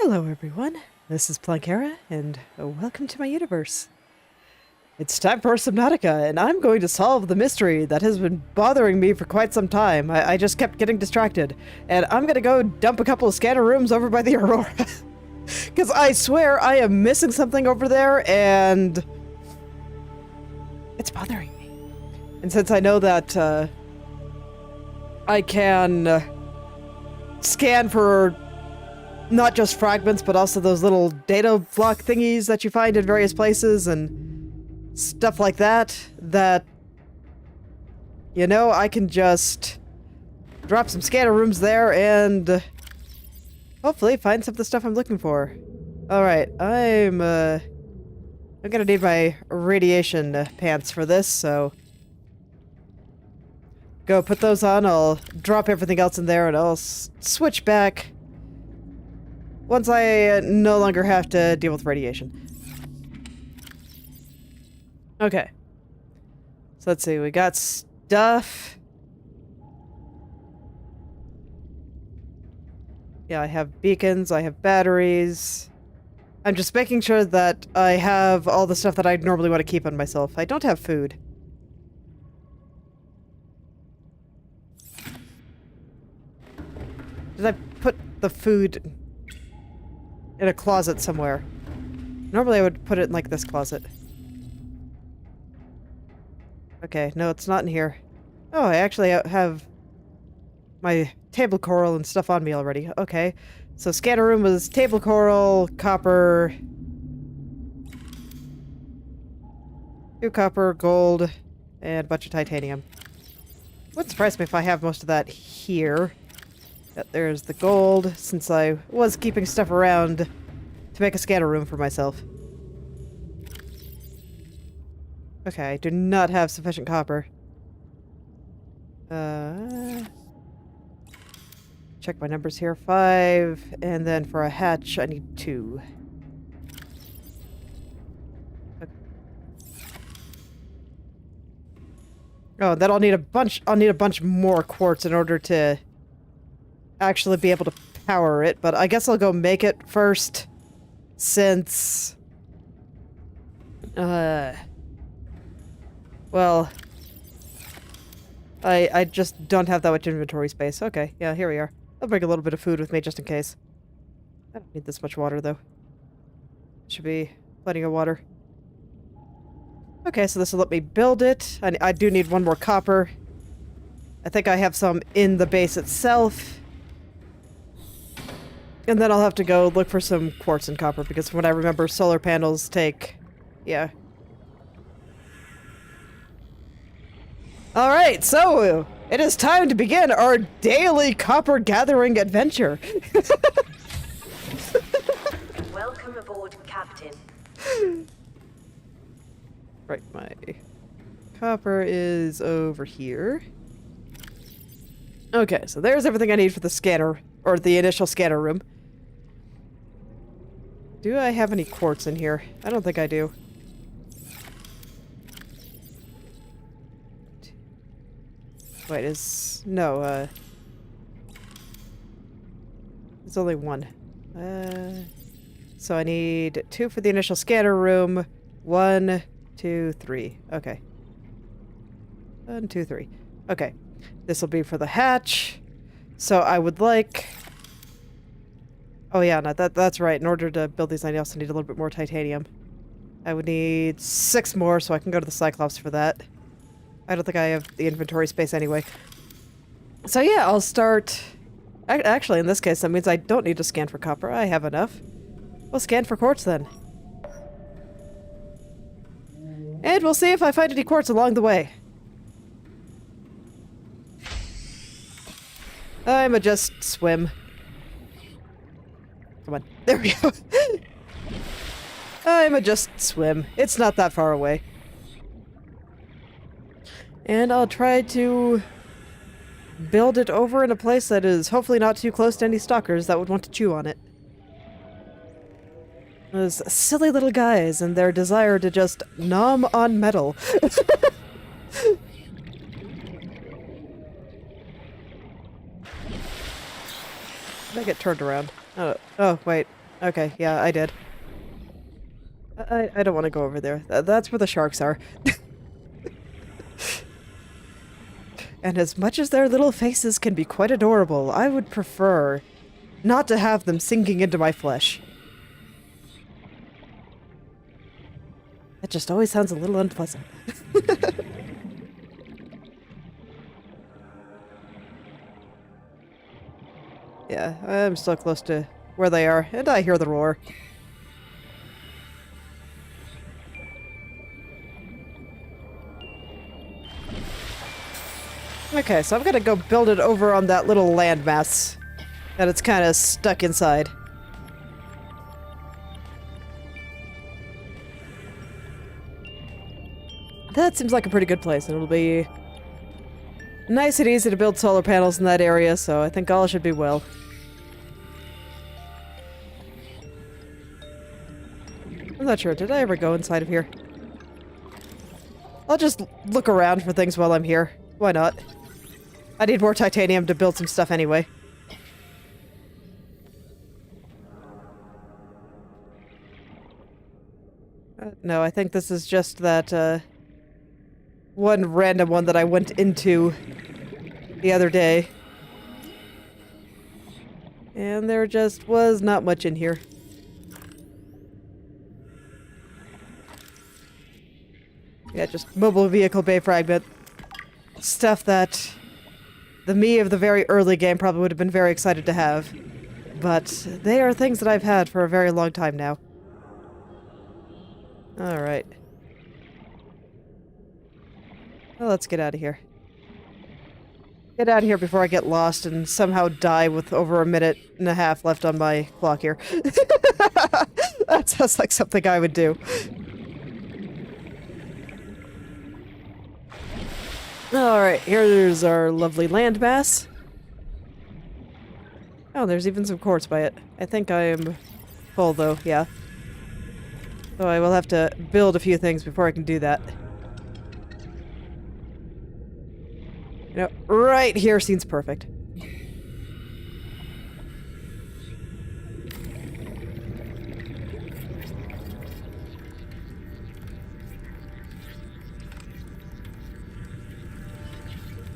Hello everyone, this is Plankera, and welcome to my universe. It's time for Subnautica, and I'm going to solve the mystery that has been bothering me for quite some time. I just kept getting distracted, and I'm gonna go dump a couple of scanner rooms over by the Aurora. Because I swear I am missing something over there, and it's bothering me. And since I know that I can scan for not just fragments, but also those little data block thingies that you find in various places and stuff like that, you know, I can just drop some scanner rooms there and hopefully find some of the stuff I'm looking for. Alright, I'm gonna need my radiation pants for this, so go put those on. I'll drop everything else in there and I'll switch back once I no longer have to deal with radiation. Okay. So let's see, we got stuff. Yeah, I have beacons, I have batteries. I'm just making sure that I have all the stuff that I normally want to keep on myself. I don't have food. Did I put the food in a closet somewhere? Normally I would put it in like this closet. Okay, no, it's not in here. Oh, I actually have my table coral and stuff on me already. Okay, so scanner room was table coral, copper, 2 copper, gold, and a bunch of titanium. Wouldn't surprise me if I have most of that here. There's the gold, since I was keeping stuff around to make a scanner room for myself. Okay, I do not have sufficient copper. Check my numbers here. 5, and then for a hatch, I need 2. Okay. Oh, then I'll need a bunch more quartz in order to actually be able to power it, but I guess I'll go make it first, since well, I just don't have that much inventory space. Okay, yeah, here we are. I'll bring a little bit of food with me just in case. I don't need this much water though. Should be plenty of water. Okay, so this will let me build it. I do need 1 more copper. I think I have some in the base itself. And then I'll have to go look for some quartz and copper, because from what I remember, solar panels take... yeah. Alright, so it is time to begin our daily copper gathering adventure. Welcome aboard, Captain. Right, my copper is over here. Okay, so there's everything I need for the scanner, or the initial scanner room. Do I have any quartz in here? I don't think I do. Wait, no, it's only 1. So I need 2 for the initial scanner room. 1, 2, 3. Okay. 1, 2, 3. Okay. This will be for the hatch. So I would like... oh yeah, no, that's right. In order to build these, I also need a little bit more titanium. I would need 6 more, so I can go to the Cyclops for that. I don't think I have the inventory space anyway. So yeah, I'll start... actually, in this case, that means I don't need to scan for copper. I have enough. We'll scan for quartz then. And we'll see if I find any quartz along the way. I'ma just swim. Come on. There we go. I'ma just swim. It's not that far away. And I'll try to build it over in a place that is hopefully not too close to any stalkers that would want to chew on it. Those silly little guys and their desire to just nom on metal. I get turned around. Oh, wait. Okay, yeah, I did. I don't want to go over there. That's where the sharks are. And as much as their little faces can be quite adorable, I would prefer not to have them sinking into my flesh. That just always sounds a little unpleasant. Yeah, I'm still close to where they are, and I hear the roar. Okay, so I'm gonna go build it over on that little landmass that it's kind of stuck inside. That seems like a pretty good place, and it'll be nice and easy to build solar panels in that area, so I think all should be well. I'm not sure, did I ever go inside of here? I'll just look around for things while I'm here. Why not? I need more titanium to build some stuff anyway. No, I think this is just that, one random one that I went into the other day. And there just was not much in here. Yeah, just mobile vehicle bay fragment. Stuff that the me of the very early game probably would have been very excited to have. But they are things that I've had for a very long time now. Alright. Well, let's get out of here. Get out of here before I get lost and somehow die with over 1.5 minutes left on my clock here. That sounds like something I would do. Alright, here's our lovely landmass. Oh, there's even some quartz by it. I think I am full though, yeah. So I will have to build a few things before I can do that. You know, right here seems perfect.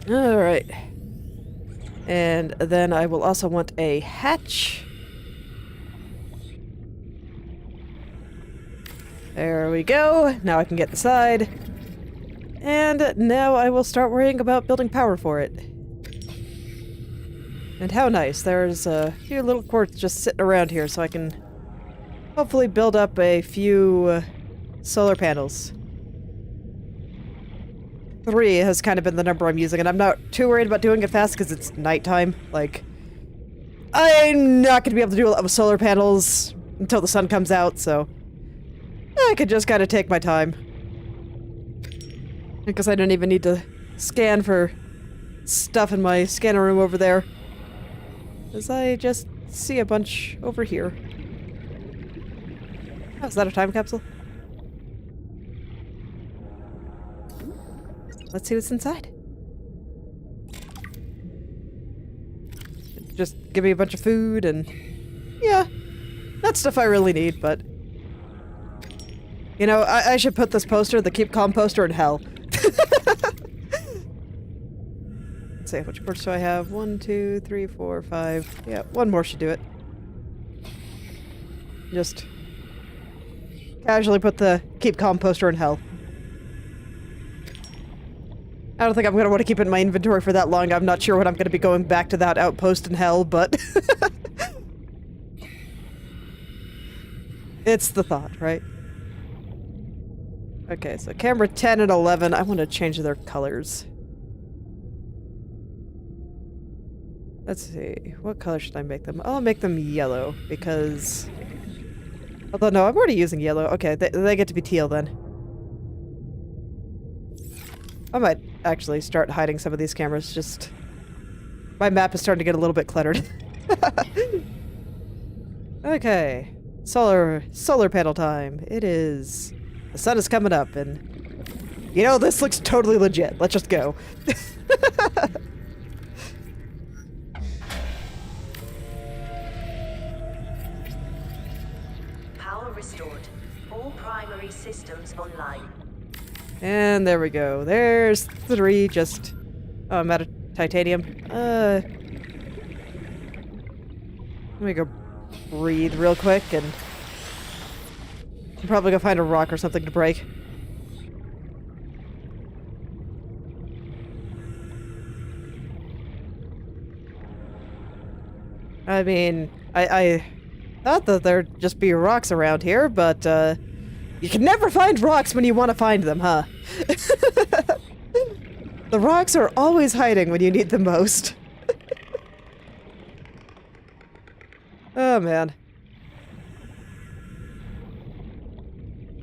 Alright. And then I will also want a hatch. There we go. Now I can get inside. And now I will start worrying about building power for it. And how nice. There's a few little quartz just sitting around here so I can hopefully build up a few solar panels. 3 has kind of been the number I'm using, and I'm not too worried about doing it fast because it's nighttime. Like, I'm not going to be able to do a lot with solar panels until the sun comes out, so I could just kind of take my time. Because I don't even need to scan for stuff in my scanner room over there. As I just see a bunch over here. Oh, is that a time capsule? Let's see what's inside. Just give me a bunch of food and... yeah, that's stuff I really need, but... you know, I should put this poster, the Keep Calm poster, in hell. Let's see, which quartz do I have? 1, 2, 3, 4, 5. Yeah, one more should do it. Just... casually put the Keep Calm poster in hell. I don't think I'm going to want to keep it in my inventory for that long. I'm not sure when I'm going to be going back to that outpost in hell, but... it's the thought, right? Okay, so camera 10 and 11, I want to change their colors. Let's see, what color should I make them? I'll make them yellow, because... although, no, I'm already using yellow. Okay, they get to be teal then. I might actually start hiding some of these cameras, just... my map is starting to get a little bit cluttered. Okay. Solar panel time. It is... the sun is coming up, and... you know, this looks totally legit. Let's just go. Power restored. All primary systems online. And there we go. There's 3 just... Oh, I'm out of titanium. Let me go breathe real quick and... I'm probably gonna find a rock or something to break. I mean, I thought that there'd just be rocks around here, but, you can never find rocks when you want to find them, huh? The rocks are always hiding when you need them most. Oh, man.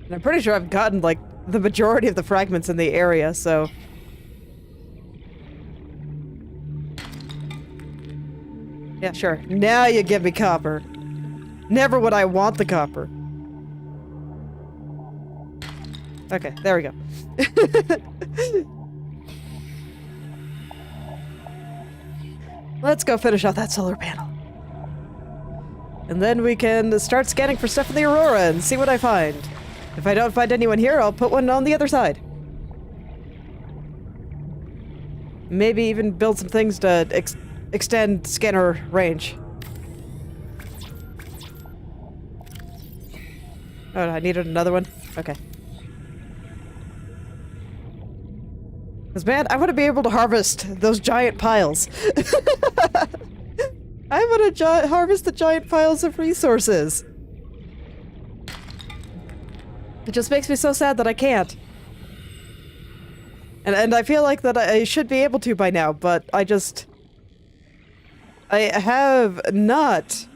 And I'm pretty sure I've gotten, like, the majority of the fragments in the area, so... Yeah, sure. Now you give me copper. Never would I want the copper. Okay, there we go. Let's go finish off that solar panel. And then we can start scanning for stuff in the Aurora and see what I find. If I don't find anyone here, I'll put one on the other side. Maybe even build some things to extend scanner range. Oh, I needed another one? Okay. Because, man, I want to be able to harvest those giant piles. I want to harvest the giant piles of resources. It just makes me so sad that I can't. And I feel like that I should be able to by now, but I have not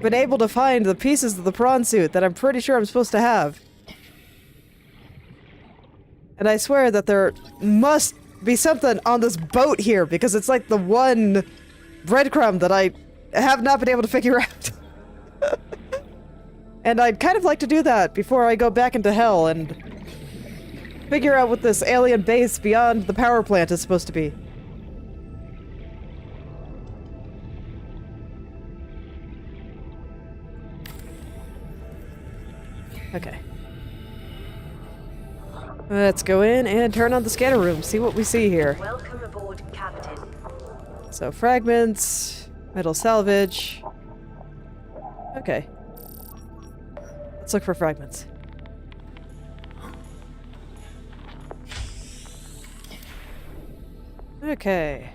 been able to find the pieces of the prawn suit that I'm pretty sure I'm supposed to have. And I swear that there must be something on this boat here, because it's like the one breadcrumb that I have not been able to figure out. And I'd kind of like to do that before I go back into hell and figure out what this alien base beyond the power plant is supposed to be. Okay. Let's go in and turn on the scanner room, see what we see here. Welcome aboard, Captain. So, fragments, metal salvage. Okay. Let's look for fragments. Okay.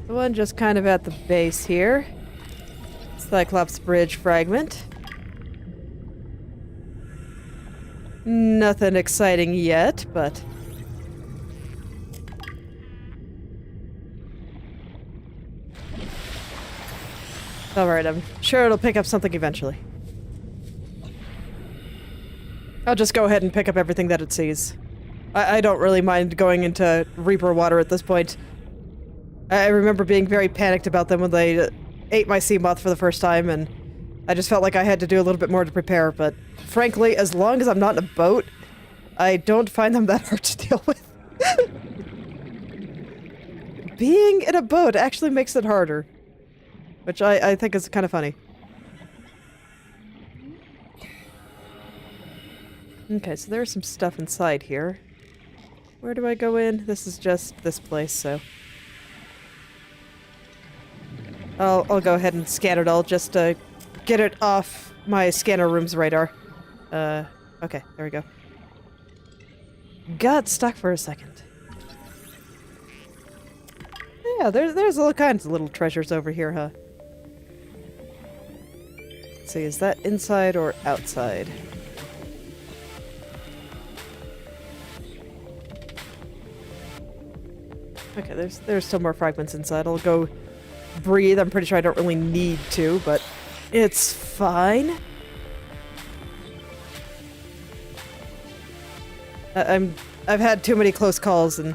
The one just kind of at the base here. Cyclops Bridge fragment. Nothing exciting yet, but... Alright, I'm sure it'll pick up something eventually. I'll just go ahead and pick up everything that it sees. I don't really mind going into Reaper water at this point. I remember being very panicked about them when they ate my sea moth for the first time, and I just felt like I had to do a little bit more to prepare, but frankly, as long as I'm not in a boat, I don't find them that hard to deal with. Being in a boat actually makes it harder, which I think is kind of funny. Okay, so there's some stuff inside here. Where do I go in? This is just this place, so... I'll go ahead and scan it all just to get it off my scanner room's radar. Okay, there we go. Got stuck for a second. Yeah, there's all kinds of little treasures over here, huh? Let's see, is that inside or outside? Okay, there's still more fragments inside. I'll go breathe. I'm pretty sure I don't really need to, but it's fine. I've had too many close calls in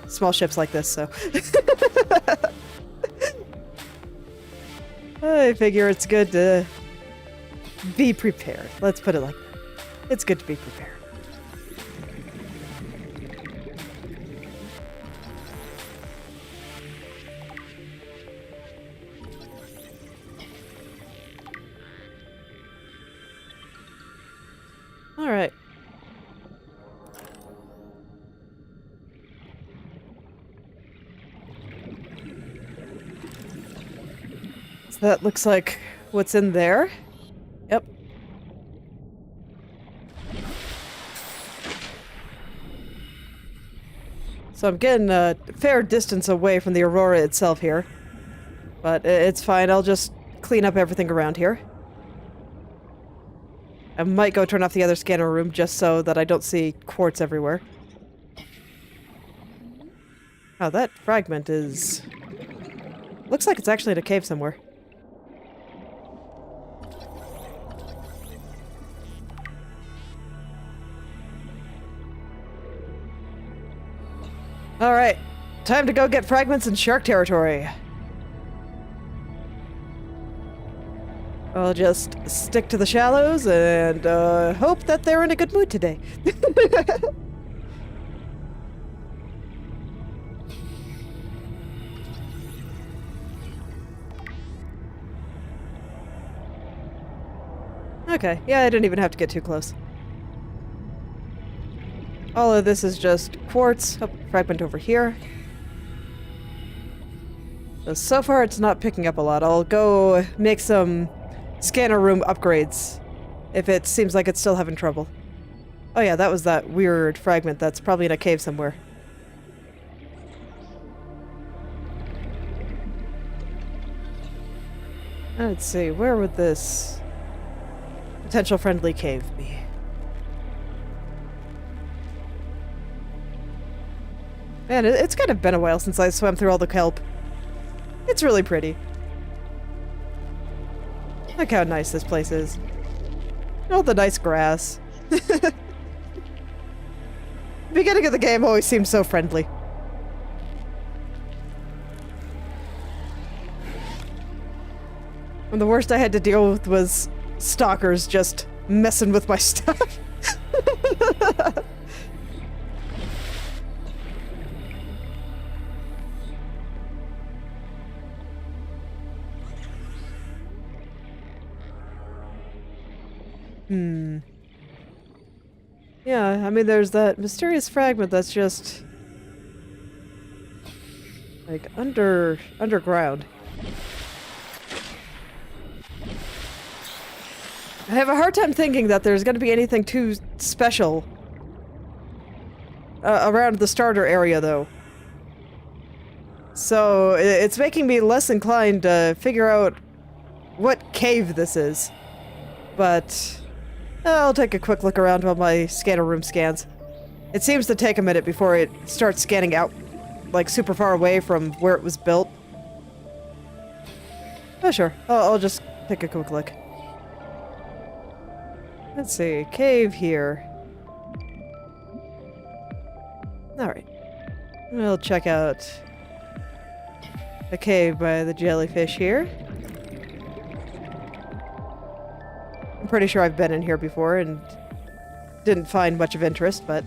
small ships like this, so I figure it's good to be prepared. Let's put it like that. It's good to be prepared. Alright. So that looks like what's in there. Yep. So I'm getting a fair distance away from the Aurora itself here. But it's fine, I'll just clean up everything around here. I might go turn off the other scanner room just so that I don't see quartz everywhere. Oh, that fragment is... looks like it's actually in a cave somewhere. Alright, time to go get fragments in shark territory. I'll just stick to the shallows and hope that they're in a good mood today. Okay, yeah, I didn't even have to get too close. All of this is just quartz. Oh, fragment over here. So far, it's not picking up a lot. I'll go make some scanner room upgrades if it seems like it's still having trouble. Oh yeah, that was that weird fragment that's probably in a cave somewhere. Let's see, where would this potential friendly cave be? Man, it's kind of been a while since I swam through all the kelp. It's really pretty. Look how nice this place is. All the nice grass. The beginning of the game always seems so friendly. And the worst I had to deal with was stalkers just messing with my stuff. Yeah, I mean, there's that mysterious fragment that's just... like, underground. I have a hard time thinking that there's gonna be anything too special around the starter area, though. So, it's making me less inclined to figure out what cave this is. But... I'll take a quick look around while my scanner room scans. It seems to take a minute before it starts scanning out, like, super far away from where it was built. Oh, sure. I'll just take a quick look. Let's see. Cave here. Alright. We'll check out the cave by the jellyfish here. I'm pretty sure I've been in here before and didn't find much of interest, but...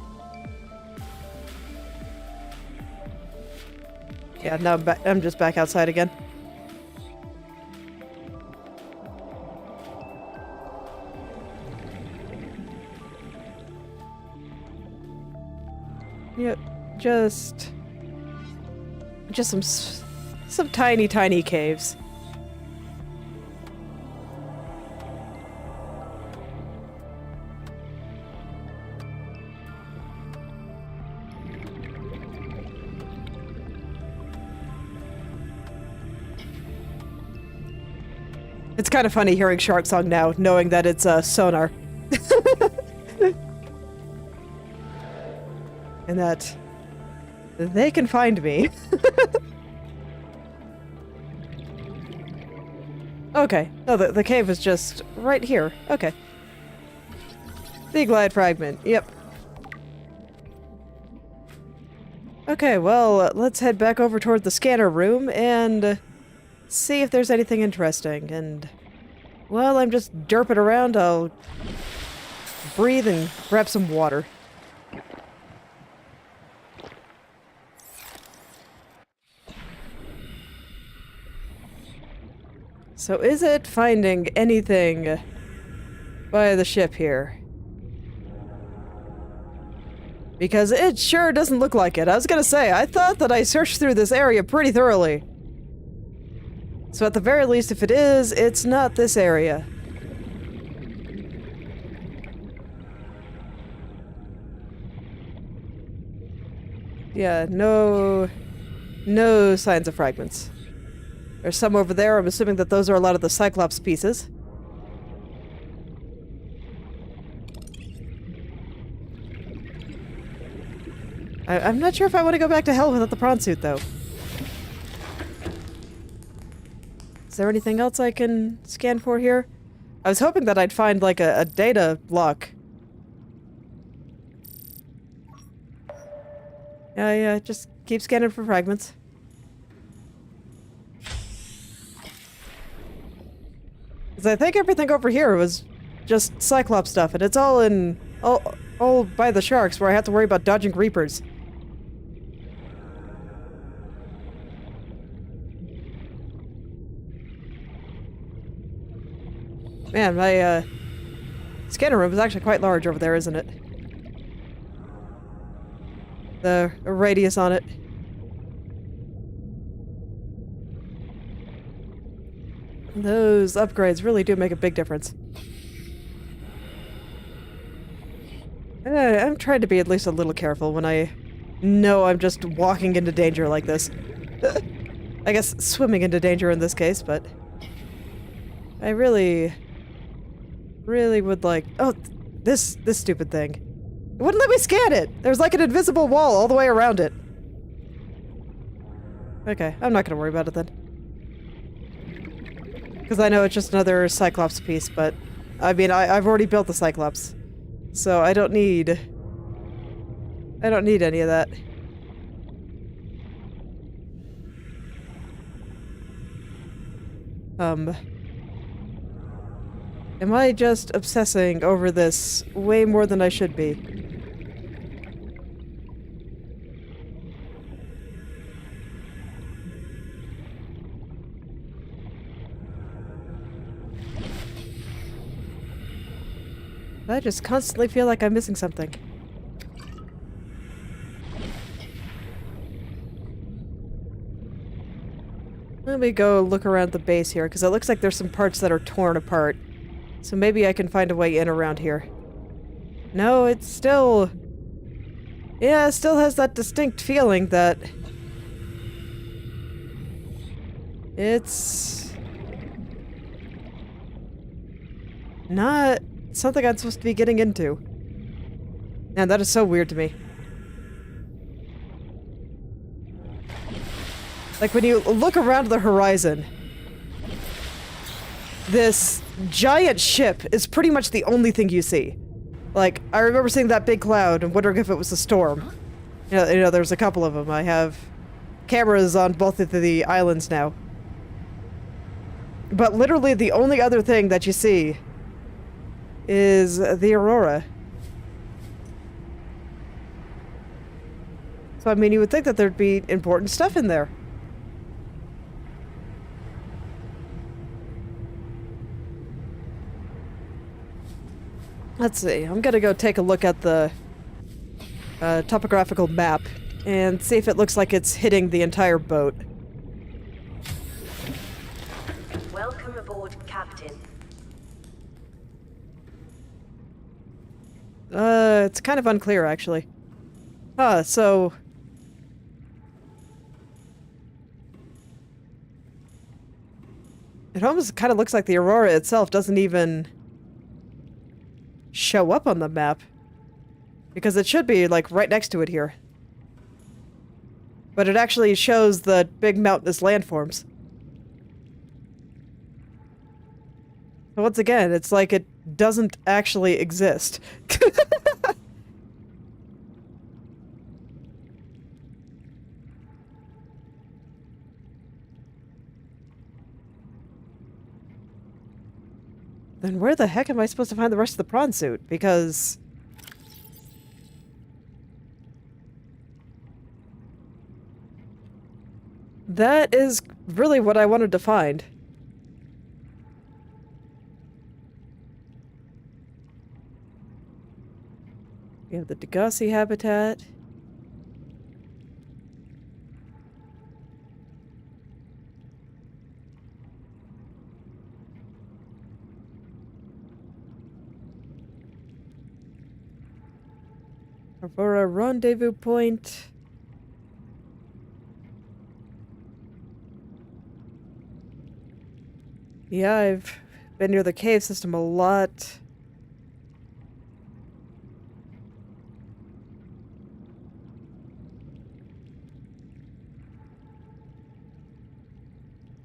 yeah, now I'm just back outside again. Yep, just some tiny caves. It's kind of funny hearing Shark Song now, knowing that it's sonar. And that they can find me. Okay. Oh, the cave is just right here. Okay. The glide fragment. Yep. Okay, well, let's head back over toward the scanner room and see if there's anything interesting. And while I'm just derping around, I'll breathe and grab some water. So is it finding anything by the ship here? Because it sure doesn't look like it. I was gonna say, I thought that I searched through this area pretty thoroughly. So at the very least, if it is, it's not this area. Yeah, no signs of fragments. There's some over there. I'm assuming that those are a lot of the Cyclops pieces. I'm not sure if I want to go back to hell without the prawn suit, though. Is there anything else I can scan for here? I was hoping that I'd find, like, a data lock. Yeah, just keep scanning for fragments. Because I think everything over here was just Cyclops stuff, and it's all in... all by the sharks, where I have to worry about dodging Reapers. Man, my, scanner room is actually quite large over there, isn't it? The radius on it. Those upgrades really do make a big difference. I'm trying to be at least a little careful when I know I'm just walking into danger like this. I guess swimming into danger in this case, but... I really would like... Oh, this stupid thing. It wouldn't let me scan it! There's like an invisible wall all the way around it. Okay, I'm not gonna worry about it then. Because I know it's just another Cyclops piece, but... I mean, I've already built the Cyclops. So I don't need any of that. Am I just obsessing over this way more than I should be? I just constantly feel like I'm missing something. Let me go look around the base here, because it looks like there's some parts that are torn apart. So maybe I can find a way in around here. No, it's still... Yeah, it still has that distinct feeling that... It's... not something I'm supposed to be getting into. Man, that is so weird to me. Like, when you look around the horizon, this giant ship is pretty much the only thing you see. Like, I remember seeing that big cloud and wondering if it was a storm. You know, there's a couple of them. I have cameras on both of the islands now. But literally the only other thing that you see is the Aurora. So, I mean, you would think that there'd be important stuff in there. Let's see, I'm gonna go take a look at the topographical map and see if it looks like it's hitting the entire boat. Welcome aboard, Captain. It's kind of unclear, actually. So... It almost kind of looks like the Aurora itself doesn't even show up on the map. Because it should be, like, right next to it here. But it actually shows the big mountainous landforms. So once again, it's like it doesn't actually exist. Then where the heck am I supposed to find the rest of the prawn suit? Because... that is really what I wanted to find. Yeah, have the Degassi habitat. Aurora rendezvous point. Yeah, I've been near the cave system a lot.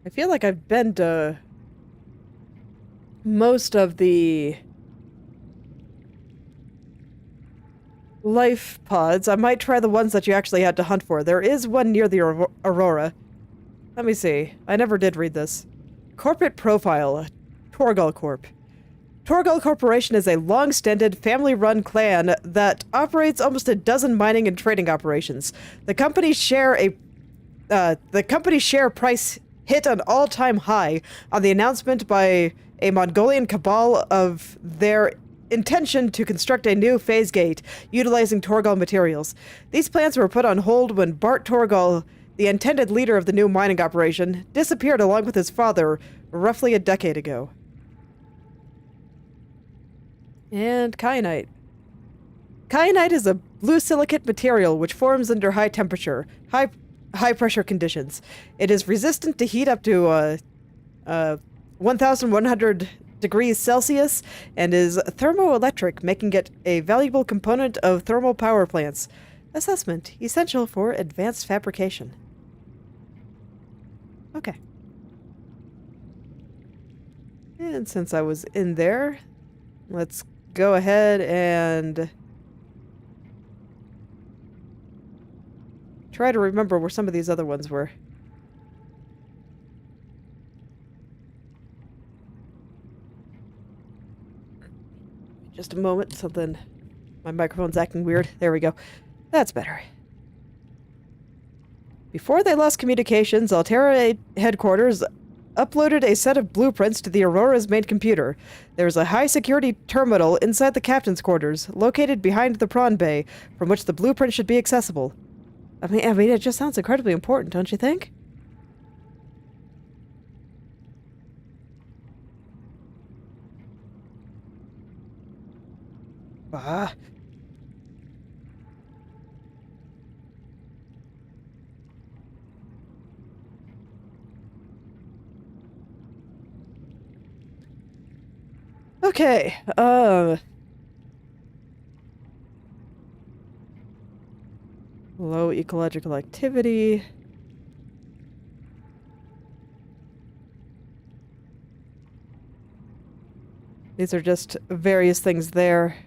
I feel like I've been to most of the life pods. I might try the ones that you actually had to hunt for. There is one near the Aurora. Let me see. I never did read this. Corporate profile. Torgal Corp. Torgal Corporation is a long-standing, family-run clan that operates almost a dozen mining and trading operations. The company's share price hit an all-time high on the announcement by a Mongolian cabal of their intention to construct a new phase gate utilizing Torgal materials. These plans were put on hold when Bart Torgal, the intended leader of the new mining operation, disappeared along with his father roughly a decade ago. And kyanite. Kyanite is a blue silicate material which forms under high temperature, high pressure conditions. It is resistant to heat up to 1,100 degrees Celsius and is thermoelectric, making it a valuable component of thermal power plants. Assessment, essential for advanced fabrication. Okay. And since I was in there, let's go ahead and try to remember where some of these other ones were. Just a moment, something... My microphone's acting weird. There we go. That's better. Before they lost communications, Altera headquarters uploaded a set of blueprints to the Aurora's main computer. There is a high-security terminal inside the captain's quarters, located behind the prawn bay, from which the blueprint should be accessible. I mean, it just sounds incredibly important, don't you think? Ah. Okay, low ecological activity. These are just various things there.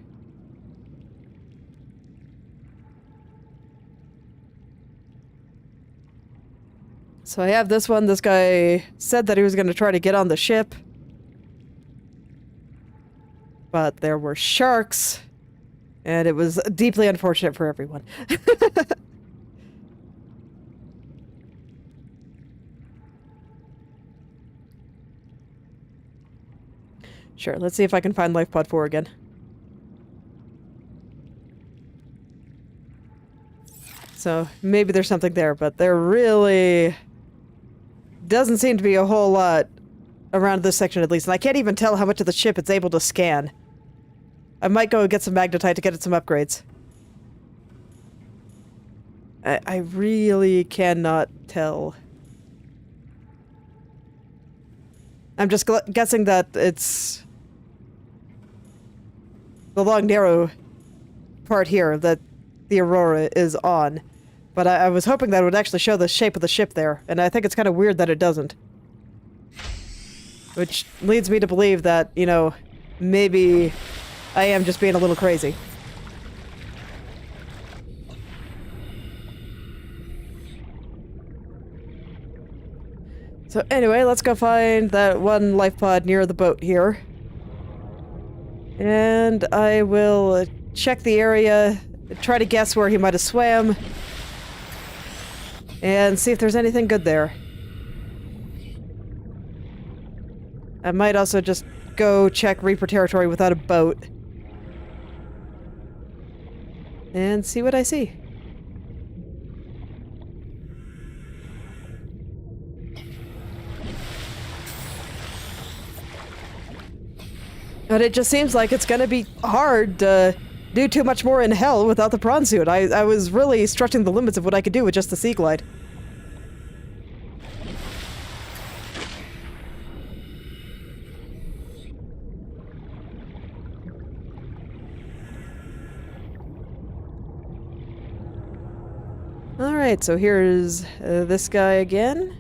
So I have this one. This guy said that he was going to try to get on the ship. But there were sharks, and it was deeply unfortunate for everyone. Sure, let's see if I can find Life Pod 4 again. So, maybe there's something there, but there really doesn't seem to be a whole lot around this section at least, and I can't even tell how much of the ship it's able to scan. I might go get some magnetite to get it some upgrades. I really cannot tell. I'm just guessing that it's the long narrow part here that the Aurora is on. But I was hoping that it would actually show the shape of the ship there, and I think it's kind of weird that it doesn't. Which leads me to believe that, you know, maybe I am just being a little crazy. So anyway, let's go find that one life pod near the boat here. And I will check the area, try to guess where he might have swam, and see if there's anything good there. I might also just go check Reaper territory without a boat. and see what I see. But it just seems like it's gonna be hard to do too much more in hell without the prawn suit. I was really stretching the limits of what I could do with just the Sea Glide. Alright, so here's this guy again.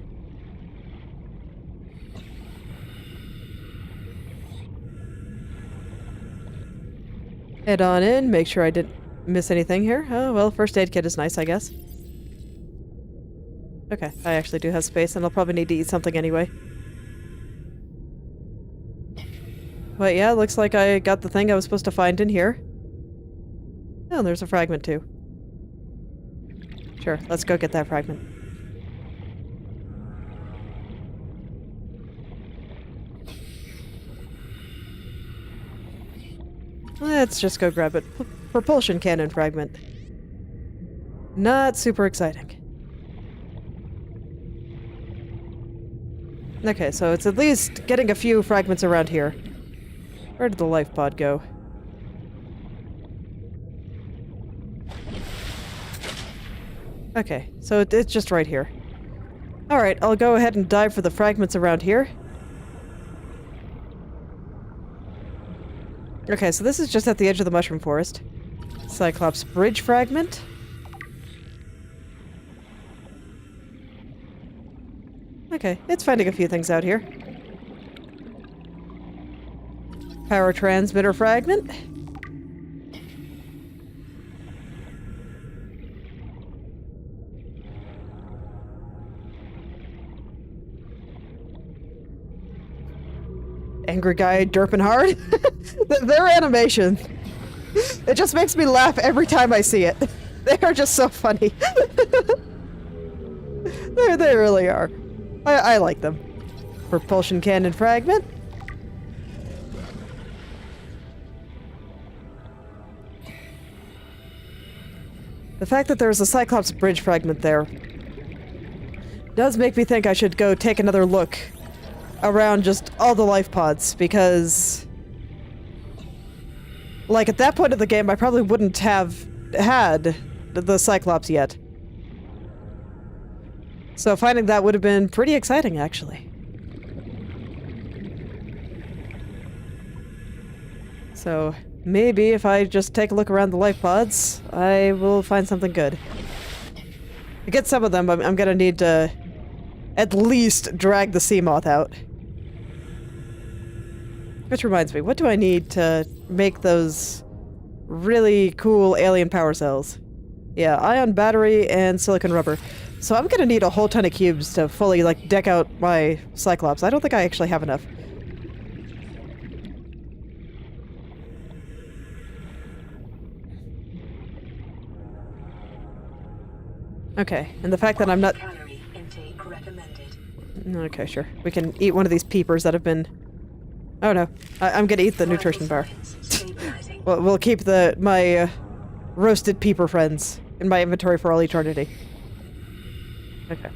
Head on in, make sure I didn't miss anything here. Oh, well, first aid kit is nice, I guess. Okay, I actually do have space, and I'll probably need to eat something anyway. But yeah, looks like I got the thing I was supposed to find in here. Oh, there's a fragment too. Sure, let's go get that fragment. Let's just go grab it. Propulsion cannon fragment. Not super exciting. Okay, so it's at least getting a few fragments around here. Where did the life pod go? Okay, so it's just right here. Alright, I'll go ahead and dive for the fragments around here. Okay, so this is just at the edge of the mushroom forest. Cyclops bridge fragment. Okay, it's finding a few things out here. Power transmitter fragment. Angry guy derping hard. Their animation. It just makes me laugh every time I see it. They are just so funny. They really are. I like them. Propulsion cannon fragment. The fact that there's a Cyclops bridge fragment there does make me think I should go take another look around just all the life pods, because like at that point of the game I probably wouldn't have had the Cyclops yet. So finding that would have been pretty exciting, actually. So maybe if I just take a look around the life pods, I will find something good. To get some of them, I'm gonna need to at least drag the sea moth out. Which reminds me, what do I need to make those really cool alien power cells? Yeah, ion battery and silicon rubber. So I'm gonna need a whole ton of cubes to fully, like, deck out my Cyclops. I don't think I actually have enough. Okay, and the fact that I'm not... Calorie intake recommended. Okay, sure. We can eat one of these peepers that have been... Oh no, I'm gonna eat the nutrition bar. We'll keep my roasted peeper friends in my inventory for all eternity. Okay.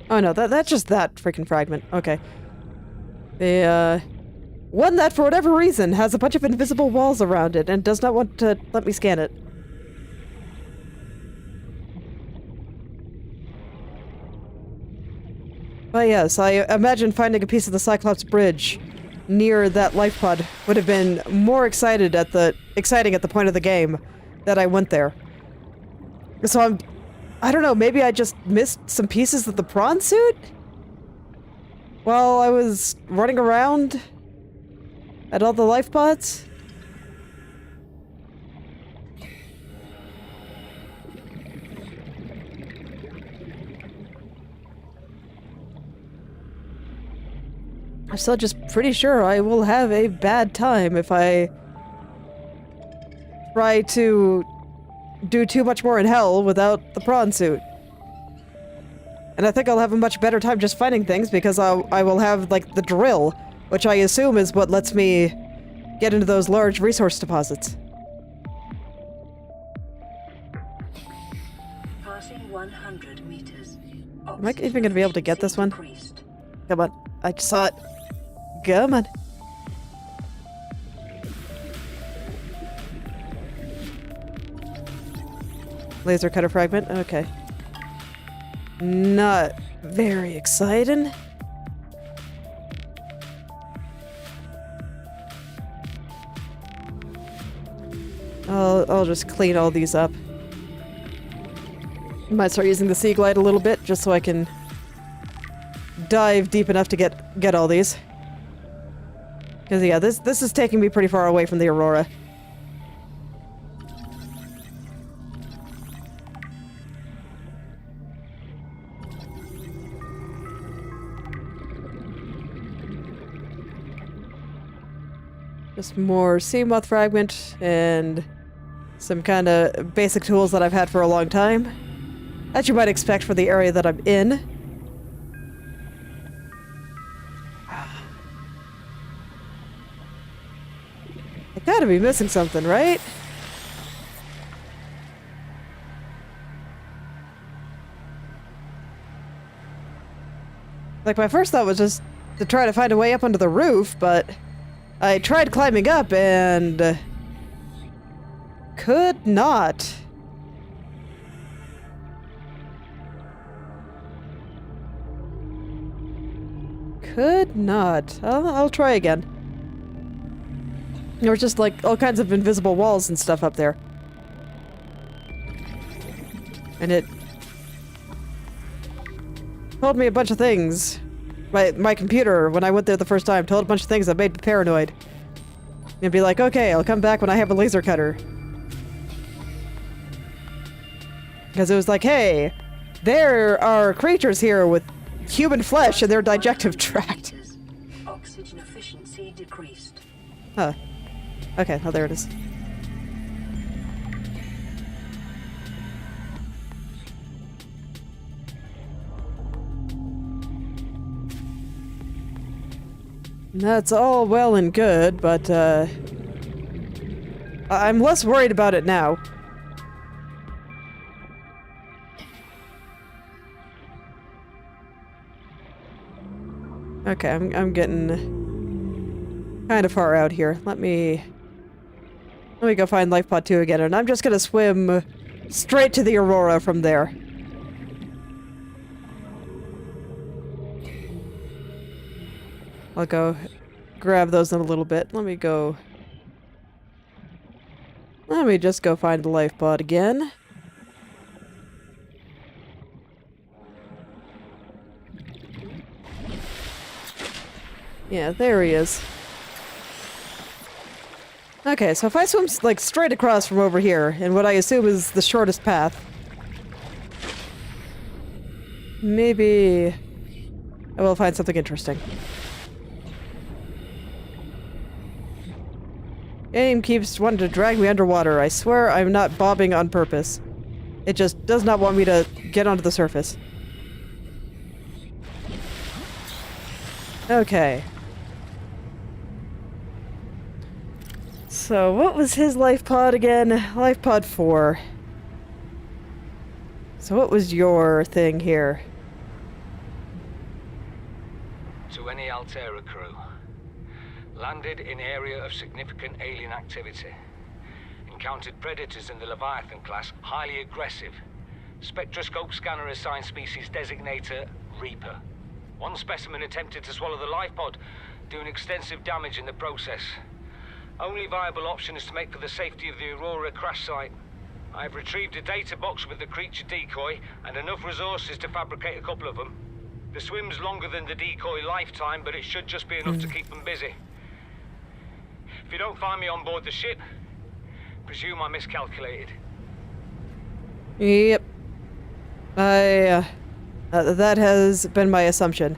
Oh no, that's just that freaking fragment. Okay. The one that for whatever reason has a bunch of invisible walls around it and does not want to let me scan it. But yes, I imagine finding a piece of the Cyclops bridge near that life pod would have been more exciting at the point of the game that I went there. So I don't know, maybe I just missed some pieces of the prawn suit while I was running around at all the life pods? I'm still just pretty sure I will have a bad time if I try to do too much more in hell without the prawn suit. And I think I'll have a much better time just finding things because I will have, like, the drill which I assume is what lets me get into those large resource deposits. Passing 100 meters. Am I even gonna be able to get this one? Come on. I just saw it. Come on. Laser cutter fragment. Okay. Not very exciting. I'll just clean all these up. Might start using the sea glide a little bit just so I can dive deep enough to get all these. Because yeah, this is taking me pretty far away from the Aurora. Just more sea moth fragment and some kind of basic tools that I've had for a long time. As you might expect for the area that I'm in. I gotta be missing something, right? Like, my first thought was just to try to find a way up onto the roof, but I tried climbing up and could not. Could not. I'll try again. There was just like all kinds of invisible walls and stuff up there. And it told me a bunch of things. My computer, when I went there the first time, told a bunch of things that made me paranoid. It'd be like, okay, I'll come back when I have a laser cutter. Because it was like, hey, there are creatures here with human flesh in their digestive tract. Oxygen efficiency decreased. Huh. Okay, oh, there it is. That's all well and good, but, I'm less worried about it now. Okay, I'm getting kind of far out here. Let me go find Life Pod 2 again, and I'm just gonna swim straight to the Aurora from there. I'll go grab those in a little bit. Let me just go find the Life Pod again. Yeah, there he is. Okay, so if I swim, like, straight across from over here, in what I assume is the shortest path, maybe I will find something interesting. Game keeps wanting to drag me underwater. I swear I'm not bobbing on purpose. It just does not want me to get onto the surface. Okay. So, what was his life pod again? Life pod 4. So what was your thing here? To any Altera crew. Landed in area of significant alien activity. Encountered predators in the Leviathan class, highly aggressive. Spectroscope scanner assigned species designator Reaper. One specimen attempted to swallow the life pod, doing extensive damage in the process. Only viable option is to make for the safety of the Aurora crash site. I have retrieved a data box with the creature decoy and enough resources to fabricate a couple of them. The swim's longer than the decoy lifetime, but it should just be enough to keep them busy. If you don't find me on board the ship, presume I miscalculated. Yep. That has been my assumption.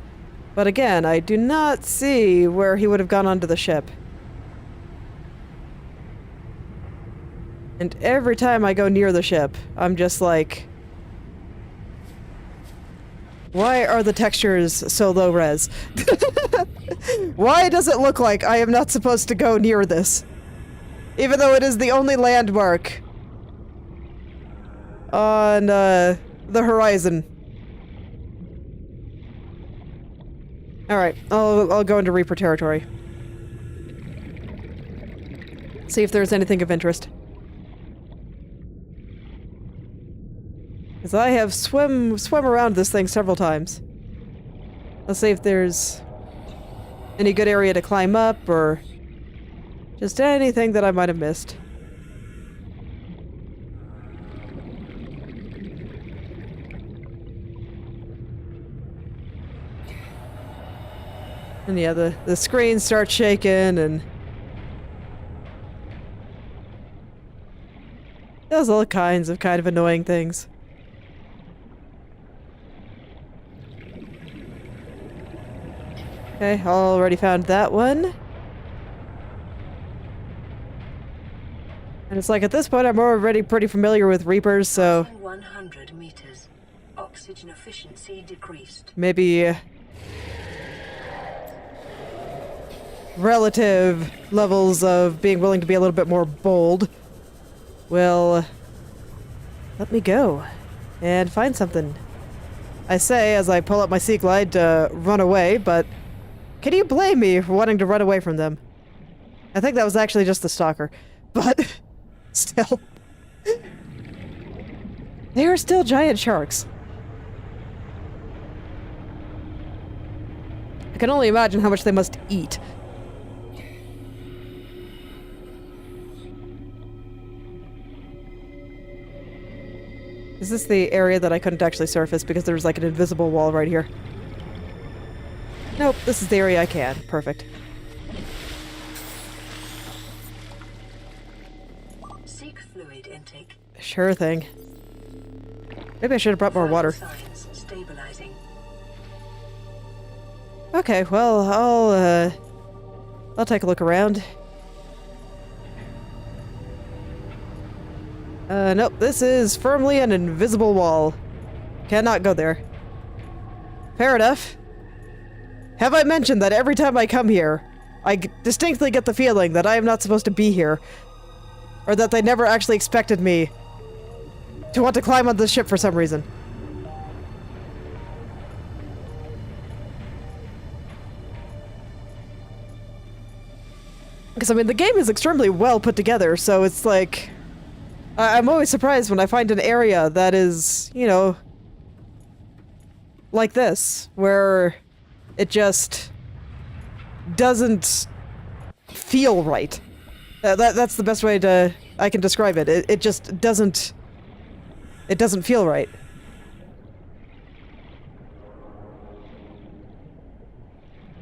But again, I do not see where he would have gone onto the ship. And every time I go near the ship, I'm just like... Why are the textures so low res? Why does it look like I am not supposed to go near this? Even though it is the only landmark on the horizon. Alright, I'll go into Reaper territory. See if there's anything of interest. Because I have swum around this thing several times. Let's see if there's any good area to climb up, or just anything that I might have missed. And yeah, the screen starts shaking and does all kinds of kind of annoying things. Okay, already found that one. And it's like at this point I'm already pretty familiar with Reapers, so 100 meters. Oxygen efficiency decreased. maybe relative levels of being willing to be a little bit more bold will let me go and find something. I say as I pull up my Sea Glide to run away, but can you blame me for wanting to run away from them? I think that was actually just the stalker, but still. They are still giant sharks. I can only imagine how much they must eat. Is this the area that I couldn't actually surface because there was like an invisible wall right here? Nope, this is the area I can. Perfect. Seek fluid intake. Sure thing. Maybe I should have brought more water. Signs stabilizing. Okay, well, I'll take a look around. Nope, this is firmly an invisible wall. Cannot go there. Fair enough. Have I mentioned that every time I come here, I distinctly get the feeling that I am not supposed to be here? Or that they never actually expected me to want to climb on this ship for some reason. Because, I mean, the game is extremely well put together, so it's like... I'm always surprised when I find an area that is, you know, like this, where it just doesn't feel right. That's the best way I can describe it. It just doesn't... It doesn't feel right.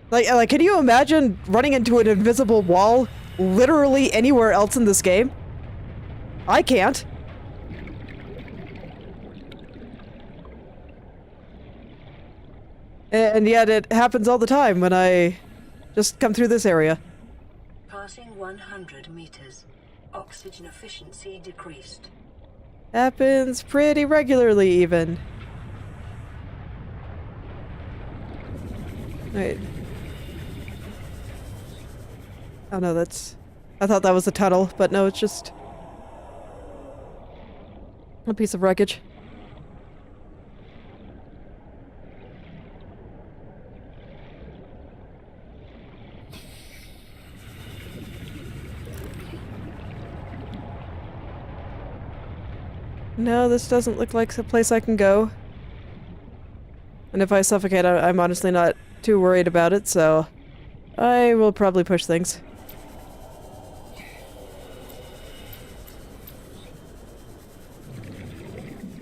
Like, can you imagine running into an invisible wall literally anywhere else in this game? I can't. And yet it happens all the time when I just come through this area. Passing 100 meters. Oxygen efficiency decreased. Happens pretty regularly, even. Wait. Oh no, that's... I thought that was a tunnel, but no, it's just... a piece of wreckage. No, this doesn't look like a place I can go. And if I suffocate, I'm honestly not too worried about it, so I will probably push things.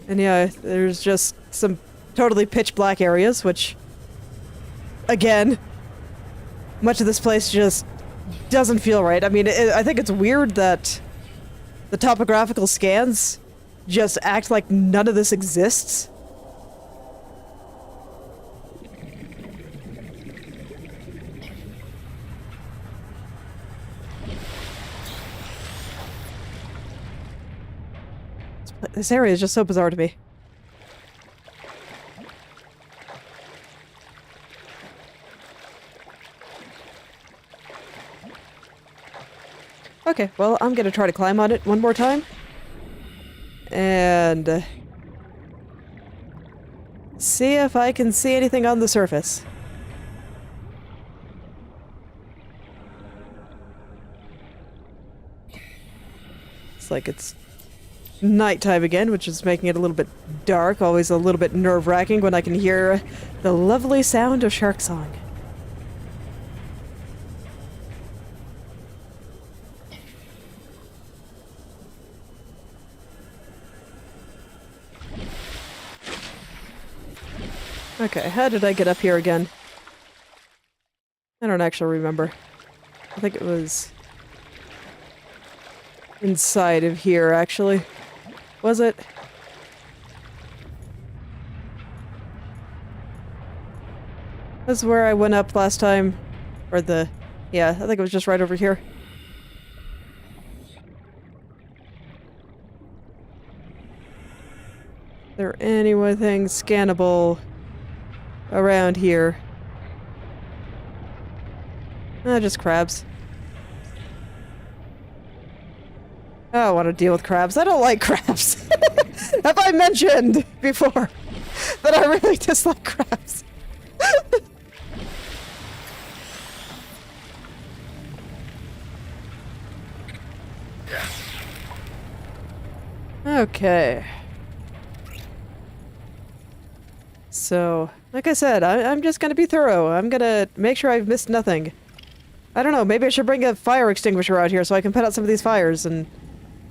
And yeah, there's just some totally pitch black areas, which, again, much of this place just doesn't feel right. I mean, I think it's weird that the topographical scans just act like none of this exists. This area is just so bizarre to me. Okay, well, I'm gonna try to climb on it one more time. And see if I can see anything on the surface. It's like it's nighttime again, which is making it a little bit dark. Always a little bit nerve-wracking when I can hear the lovely sound of shark song. Okay, how did I get up here again? I don't actually remember. I think it was inside of here, actually. Was it? This is where I went up last time. Or the... Yeah, I think it was just right over here. Is there anything scannable around here? Just crabs. I don't want to deal with crabs. I don't like crabs. Have I mentioned before that I really dislike crabs? Okay. So, like I said, I'm just gonna be thorough. I'm gonna make sure I've missed nothing. I don't know, maybe I should bring a fire extinguisher out here so I can put out some of these fires, and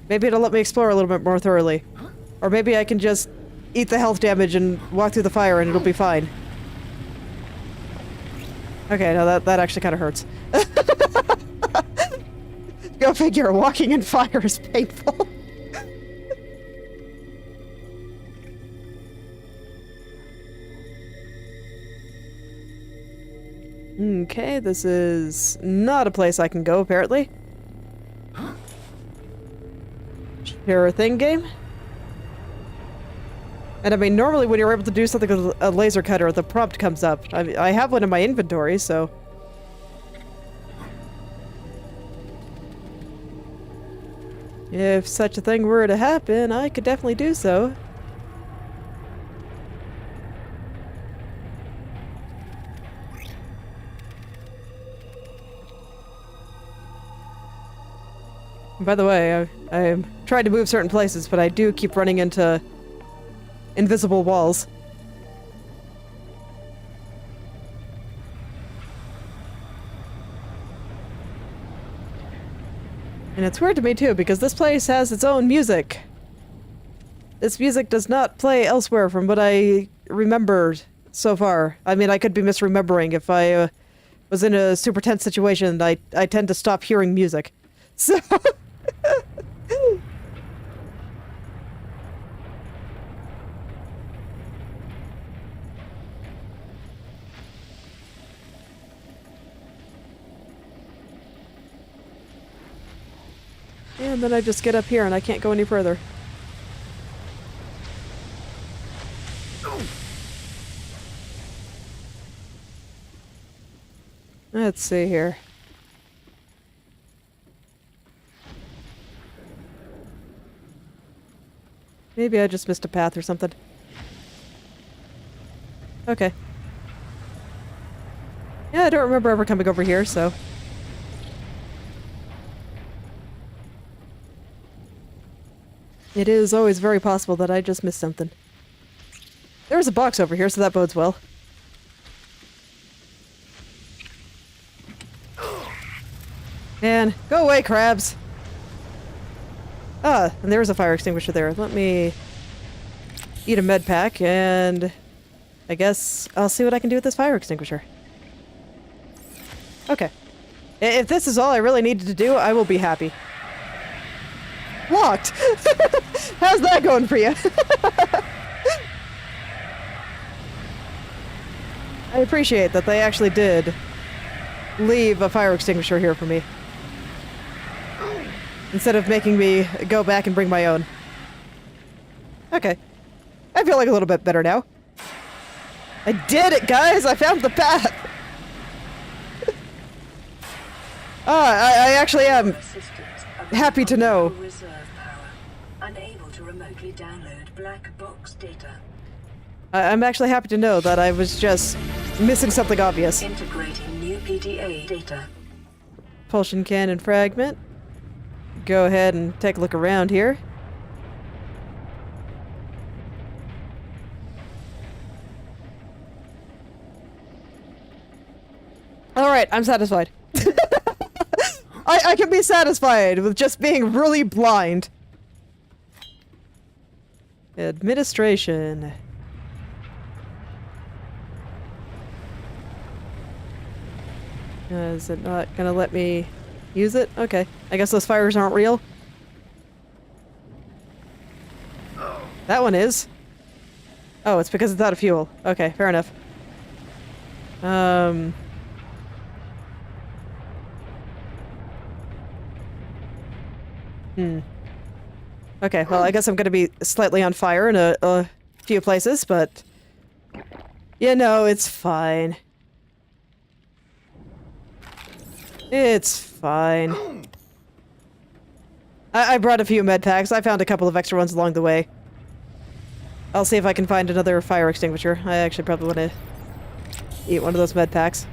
maybe it'll let me explore a little bit more thoroughly. Or maybe I can just eat the health damage and walk through the fire and it'll be fine. Okay, no, that actually kind of hurts. Go figure, walking in fire is painful. Okay, this is not a place I can go, apparently. Sure thing, game. And I mean, normally when you're able to do something with a laser cutter, the prompt comes up. I have one in my inventory, so... if such a thing were to happen, I could definitely do so. By the way, I'm trying to move certain places, but I do keep running into invisible walls. And it's weird to me too, because this place has its own music. This music does not play elsewhere from what I remembered so far. I mean, I could be misremembering. If I was in a super tense situation, I tend to stop hearing music. So... and then I just get up here and I can't go any further. Let's see here. Maybe I just missed a path or something. Okay. Yeah, I don't remember ever coming over here, so... it is always very possible that I just missed something. There's a box over here, so that bodes well. Man, go away, crabs! Ah, and there's a fire extinguisher there. Let me eat a med pack, and I guess I'll see what I can do with this fire extinguisher. Okay. If this is all I really needed to do, I will be happy. Locked! How's that going for you? I appreciate that they actually did leave a fire extinguisher here for me. Instead of making me go back and bring my own. Okay. I feel like a little bit better now. I did it, guys! I found the path! I actually am... happy to know. Reserve power. Unable to remotely download black box data. I'm actually happy to know that I was just missing something obvious. Integrating new PDA data. Propulsion cannon fragment. Go ahead and take a look around here. Alright, I'm satisfied. I can be satisfied with just being really blind. Administration. Is it not gonna let me use it? Okay. I guess those fires aren't real. That one is. Oh, it's because it's out of fuel. Okay, fair enough. Okay, well, I guess I'm gonna be slightly on fire in a few places, but... You know, it's fine. It's fine. I brought a few med packs. I found a couple of extra ones along the way. I'll see if I can find another fire extinguisher. I actually probably want to eat one of those med packs.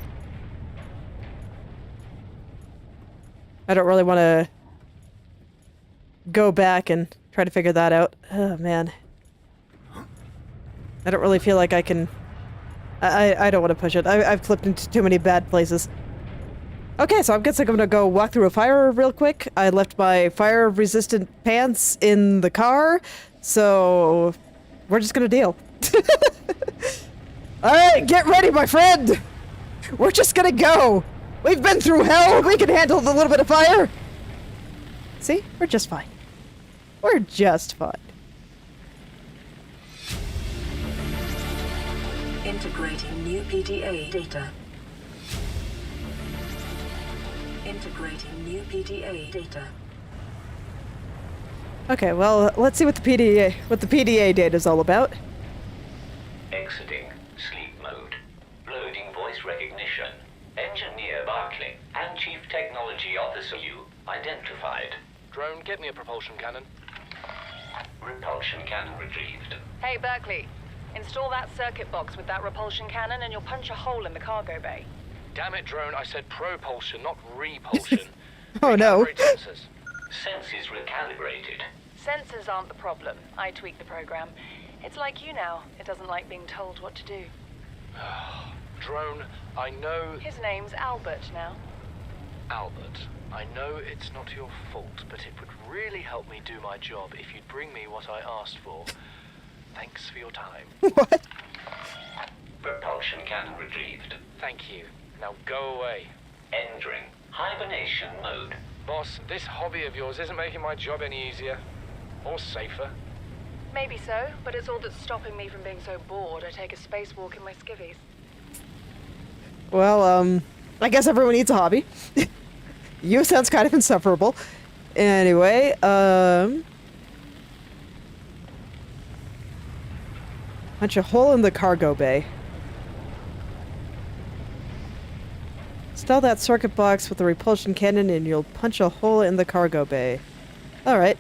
I don't really want to go back and try to figure that out. Oh, man. I don't really feel like I can... I don't want to push it. I've flipped into too many bad places. Okay, so I'm guessing I'm gonna go walk through a fire real quick. I left my fire-resistant pants in the car, so we're just gonna deal. Alright, get ready, my friend! We're just gonna go! We've been through hell, we can handle a little bit of fire! See? We're just fine. We're just fine. Integrating new PDA data. Integrating new PDA data. Okay, well, let's see what the PDA data is all about. Exiting sleep mode. Loading voice recognition. Engineer Barclay and Chief Technology Officer you identified. Drone, get me a propulsion cannon. Repulsion cannon retrieved. Hey, Berkeley. Install that circuit box with that repulsion cannon and you'll punch a hole in the cargo bay. Damn it, Drone, I said propulsion, not repulsion. Oh no. Recalibrate sensors. Senses recalibrated. Sensors aren't the problem. I tweak the program. It's like you now. It doesn't like being told what to do. Drone, I know... His name's Albert now. Albert, I know it's not your fault, but it would really help me do my job if you'd bring me what I asked for. Thanks for your time. What? Propulsion cannon retrieved. Thank you. Now go away. Entering hibernation mode. Boss, this hobby of yours isn't making my job any easier. Or safer. Maybe so, but it's all that's stopping me from being so bored I take a spacewalk in my skivvies. Well, I guess everyone needs a hobby. You sounds kind of insufferable. Anyway, punch a hole in the cargo bay. Install that circuit box with the repulsion cannon and you'll punch a hole in the cargo bay. Alright.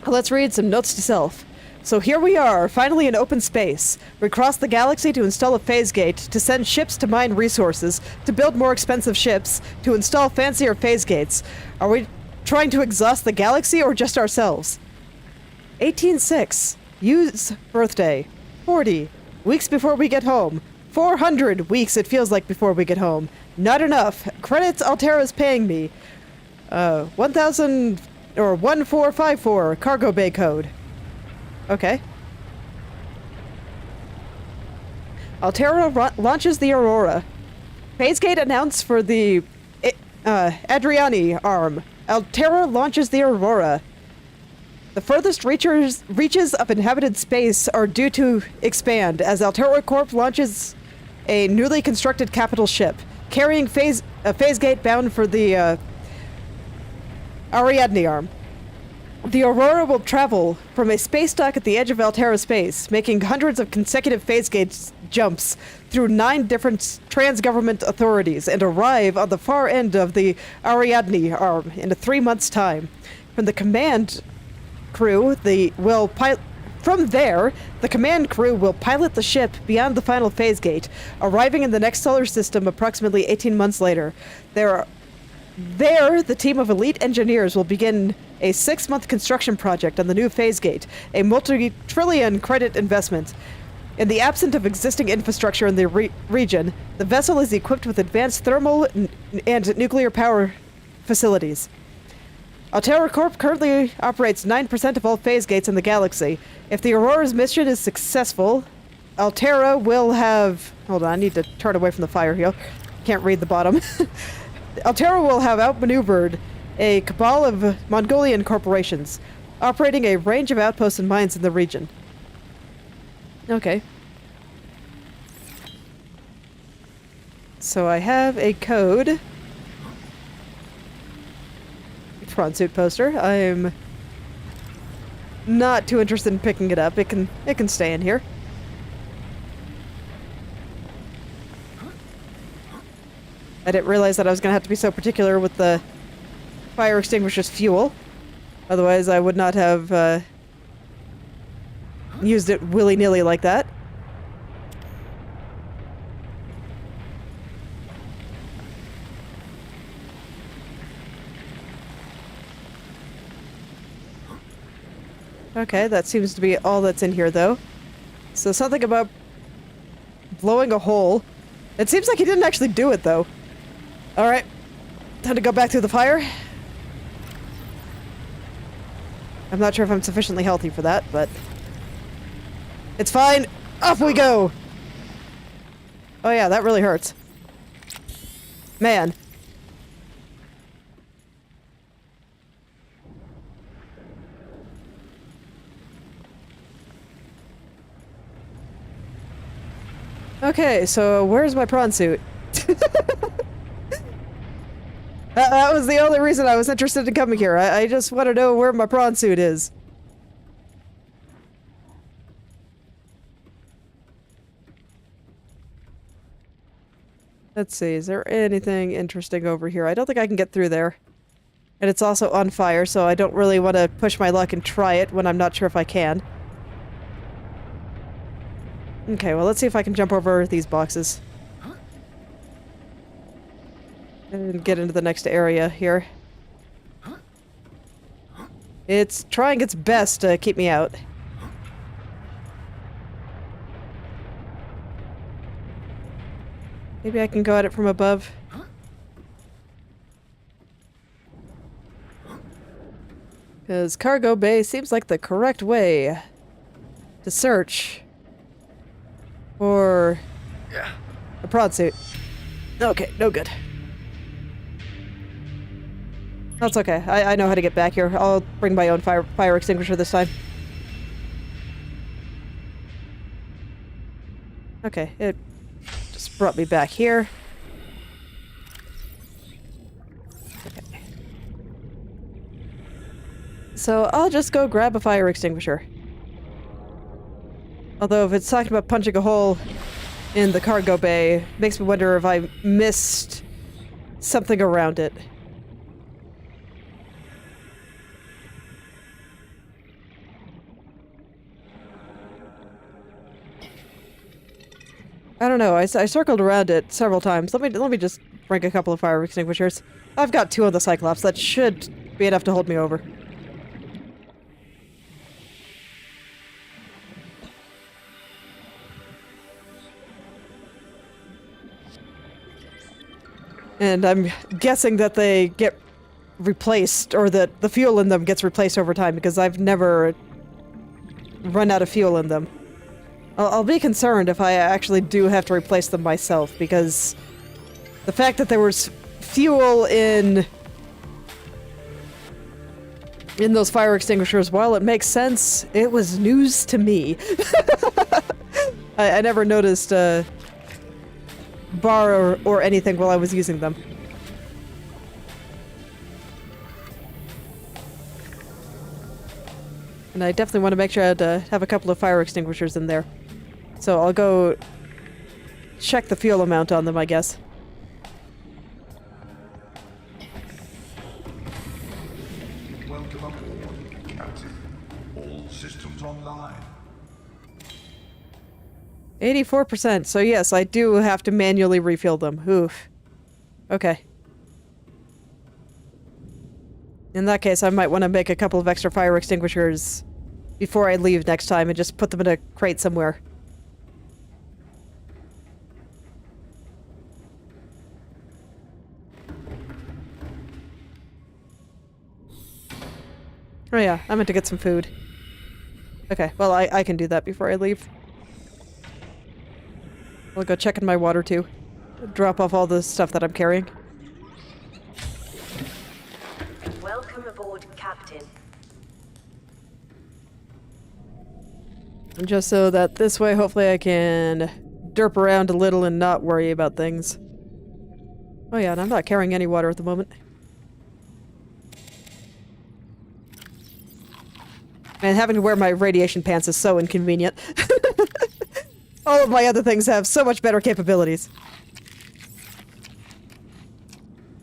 Let's read some notes to self. So here we are, finally in open space. We crossed the galaxy to install a phase gate, to send ships to mine resources, to build more expensive ships, to install fancier phase gates. Are we trying to exhaust the galaxy or just ourselves? 18/6. Yu's birthday. 40. Weeks before we get home. 400 weeks it feels like before we get home. Not enough. Credits Altera's paying me. 1000 or 1454 cargo bay code. Okay. Altera launches the Aurora. Phasegate announced for the Adriani arm. Altera launches the Aurora. The furthest reaches of inhabited space are due to expand as Altera Corp launches a newly constructed capital ship, carrying a phase gate bound for the Ariadne arm. The Aurora will travel from a space dock at the edge of Altera space, making hundreds of consecutive phase gate jumps through 9 different trans-government authorities and arrive on the far end of the Ariadne arm in 3 months' time. From the command crew, From there, the command crew will pilot the ship beyond the final phase gate, arriving in the next solar system approximately 18 months later. There, the team of elite engineers will begin a 6-month construction project on the new phase gate, a multi-trillion credit investment. In the absence of existing infrastructure in the region, the vessel is equipped with advanced thermal and nuclear power facilities. Altera Corp currently operates 9% of all phase gates in the galaxy. If the Aurora's mission is successful, Altera will have... Hold on, I need to turn away from the fire here. Can't read the bottom. Altera will have outmaneuvered a cabal of Mongolian corporations, operating a range of outposts and mines in the region. Okay. So I have a code. Prawn suit poster. I'm not too interested in picking it up. It can stay in here. I didn't realize that I was gonna have to be so particular with the fire extinguisher's fuel. Otherwise, I would not have used it willy-nilly like that. Okay, that seems to be all that's in here, though. So something about blowing a hole. It seems like he didn't actually do it, though. Alright. Time to go back through the fire. I'm not sure if I'm sufficiently healthy for that, but... It's fine! Off we go! Oh yeah, that really hurts. Man. Okay, so where's my prawn suit? That was the only reason I was interested in coming here. I just want to know where my prawn suit is. Let's see, is there anything interesting over here? I don't think I can get through there. And it's also on fire, so I don't really want to push my luck and try it when I'm not sure if I can. Okay, well, let's see if I can jump over these boxes. And get into the next area here. It's trying its best to keep me out. Maybe I can go at it from above. Because cargo bay seems like the correct way to search for a prawn suit. Okay, no good. That's okay. I know how to get back here. I'll bring my own fire extinguisher this time. Okay, it just brought me back here. Okay. So I'll just go grab a fire extinguisher. Although if it's talking about punching a hole in the cargo bay, makes me wonder if I missed something around it. I don't know. I circled around it several times. Let me just bring a couple of fire extinguishers. I've got 2 on the Cyclops. That should be enough to hold me over. And I'm guessing that they get replaced, or that the fuel in them gets replaced over time, because I've never run out of fuel in them. I'll be concerned if I actually do have to replace them myself, because the fact that there was fuel in those fire extinguishers, while it makes sense, it was news to me. I never noticed bar or anything while I was using them. And I definitely want to make sure I have a couple of fire extinguishers in there. So I'll go check the fuel amount on them, I guess. Welcome aboard, Captain. All systems online. 84%. So yes, I do have to manually refuel them. Oof. Okay. In that case, I might want to make a couple of extra fire extinguishers before I leave next time and just put them in a crate somewhere. Oh yeah, I meant to get some food. Okay, well I can do that before I leave. I'll go check in my water too. Drop off all the stuff that I'm carrying. Welcome aboard, Captain. And just so that this way, hopefully I can derp around a little and not worry about things. Oh yeah, and I'm not carrying any water at the moment. Man, having to wear my radiation pants is so inconvenient. All of my other things have so much better capabilities.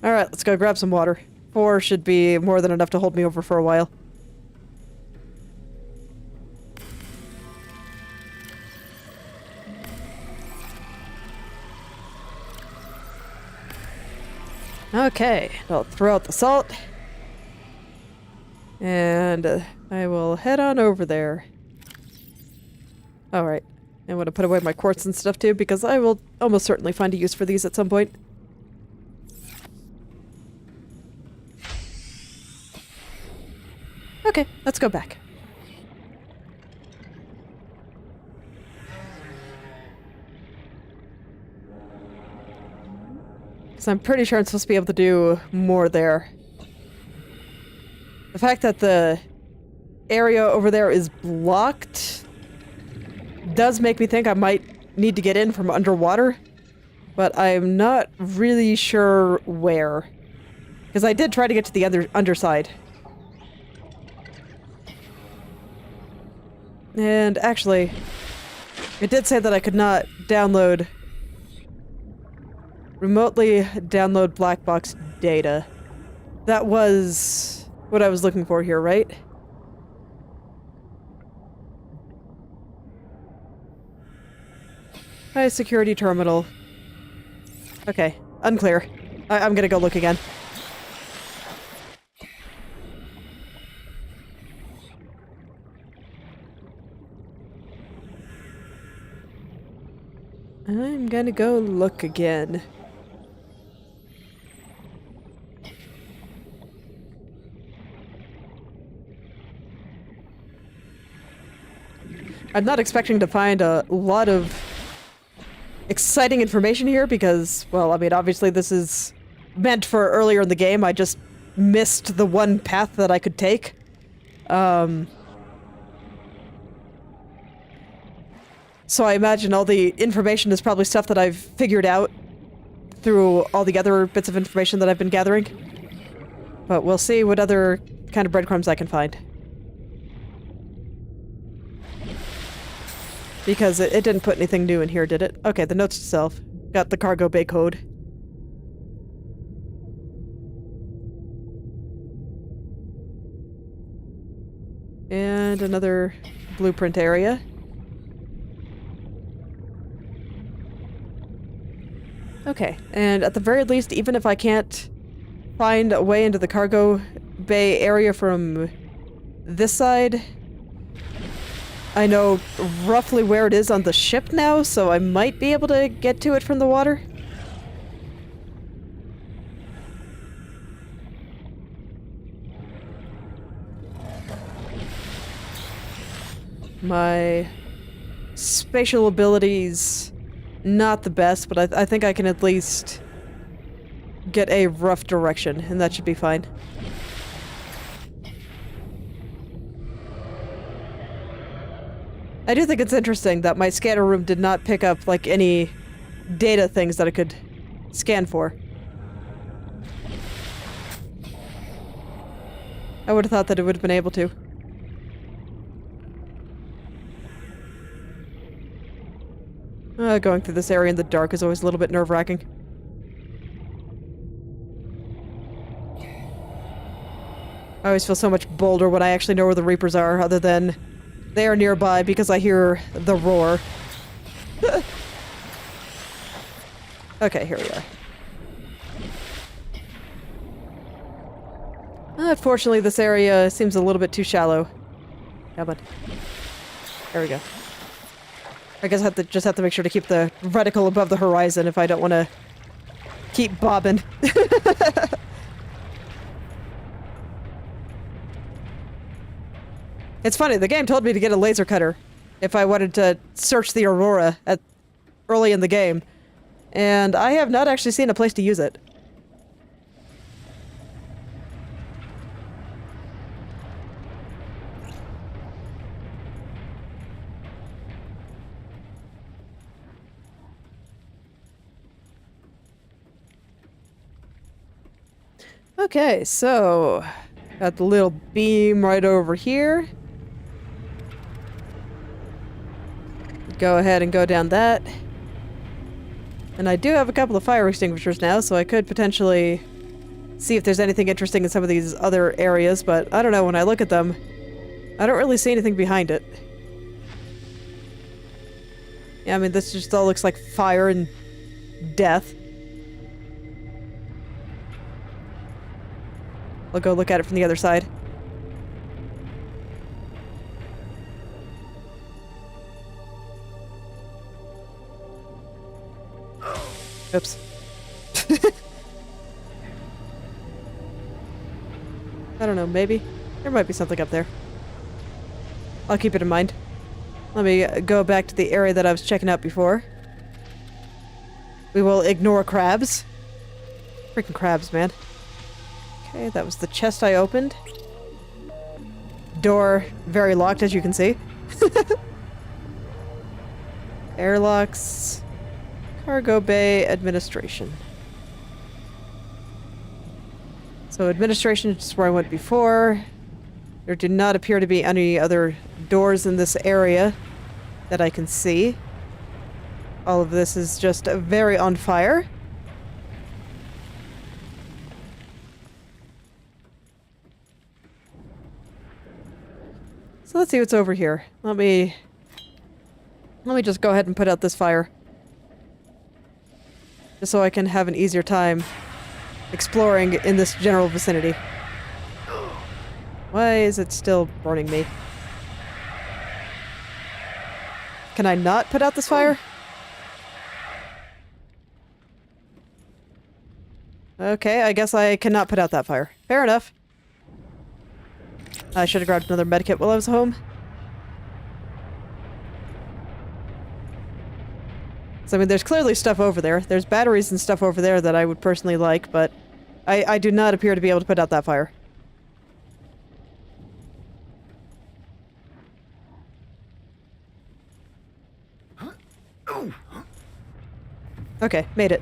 Alright, let's go grab some water. 4 should be more than enough to hold me over for a while. Okay, I'll throw out the salt. And I will head on over there. Alright. I want to put away my quartz and stuff too, because I will almost certainly find a use for these at some point. Okay, let's go back. Because I'm pretty sure I'm supposed to be able to do more there. The fact that the area over there is blocked does make me think I might need to get in from underwater, but I'm not really sure where. Because I did try to get to the underside. And actually, it did say that I could not remotely download black box data. That was what I was looking for here, right? High security terminal. Okay, unclear. I'm gonna go look again. I'm gonna go look again. I'm not expecting to find a lot of exciting information here because, well, I mean, obviously this is meant for earlier in the game. I just missed the one path that I could take. So I imagine all the information is probably stuff that I've figured out through all the other bits of information that I've been gathering. But we'll see what other kind of breadcrumbs I can find. Because it didn't put anything new in here, did it? Okay, the notes itself. Got the cargo bay code. And another blueprint area. Okay, and at the very least, even if I can't find a way into the cargo bay area from this side, I know roughly where it is on the ship now, so I might be able to get to it from the water. My spatial abilities, not the best, but I think I can at least get a rough direction, and that should be fine. I do think it's interesting that my scanner room did not pick up, like, any data things that I could scan for. I would have thought that it would have been able to. Going through this area in the dark is always a little bit nerve-wracking. I always feel so much bolder when I actually know where the Reapers are, other than they are nearby because I hear the roar. Okay, here we are. Unfortunately, this area seems a little bit too shallow. Come on. There we go. I guess I just have to make sure to keep the reticle above the horizon if I don't want to keep bobbing. It's funny, the game told me to get a laser cutter if I wanted to search the Aurora early in the game, and I have not actually seen a place to use it. Okay, so got the little beam right over here. Go ahead and go down that. And I do have a couple of fire extinguishers now, so I could potentially see if there's anything interesting in some of these other areas, but I don't know, when I look at them, I don't really see anything behind it. Yeah, I mean, this just all looks like fire and death. I'll go look at it from the other side. Oops. I don't know, maybe? There might be something up there. I'll keep it in mind. Let me go back to the area that I was checking out before. We will ignore crabs. Freaking crabs, man. Okay, that was the chest I opened. Door very locked, as you can see. Airlocks. Cargo bay administration. So administration is where I went before. There do not appear to be any other doors in this area that I can see. All of this is just very on fire. So let's see what's over here. Let me just go ahead and put out this fire. Just so I can have an easier time exploring in this general vicinity. Why is it still burning me? Can I not put out this fire? Okay, I guess I cannot put out that fire. Fair enough. I should have grabbed another medkit while I was home. So, I mean, there's clearly stuff over there. There's batteries and stuff over there that I would personally like, but I do not appear to be able to put out that fire. Okay, made it.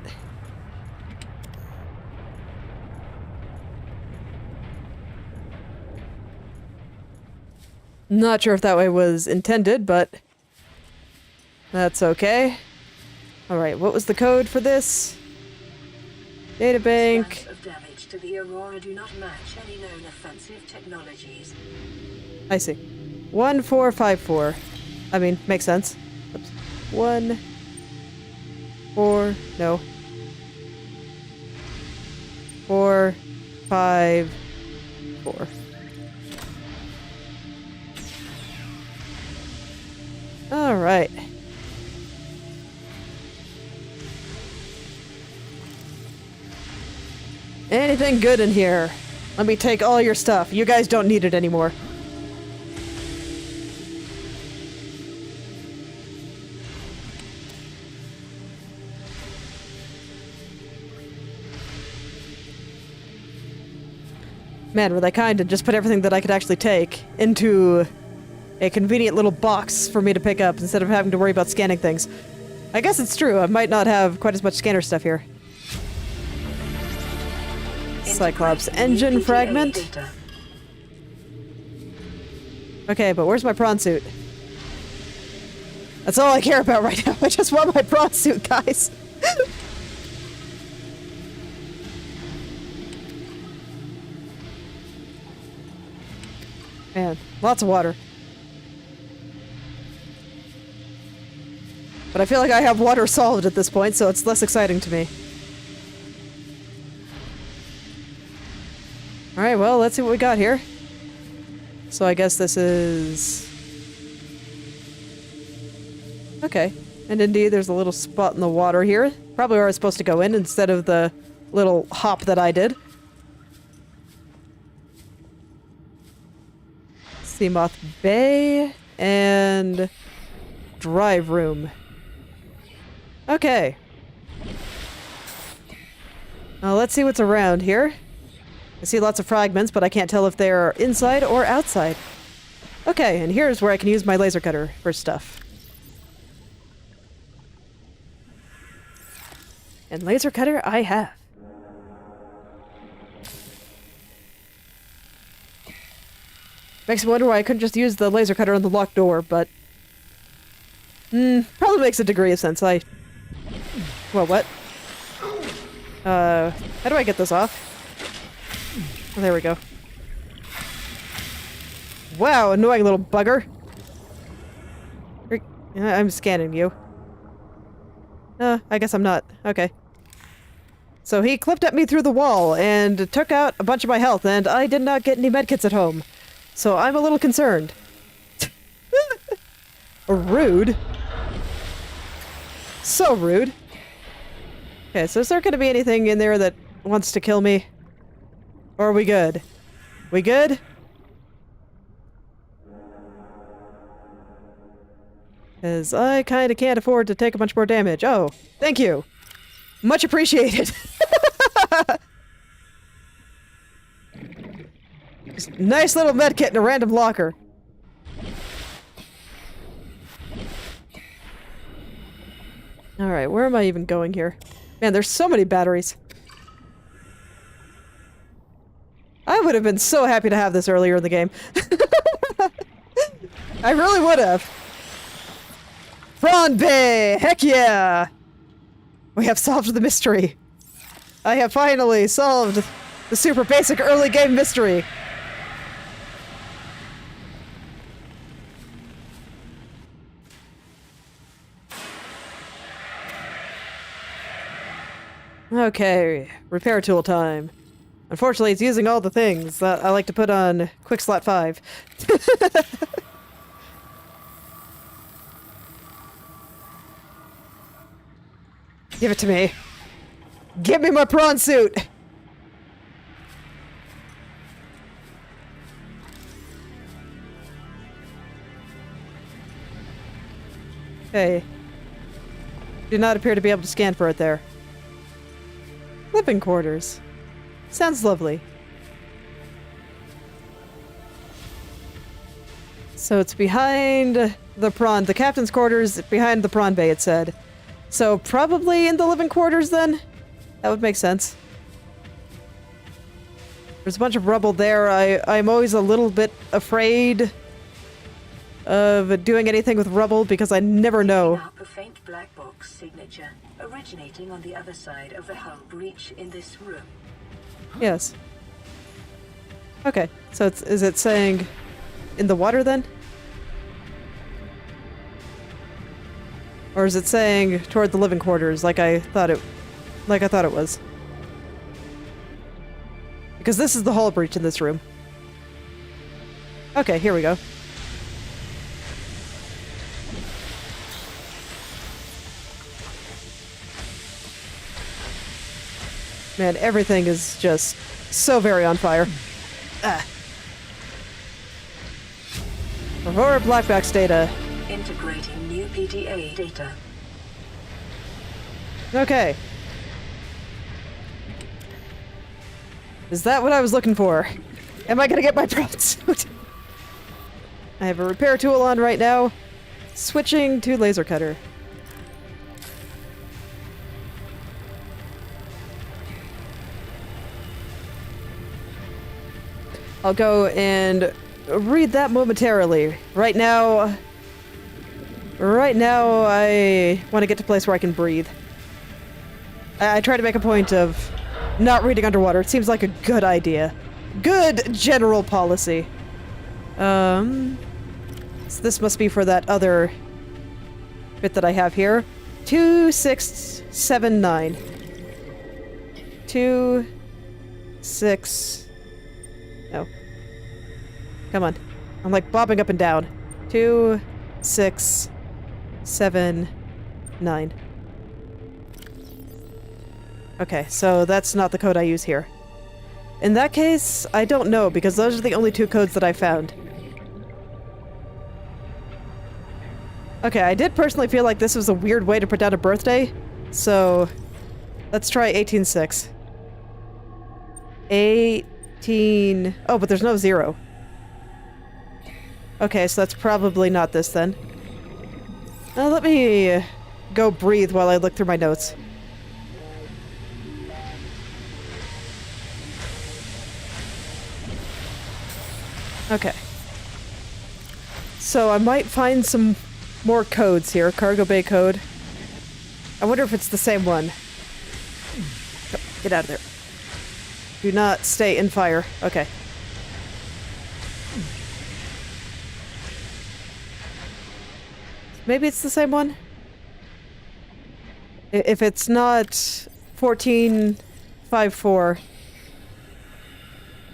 Not sure if that way was intended, but that's okay. Alright, what was the code for this? Databank. Scans of damage to the Aurora do not match any known offensive technologies. I see. 1454. I mean, makes sense. Oops. 1 4 no. 4 5 4. Alright. Anything good in here? Let me take all your stuff. You guys don't need it anymore. Man, were they kind and just put everything that I could actually take into a convenient little box for me to pick up instead of having to worry about scanning things. I guess it's true. I might not have quite as much scanner stuff here. Cyclops engine fragment. Okay, but where's my prawn suit? That's all I care about right now. I just want my prawn suit, guys. Man, lots of water. But I feel like I have water solved at this point, so it's less exciting to me. Alright, well, let's see what we got here. So I guess this is... Okay. And indeed, there's a little spot in the water here. Probably where I was supposed to go in instead of the little hop that I did. Seamoth Bay and drive room. Okay. Now let's see what's around here. I see lots of fragments, but I can't tell if they're inside or outside. Okay, and here's where I can use my laser cutter for stuff. And laser cutter I have. Makes me wonder why I couldn't just use the laser cutter on the locked door, but... probably makes a degree of sense. Well, what? How do I get this off? Oh, there we go. Wow, annoying little bugger. I'm scanning you. I guess I'm not. Okay. So he clipped at me through the wall and took out a bunch of my health, and I did not get any medkits at home. So I'm a little concerned. Rude. So rude. Okay, so is there going to be anything in there that wants to kill me? Or are we good? We good? Because I kind of can't afford to take a bunch more damage. Oh, thank you. Much appreciated. Just nice little medkit in a random locker. Alright, where am I even going here? Man, there's so many batteries. I would have been so happy to have this earlier in the game. I really would have. Prawn Bay! Heck yeah! We have solved the mystery. I have finally solved the super basic early game mystery. Okay, repair tool time. Unfortunately, it's using all the things that I like to put on Quick Slot 5. Give it to me. Give me my prawn suit! Okay. Do not appear to be able to scan for it there. Living quarters. Sounds lovely. So it's behind the captain's quarters, behind the prawn bay, it said. So probably in the living quarters then? That would make sense. There's a bunch of rubble there. I'm always a little bit afraid of doing anything with rubble because I never know. Up a faint black box signature originating on the other side of the hull breach in this room. Yes. Okay, so is it saying in the water then? Or is it saying toward the living quarters like I thought it was? Because this is the hull breach in this room. Okay, here we go. Man, everything is just so very on fire. Ah. Aurora Blackbox data. Integrating new PDA data. Okay. Is that what I was looking for? Am I gonna get my prawn suit? I have a repair tool on right now. Switching to laser cutter. I'll go and read that momentarily. Right now, Right now, I want to get to a place where I can breathe. I try to make a point of not reading underwater. It seems like a good idea. Good general policy. So this must be for that other bit that I have here. 2679. 2, 6... No. Come on. I'm like bobbing up and down. 2, 6, 7, 9. Okay, so that's not the code I use here. In that case, I don't know, because those are the only 2 codes that I found. Okay, I did personally feel like this was a weird way to put down a birthday, so let's try 186. 18... Oh, but there's no 0. Okay, so that's probably not this then. Let me go breathe while I look through my notes. Okay. So I might find some more codes here. Cargo bay code. I wonder if it's the same one. Get out of there. Do not stay in fire. Okay. Maybe it's the same one? If it's not 1454.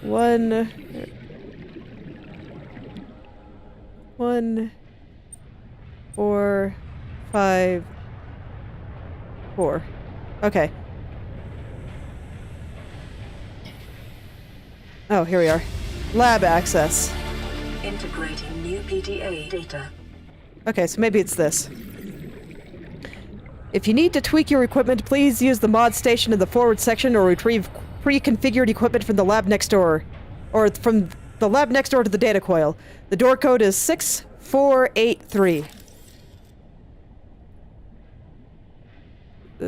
1, 4, 5, 4. Okay. Oh, here we are. Lab access. Integrating new PDA data. Okay, so maybe it's this. If you need to tweak your equipment, please use the mod station in the forward section or retrieve pre-configured equipment from the lab next door. Or from the lab next door to the data coil. The door code is 6483.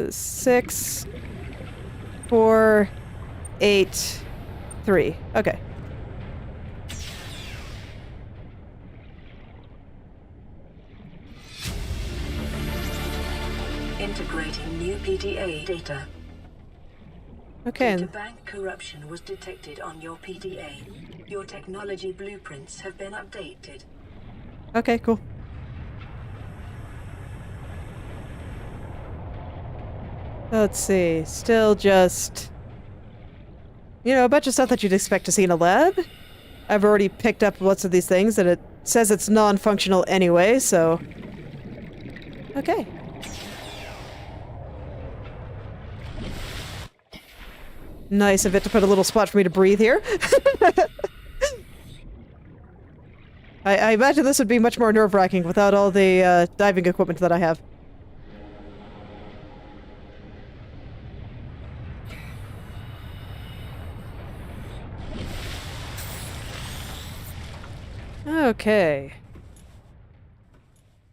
6483. Okay. Integrating new PDA data. Okay. Data bank corruption was detected on your PDA. Your technology blueprints have been updated. Okay, cool. Let's see. Still just... You know, a bunch of stuff that you'd expect to see in a lab. I've already picked up lots of these things, and it says it's non-functional anyway, so... Okay. Nice of it to put a little spot for me to breathe here. I imagine this would be much more nerve-wracking without all the diving equipment that I have. Okay.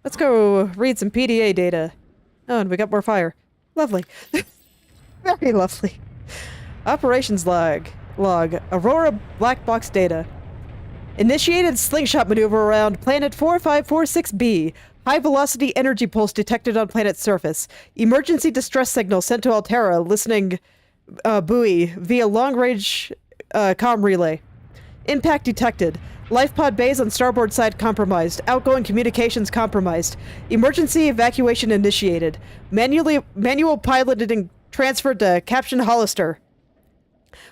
Let's go read some PDA data. Oh, and we got more fire. Lovely. Very lovely. Operations log. Aurora black box data. Initiated slingshot maneuver around planet 4546b. High velocity energy pulse detected on planet's surface. Emergency distress signal sent to Altera, listening buoy via long range comm relay. Impact detected. Life pod bays on starboard side compromised. Outgoing communications compromised. Emergency evacuation initiated. Manual piloted and transferred to Captain Hollister.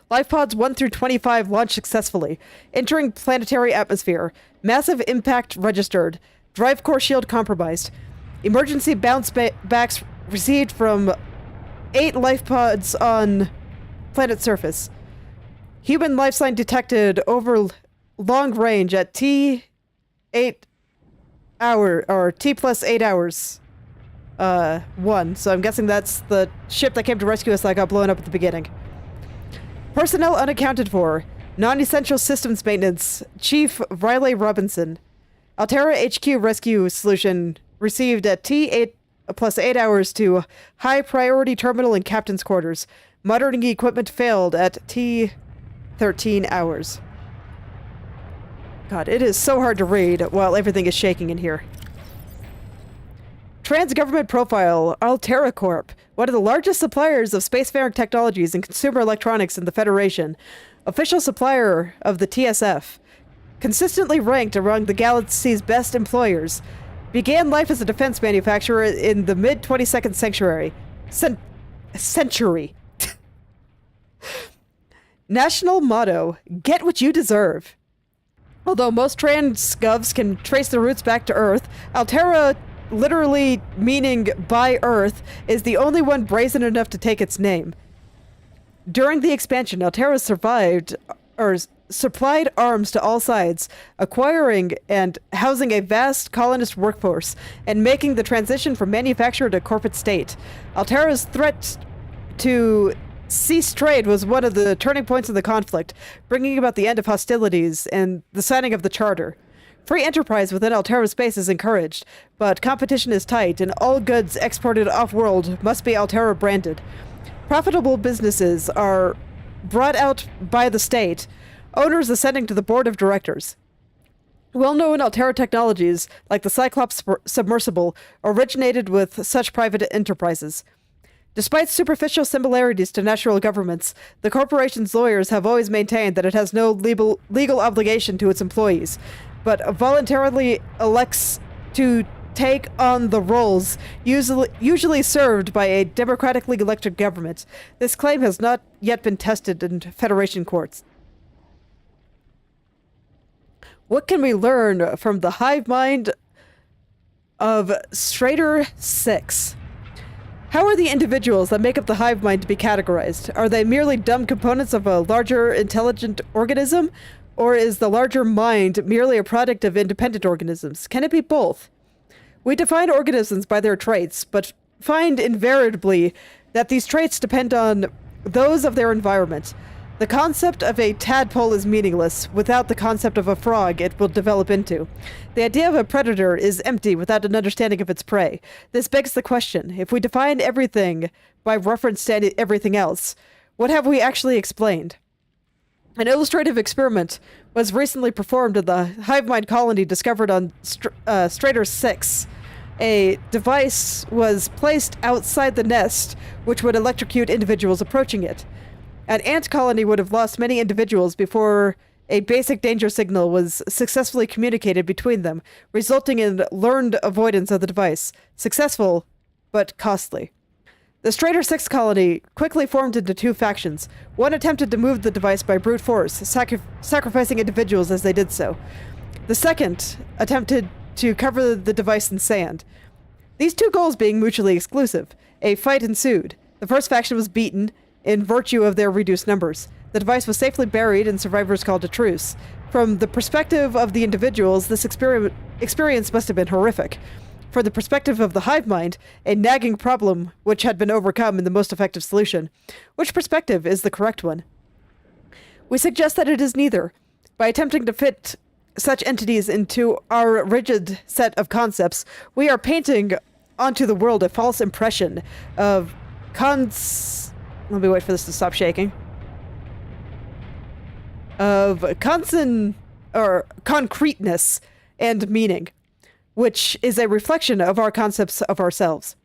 Life pods 1 through 25 launched successfully. Entering planetary atmosphere. Massive impact registered. Drive core shield compromised. Emergency bounce backs received from 8 life pods on planet surface. Human life sign detected over long range at T+8 hours. 1. So I'm guessing that's the ship that came to rescue us that got blown up at the beginning. Personnel unaccounted for. Non-essential systems maintenance. Chief Riley Robinson. Altera HQ rescue solution received at T+8 hours to high priority terminal in captain's quarters. Monitoring equipment failed at T13 hours. God, it is so hard to read while everything is shaking in here. trans-government profile, Altera Corp, one of the largest suppliers of spacefaring technologies and consumer electronics in the Federation, official supplier of the TSF, consistently ranked among the galaxy's best employers, began life as a defense manufacturer in the mid-22nd century. National motto, get what you deserve. Although most trans govs can trace their roots back to Earth, Altera, literally meaning by Earth, is the only one brazen enough to take its name. During the expansion, Altera supplied arms to all sides, acquiring and housing a vast colonist workforce, and making the transition from manufacturer to corporate state. Altera's threat to cease trade was one of the turning points in the conflict, bringing about the end of hostilities and the signing of the Charter. Free enterprise within Altera space is encouraged, but competition is tight, and all goods exported off-world must be Altera branded. Profitable businesses are brought out by the state, owners ascending to the board of directors. Well-known Altera technologies, like the Cyclops submersible, originated with such private enterprises. Despite superficial similarities to national governments, the corporation's lawyers have always maintained that it has no legal obligation to its employees, but voluntarily elects to take on the roles usually served by a democratically elected government. This claim has not yet been tested in Federation courts. What can we learn from the hive mind of Strader 6? How are the individuals that make up the hive mind to be categorized? Are they merely dumb components of a larger intelligent organism? Or is the larger mind merely a product of independent organisms? Can it be both? We define organisms by their traits, but find invariably that these traits depend on those of their environment. The concept of a tadpole is meaningless without the concept of a frog it will develop into. The idea of a predator is empty without an understanding of its prey. This begs the question, if we define everything by reference to everything else, what have we actually explained? An illustrative experiment was recently performed in the hive mind colony discovered on Strader 6. A device was placed outside the nest, which would electrocute individuals approaching it. An ant colony would have lost many individuals before a basic danger signal was successfully communicated between them, resulting in learned avoidance of the device. Successful, but costly. The Strader 6 colony quickly formed into two factions. One attempted to move the device by brute force, sacrificing individuals as they did so. The second attempted to cover the device in sand. These two goals being mutually exclusive, a fight ensued. The first faction was beaten in virtue of their reduced numbers. The device was safely buried and survivors called a truce. From the perspective of the individuals, this experience must have been horrific. From the perspective of the hive mind, a nagging problem which had been overcome in the most effective solution. Which perspective is the correct one? We suggest that it is neither. By attempting to fit such entities into our rigid set of concepts, we are painting onto the world a false impression of let me wait for this to stop shaking. Of concreteness and meaning, which is a reflection of our concepts of ourselves.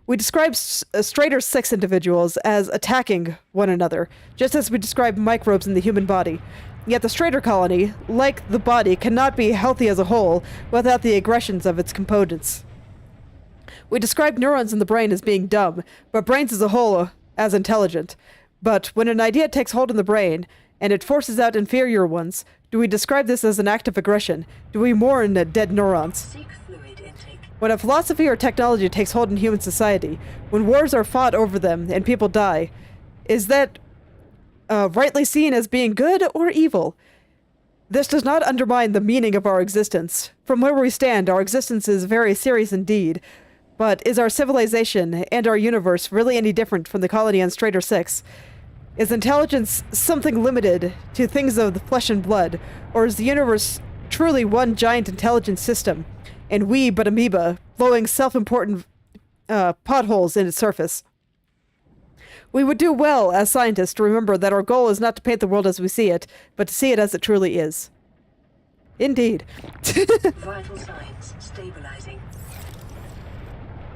We describe Strader 6 individuals as attacking one another, just as we describe microbes in the human body. Yet the Strader colony, like the body, cannot be healthy as a whole without the aggressions of its components. We describe neurons in the brain as being dumb, but brains as a whole as intelligent. But when an idea takes hold in the brain, and it forces out inferior ones, do we describe this as an act of aggression? Do we mourn dead neurons? Seek fluid intake. When a philosophy or technology takes hold in human society, when wars are fought over them and people die, is that rightly seen as being good or evil? This does not undermine the meaning of our existence. From where we stand, our existence is very serious indeed. But is our civilization and our universe really any different from the colony on Strader 6? Is intelligence something limited to things of the flesh and blood, or is the universe truly one giant intelligent system, and we but amoeba, blowing self-important potholes in its surface? We would do well, as scientists, to remember that our goal is not to paint the world as we see it, but to see it as it truly is. Indeed. Vital signs stabilizing.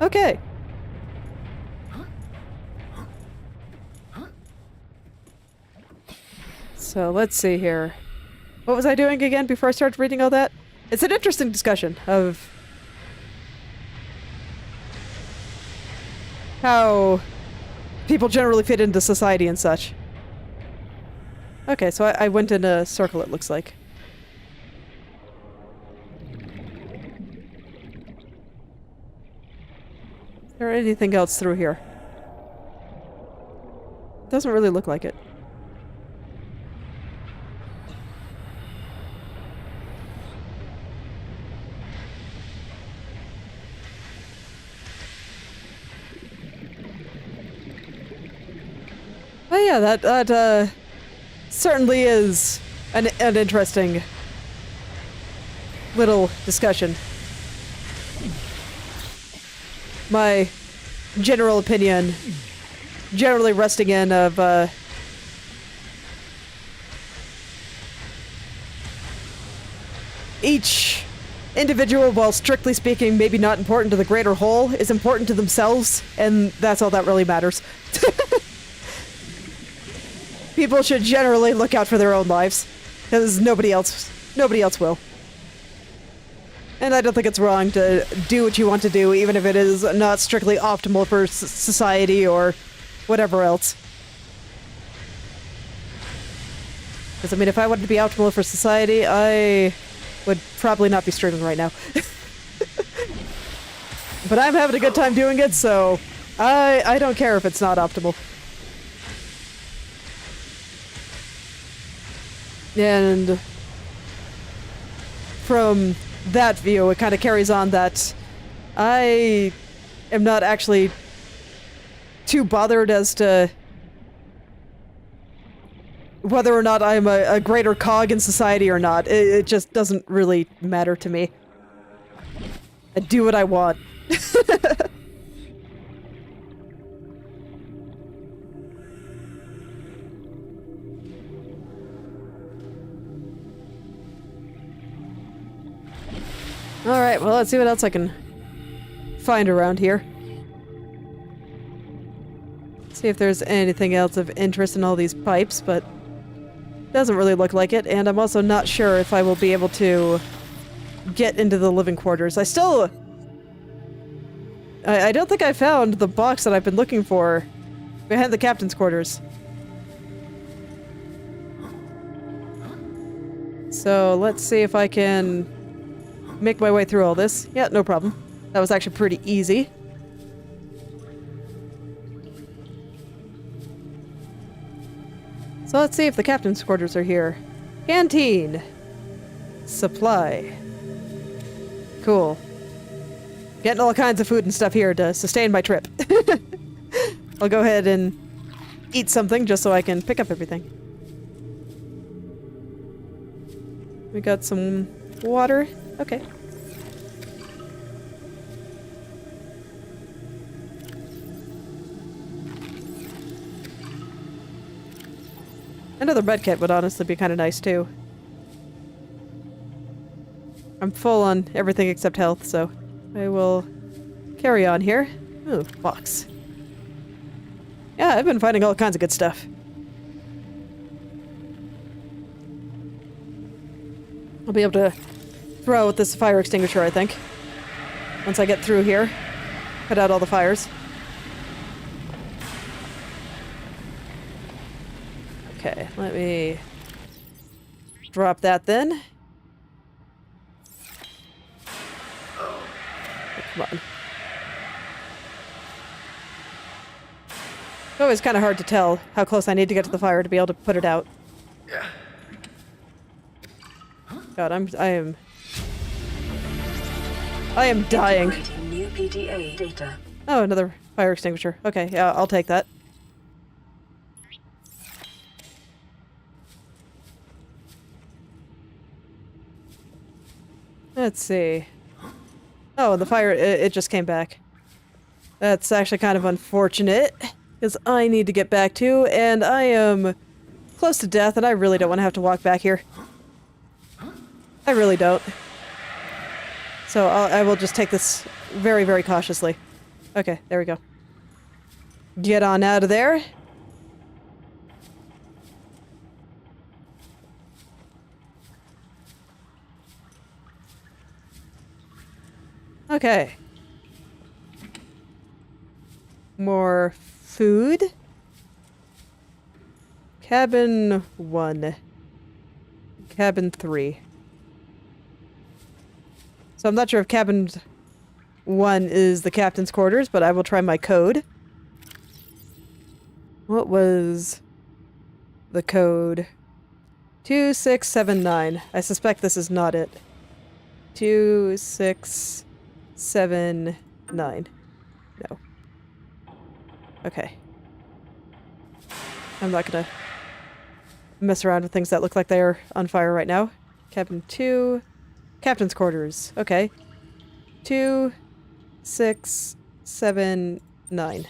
Okay. So let's see here. What was I doing again before I started reading all that? It's an interesting discussion of how people generally fit into society and such. Okay, so I went in a circle, it looks like. Is there anything else through here? Doesn't really look like it. Oh yeah, that certainly is an interesting little discussion. My general opinion, generally resting in of each individual, while strictly speaking maybe not important to the greater whole, is important to themselves, and that's all that really matters. People should generally look out for their own lives, because nobody else will. And I don't think it's wrong to do what you want to do, even if it is not strictly optimal for society or whatever else. Because, I mean, if I wanted to be optimal for society, I would probably not be streaming right now. But I'm having a good time doing it, so I don't care if it's not optimal. And from that view, it kind of carries on that I am not actually too bothered as to whether or not I'm a greater cog in society or not. It just doesn't really matter to me. I do what I want. Alright, well, let's see what else I can find around here. See if there's anything else of interest in all these pipes, but doesn't really look like it, and I'm also not sure if I will be able to get into the living quarters. I don't think I found the box that I've been looking for behind the captain's quarters. So let's see if I can make my way through all this. Yeah, no problem. That was actually pretty easy. So let's see if the captain's quarters are here. Canteen. Supply. Cool. Getting all kinds of food and stuff here to sustain my trip. I'll go ahead and eat something just so I can pick up everything. We got some water. Okay. Another med kit would honestly be kind of nice too. I'm full on everything except health, so I will carry on here. Ooh, box. Yeah, I've been finding all kinds of good stuff. I'll be able to throw out this fire extinguisher, I think. Once I get through here. Put out all the fires. Okay, let me drop that then. Oh, come on. It's always kind of hard to tell how close I need to get to the fire to be able to put it out. Yeah. God, I am dying. Integrating new PDA data. Oh, another fire extinguisher. Okay, yeah, I'll take that. Let's see. Oh, the fire, it just came back. That's actually kind of unfortunate, because I need to get back too, and I am close to death, and I really don't want to have to walk back here. I really don't. So I will just take this very, very cautiously. Okay, there we go. Get on out of there. Okay. More food. Cabin 1. Cabin 3. So I'm not sure if cabin 1 is the captain's quarters, but I will try my code. What was the code? 2679. I suspect this is not it. 2679. No. Okay. I'm not gonna mess around with things that look like they're on fire right now. Cabin 2. Captain's quarters. Okay. 2679.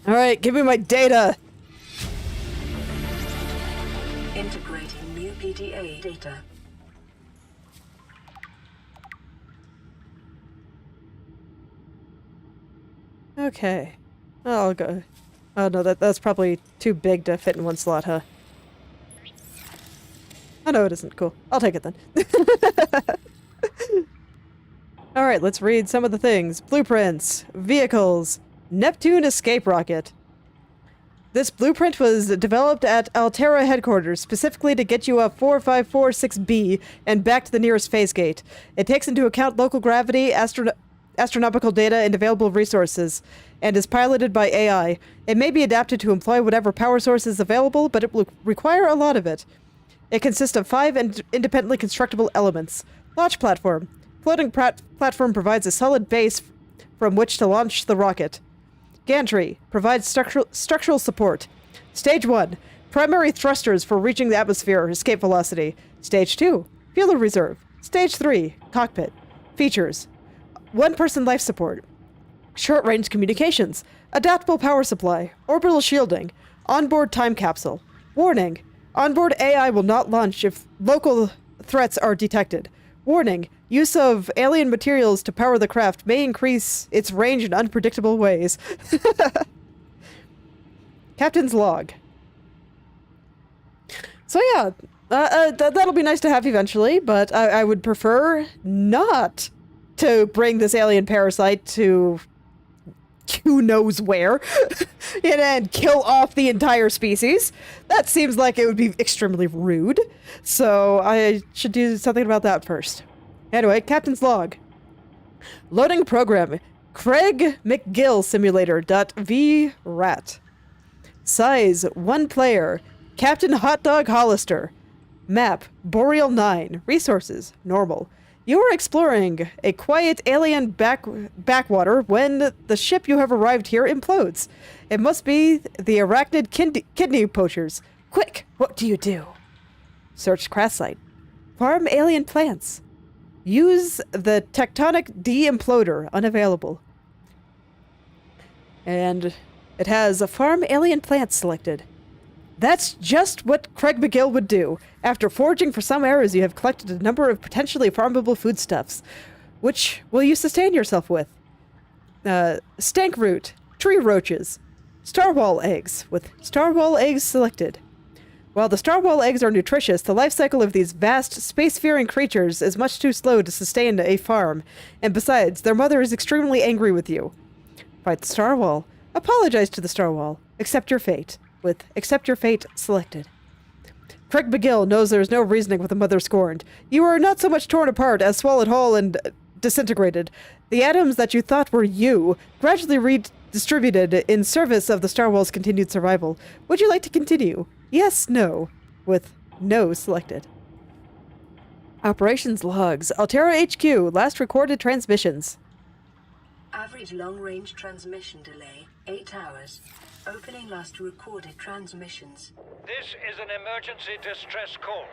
Alright, give me my data! Integrating new PDA data. Okay. I'll go. Oh no, that's probably too big to fit in one slot, huh? Oh no, it isn't. Cool. I'll take it then. Alright, let's read some of the things. Blueprints. Vehicles. Neptune escape rocket. This blueprint was developed at Altera headquarters, specifically to get you up 4546B and back to the nearest phase gate. It takes into account local gravity, astronomical data, and available resources, and is piloted by AI. It may be adapted to employ whatever power source is available, but it will require a lot of it. It consists of 5 independently constructible elements. Launch platform. Floating platform provides a solid base from which to launch the rocket. Gantry provides structural support. Stage 1. Primary thrusters for reaching the atmosphere, escape velocity. Stage 2. Fuel reserve. Stage 3. Cockpit. Features. 1-person life support. Short-range communications. Adaptable power supply. Orbital shielding. Onboard time capsule. Warning. Onboard AI will not launch if local threats are detected. Warning. Use of alien materials to power the craft may increase its range in unpredictable ways. Captain's log. So yeah, that'll be nice to have eventually, but I would prefer not to bring this alien parasite to who knows where and kill off the entire species. That seems like it would be extremely rude, so I should do something about that first. Anyway, Captain's log. Loading program. Craig McGill Simulator.vrat. Size 1 player. Captain Hotdog Hollister. Map Boreal 9. Resources normal. You are exploring a quiet alien backwater when the ship you have arrived here implodes. It must be the arachnid kidney poachers. Quick, what do you do? Search crash site. Farm alien plants. Use the tectonic de-imploder, unavailable. And it has a farm alien plant selected. That's just what Craig McGill would do. After foraging for some errors, you have collected a number of potentially farmable foodstuffs. Which will you sustain yourself with? Stank root, tree roaches, starwall eggs, with starwall eggs selected. While the starwall eggs are nutritious, the life cycle of these vast, space-faring creatures is much too slow to sustain a farm, and besides, their mother is extremely angry with you. Fight the starwall. Apologize to the starwall. Accept your fate. With accept your fate selected. Craig McGill knows there is no reasoning with a mother scorned. You are not so much torn apart as swallowed whole and disintegrated. The atoms that you thought were you gradually redistributed in service of the starwall's continued survival. Would you like to continue? Yes, no. With no selected. Operations logs. Altera HQ. Last recorded transmissions. Average long-range transmission delay, 8 hours. Opening last recorded transmissions. This is an emergency distress call.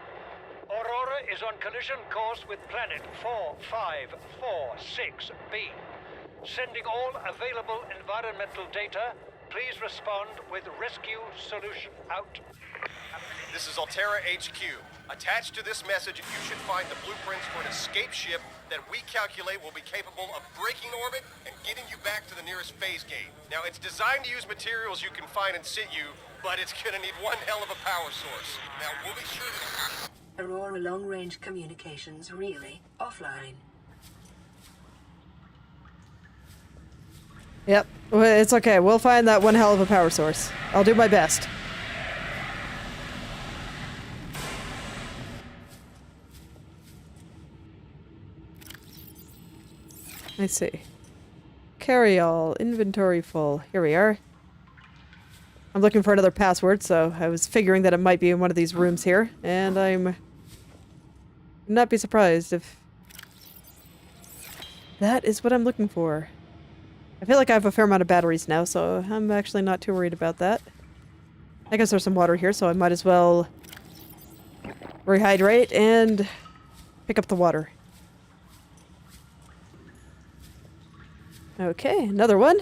Aurora is on collision course with planet 4546B. Sending all available environmental data. Please respond with rescue solution. Out. This is Altera HQ. Attached to this message, you should find the blueprints for an escape ship that we calculate will be capable of breaking orbit and getting you back to the nearest phase gate. Now, it's designed to use materials you can find in situ, but it's gonna need one hell of a power source. Now, we'll be sure to... Aurora long-range communications really offline. Yep. Well, it's okay. We'll find that one hell of a power source. I'll do my best. I see. Carry all. Inventory full. Here we are. I'm looking for another password, so I was figuring that it might be in one of these rooms here, and I'm not be surprised if that is what I'm looking for. I feel like I have a fair amount of batteries now, so I'm actually not too worried about that. I guess there's some water here, so I might as well rehydrate and pick up the water. Okay, another one.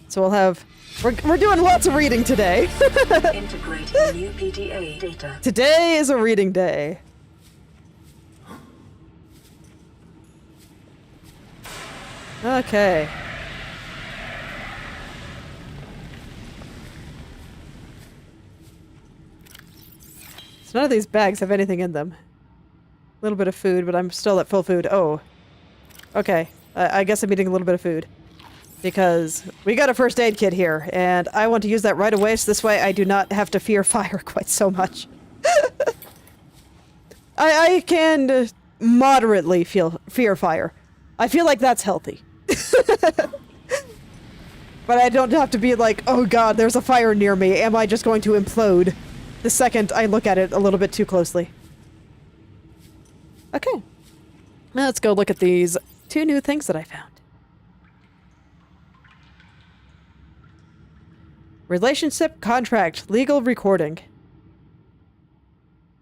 So we'll have... We're doing lots of reading today. Integrating new PDA data. Today is a reading day. Okay. So none of these bags have anything in them. A little bit of food, but I'm still at full food. Oh. Okay. I guess I'm eating a little bit of food. Because we got a first aid kit here, and I want to use that right away, so this way I do not have to fear fire quite so much. I can moderately fear fire. I feel like that's healthy. But I don't have to be like, oh god, there's a fire near me. Am I just going to implode the second I look at it a little bit too closely? Okay. Now let's go look at these 2 new things that I found. Relationship contract, legal recording.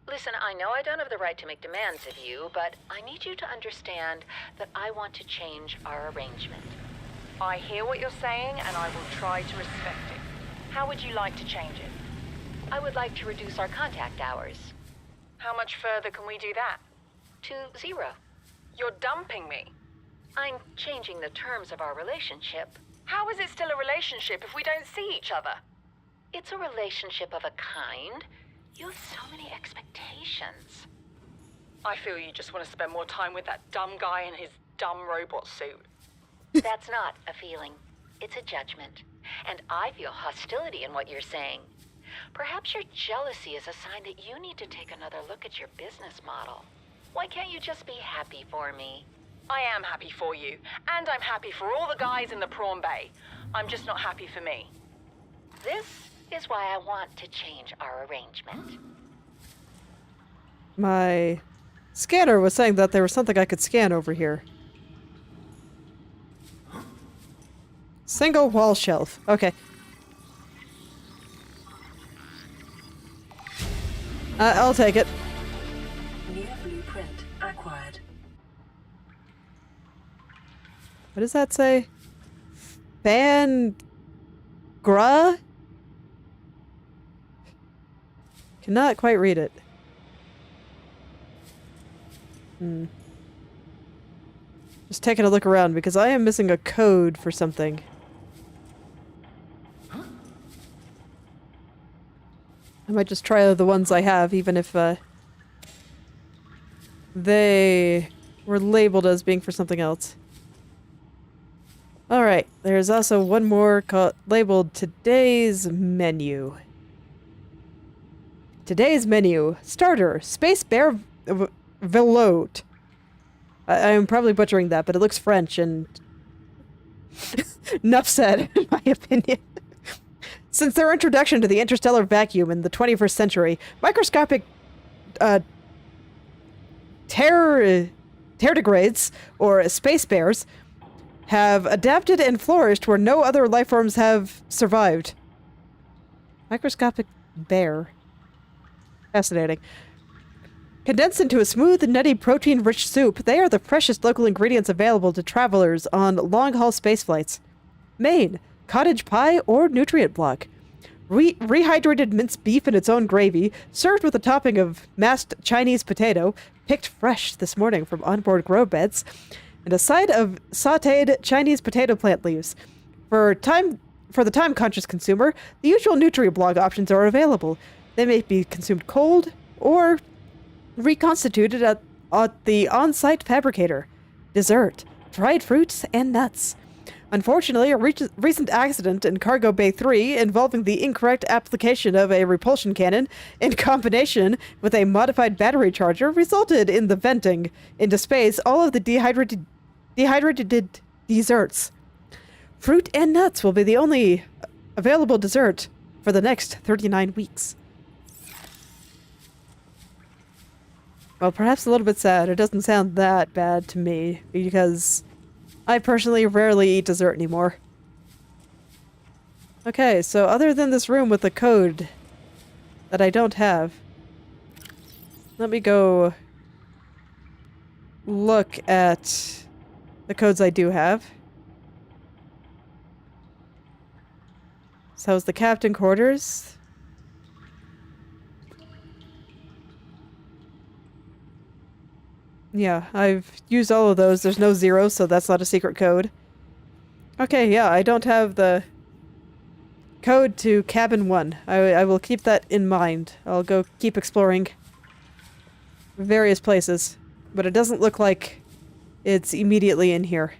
Listen, I know I don't have the right to make demands of you, but I need you to understand that I want to change our arrangement. I hear what you're saying, and I will try to respect it. How would you like to change it? I would like to reduce our contact hours. How much further can we do that? To 0. You're dumping me. I'm changing the terms of our relationship. How is it still a relationship if we don't see each other? It's a relationship of a kind. You have so many expectations. I feel you just want to spend more time with that dumb guy in his dumb robot suit. That's not a feeling. It's a judgment. And I feel hostility in what you're saying. Perhaps your jealousy is a sign that you need to take another look at your business model. Why can't you just be happy for me? I am happy for you, and I'm happy for all the guys in the prawn bay. I'm just not happy for me. This is why I want to change our arrangement. My scanner was saying that there was something I could scan over here. Single wall shelf. Okay. I'll take it. New blueprint acquired. What does that say? Gra? Cannot quite read it. Just taking a look around because I am missing a code for something. I might just try the ones I have, even if they were labeled as being for something else. Alright, there's also one more labeled Today's Menu. Today's Menu. Starter. Space Bear Veloute. I'm probably butchering that, but it looks French and... Enough said, in my opinion. Since their introduction to the interstellar vacuum in the 21st century, microscopic tardigrades, or space bears, have adapted and flourished where no other life forms have survived. Microscopic bear. Fascinating. Condensed into a smooth, nutty, protein-rich soup, they are the freshest local ingredients available to travelers on long-haul space flights. Main, cottage pie, or nutrient block. rehydrated minced beef in its own gravy, served with a topping of mashed Chinese potato, picked fresh this morning from onboard grow beds, and a side of sautéed Chinese potato plant leaves. For the time-conscious consumer, the usual NutriBlog options are available. They may be consumed cold or reconstituted at the on-site fabricator. Dessert, dried fruits, and nuts. Unfortunately, a recent accident in Cargo Bay 3 involving the incorrect application of a repulsion cannon in combination with a modified battery charger resulted in the venting into space all of the dehydrated desserts. Fruit and nuts will be the only available dessert for the next 39 weeks. Well, perhaps a little bit sad. It doesn't sound that bad to me, because I personally rarely eat dessert anymore. Okay, so other than this room with the code that I don't have, let me go look at the codes I do have. So is the captain quarters. Yeah, I've used all of those. There's no zero, so that's not a secret code. Okay, yeah, I don't have the code to cabin 1. I will keep that in mind. I'll go keep exploring various places, but it doesn't look like it's immediately in here.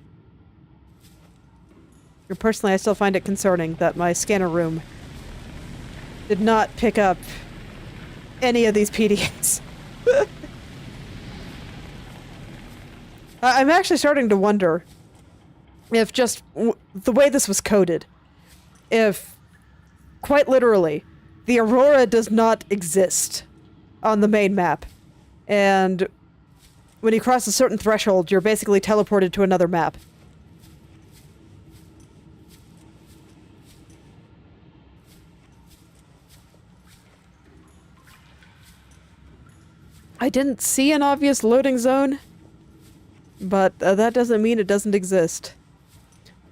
Personally, I still find it concerning that my scanner room did not pick up any of these PDAs. I'm actually starting to wonder if just the way this was coded, if quite literally the Aurora does not exist on the main map, and when you cross a certain threshold, you're basically teleported to another map. I didn't see an obvious loading zone, but that doesn't mean it doesn't exist.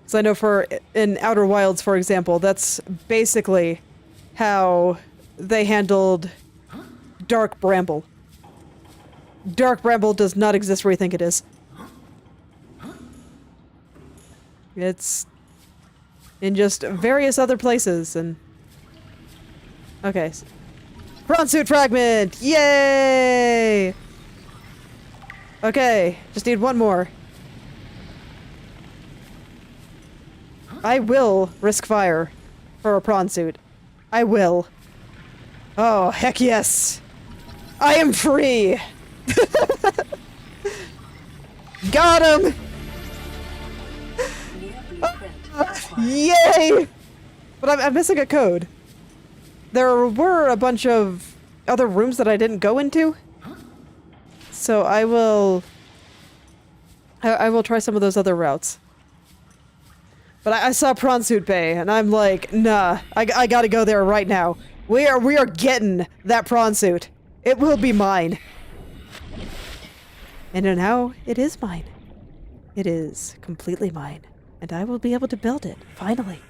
So I know in Outer Wilds, for example, that's basically how they handled Dark Bramble. Dark Bramble does not exist where you think it is. It's in just various other places, and... Okay. Prawn suit fragment! Yay! Okay, just need one more. I will risk fire for a prawn suit. I will. Oh, heck yes! I am free! Got him! Yay! But I'm missing a code. There were a bunch of other rooms that I didn't go into. So I will try some of those other routes. But I saw Prawn Suit Bay, and I'm like, nah, I gotta go there right now. We are getting that prawn suit. It will be mine. And now it is mine. It is completely mine. And I will be able to build it, finally.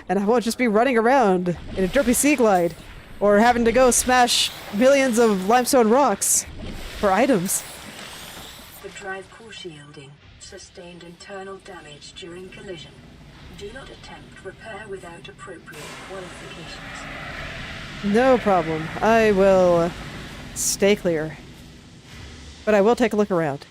And I won't just be running around in a derpy sea glide, or having to go smash millions of limestone rocks for items. The drive core shielding sustained internal damage during collision. Do not attempt repair without appropriate qualifications. No problem. I will stay clear. But I will take a look around.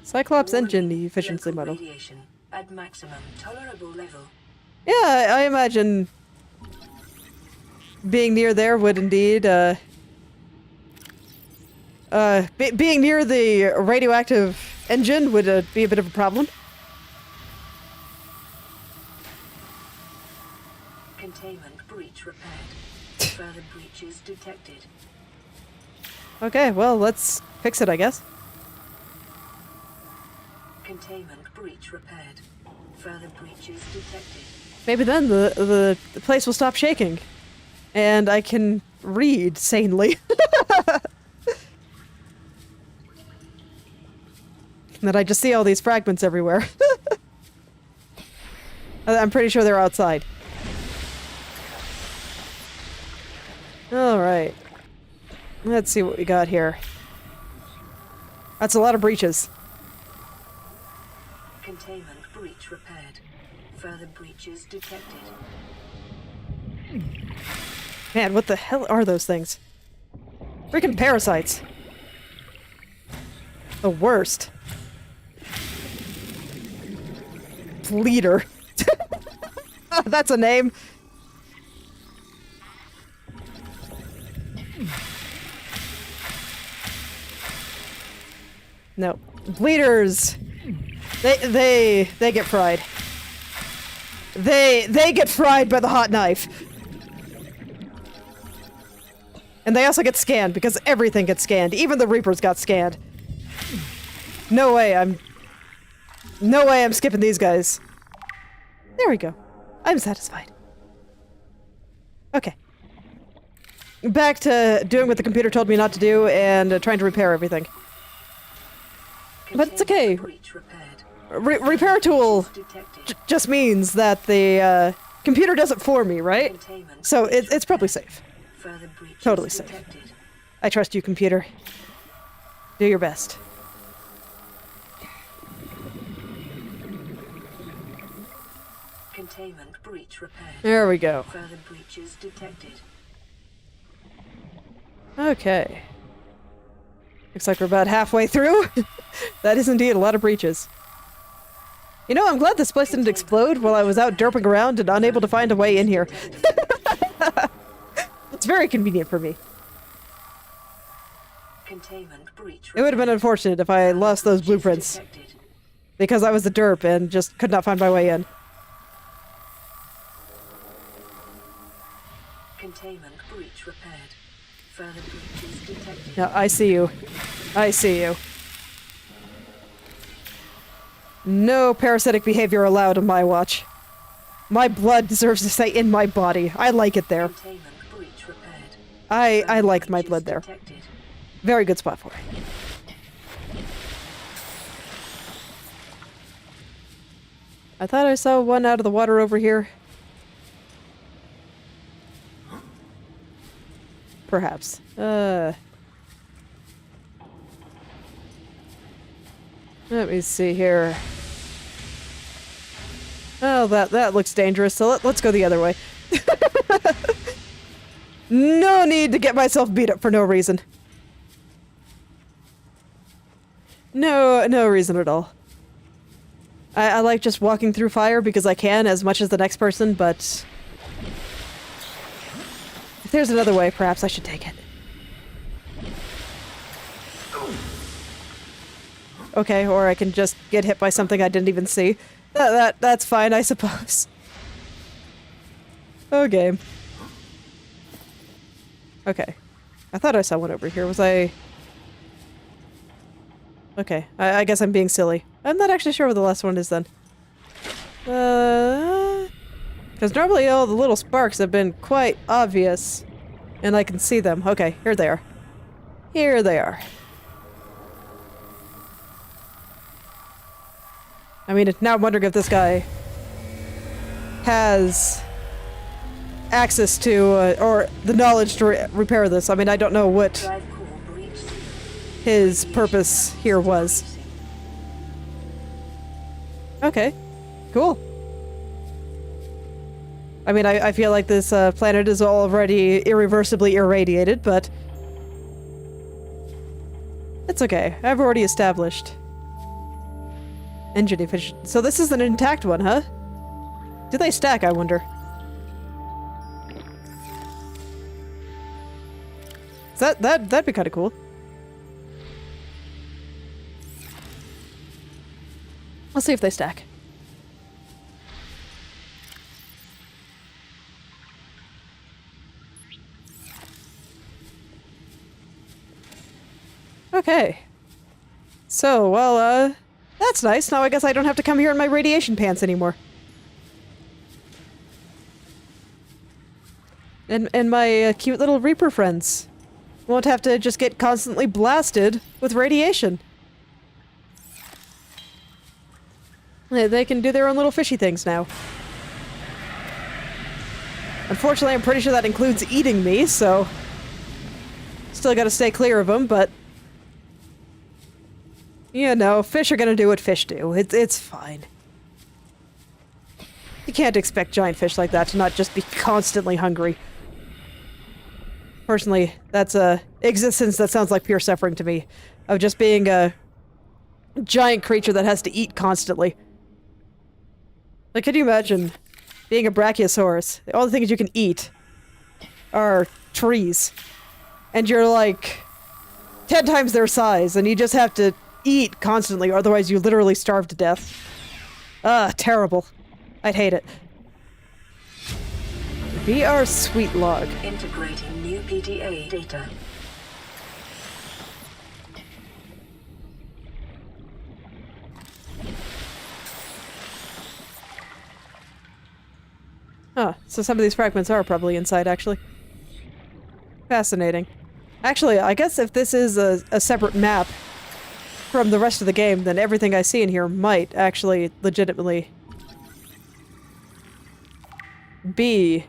Cyclops engine efficiency model. Radiation at maximum tolerable level. Yeah, I imagine being near there would indeed, being near the radioactive engine would be a bit of a problem. Containment breach repaired. Further breaches detected. Okay, well, let's fix it, I guess. Containment breach repaired. Further breaches detected. Maybe then the place will stop shaking. And I can read sanely. And then I just see all these fragments everywhere. I'm pretty sure they're outside. Alright. Let's see what we got here. That's a lot of breaches. Containment breach repaired. Further breaches detected. Man, what the hell are those things? Freaking parasites. The worst. Bleeder. That's a name. No. Bleeders. They get fried. They get fried by the hot knife. And they also get scanned, because everything gets scanned. Even the Reapers got scanned. No way I'm skipping these guys. There we go. I'm satisfied. Okay. Back to doing what the computer told me not to do and trying to repair everything. But it's okay. Breach repaired. Repair tool Detected. just means that the computer does it for me, right? Containment So breach it's probably safe. Further breaches Totally safe. detected. I trust you, computer. Do your best. Containment breach repaired. There we go. Further breaches detected. Okay. Looks like we're about halfway through. That is indeed a lot of breaches. You know, I'm glad this place didn't explode while I was out derping around and unable to find a way in here. It's very convenient for me. Containment breach It would have been unfortunate if I lost those blueprints, detected. because I was a derp and just could not find my way in. Containment breach repaired. Further breaches detected. Yeah, I see you. I see you. No parasitic behavior allowed on my watch. My blood deserves to stay in my body. I like it there. Containment breach repaired. I like my Breaches blood there. detected. Very good spot for it. I thought I saw one out of the water over here. Perhaps. Let me see here. Oh, that looks dangerous, so let's go the other way. No need to get myself beat up for no reason. No reason at all. I like just walking through fire because I can as much as the next person, but if there's another way, perhaps I should take it. Okay, or I can just get hit by something I didn't even see. That's fine, I suppose. Okay. Okay. I thought I saw one over here. Was I... Okay, I guess I'm being silly. I'm not actually sure where the last one is then. Because normally all the little sparks have been quite obvious. And I can see them. Okay, here they are. Here they are. I mean, now I'm wondering if this guy has access to, or the knowledge to repair this. I mean, I don't know what Drive core breached. his purpose here was. Okay, cool. I mean, I feel like this planet is already irreversibly irradiated, but it's okay. I've already established engine efficiency. So this is an intact one, huh? Do they stack, I wonder? That'd be kind of cool. Let's see if they stack. Okay. So, well, that's nice. Now I guess I don't have to come here in my radiation pants anymore. And my cute little Reaper friends won't have to just get constantly blasted with radiation. They can do their own little fishy things now. Unfortunately, I'm pretty sure that includes eating me, so... Still gotta stay clear of them, but... You know, fish are gonna do what fish do. It's fine. You can't expect giant fish like that to not just be constantly hungry. Personally, that's a existence that sounds like pure suffering to me. Of just being a giant creature that has to eat constantly. Like, could you imagine being a brachiosaurus? All the things you can eat are trees. And you're like 10 times their size, and you just have to eat constantly, otherwise you literally starve to death. Terrible. I'd hate it. VR sweet log. Integrating new PDA data. Huh, so some of these fragments are probably inside, actually. Fascinating. Actually, I guess if this is a separate map from the rest of the game, then everything I see in here might actually legitimately be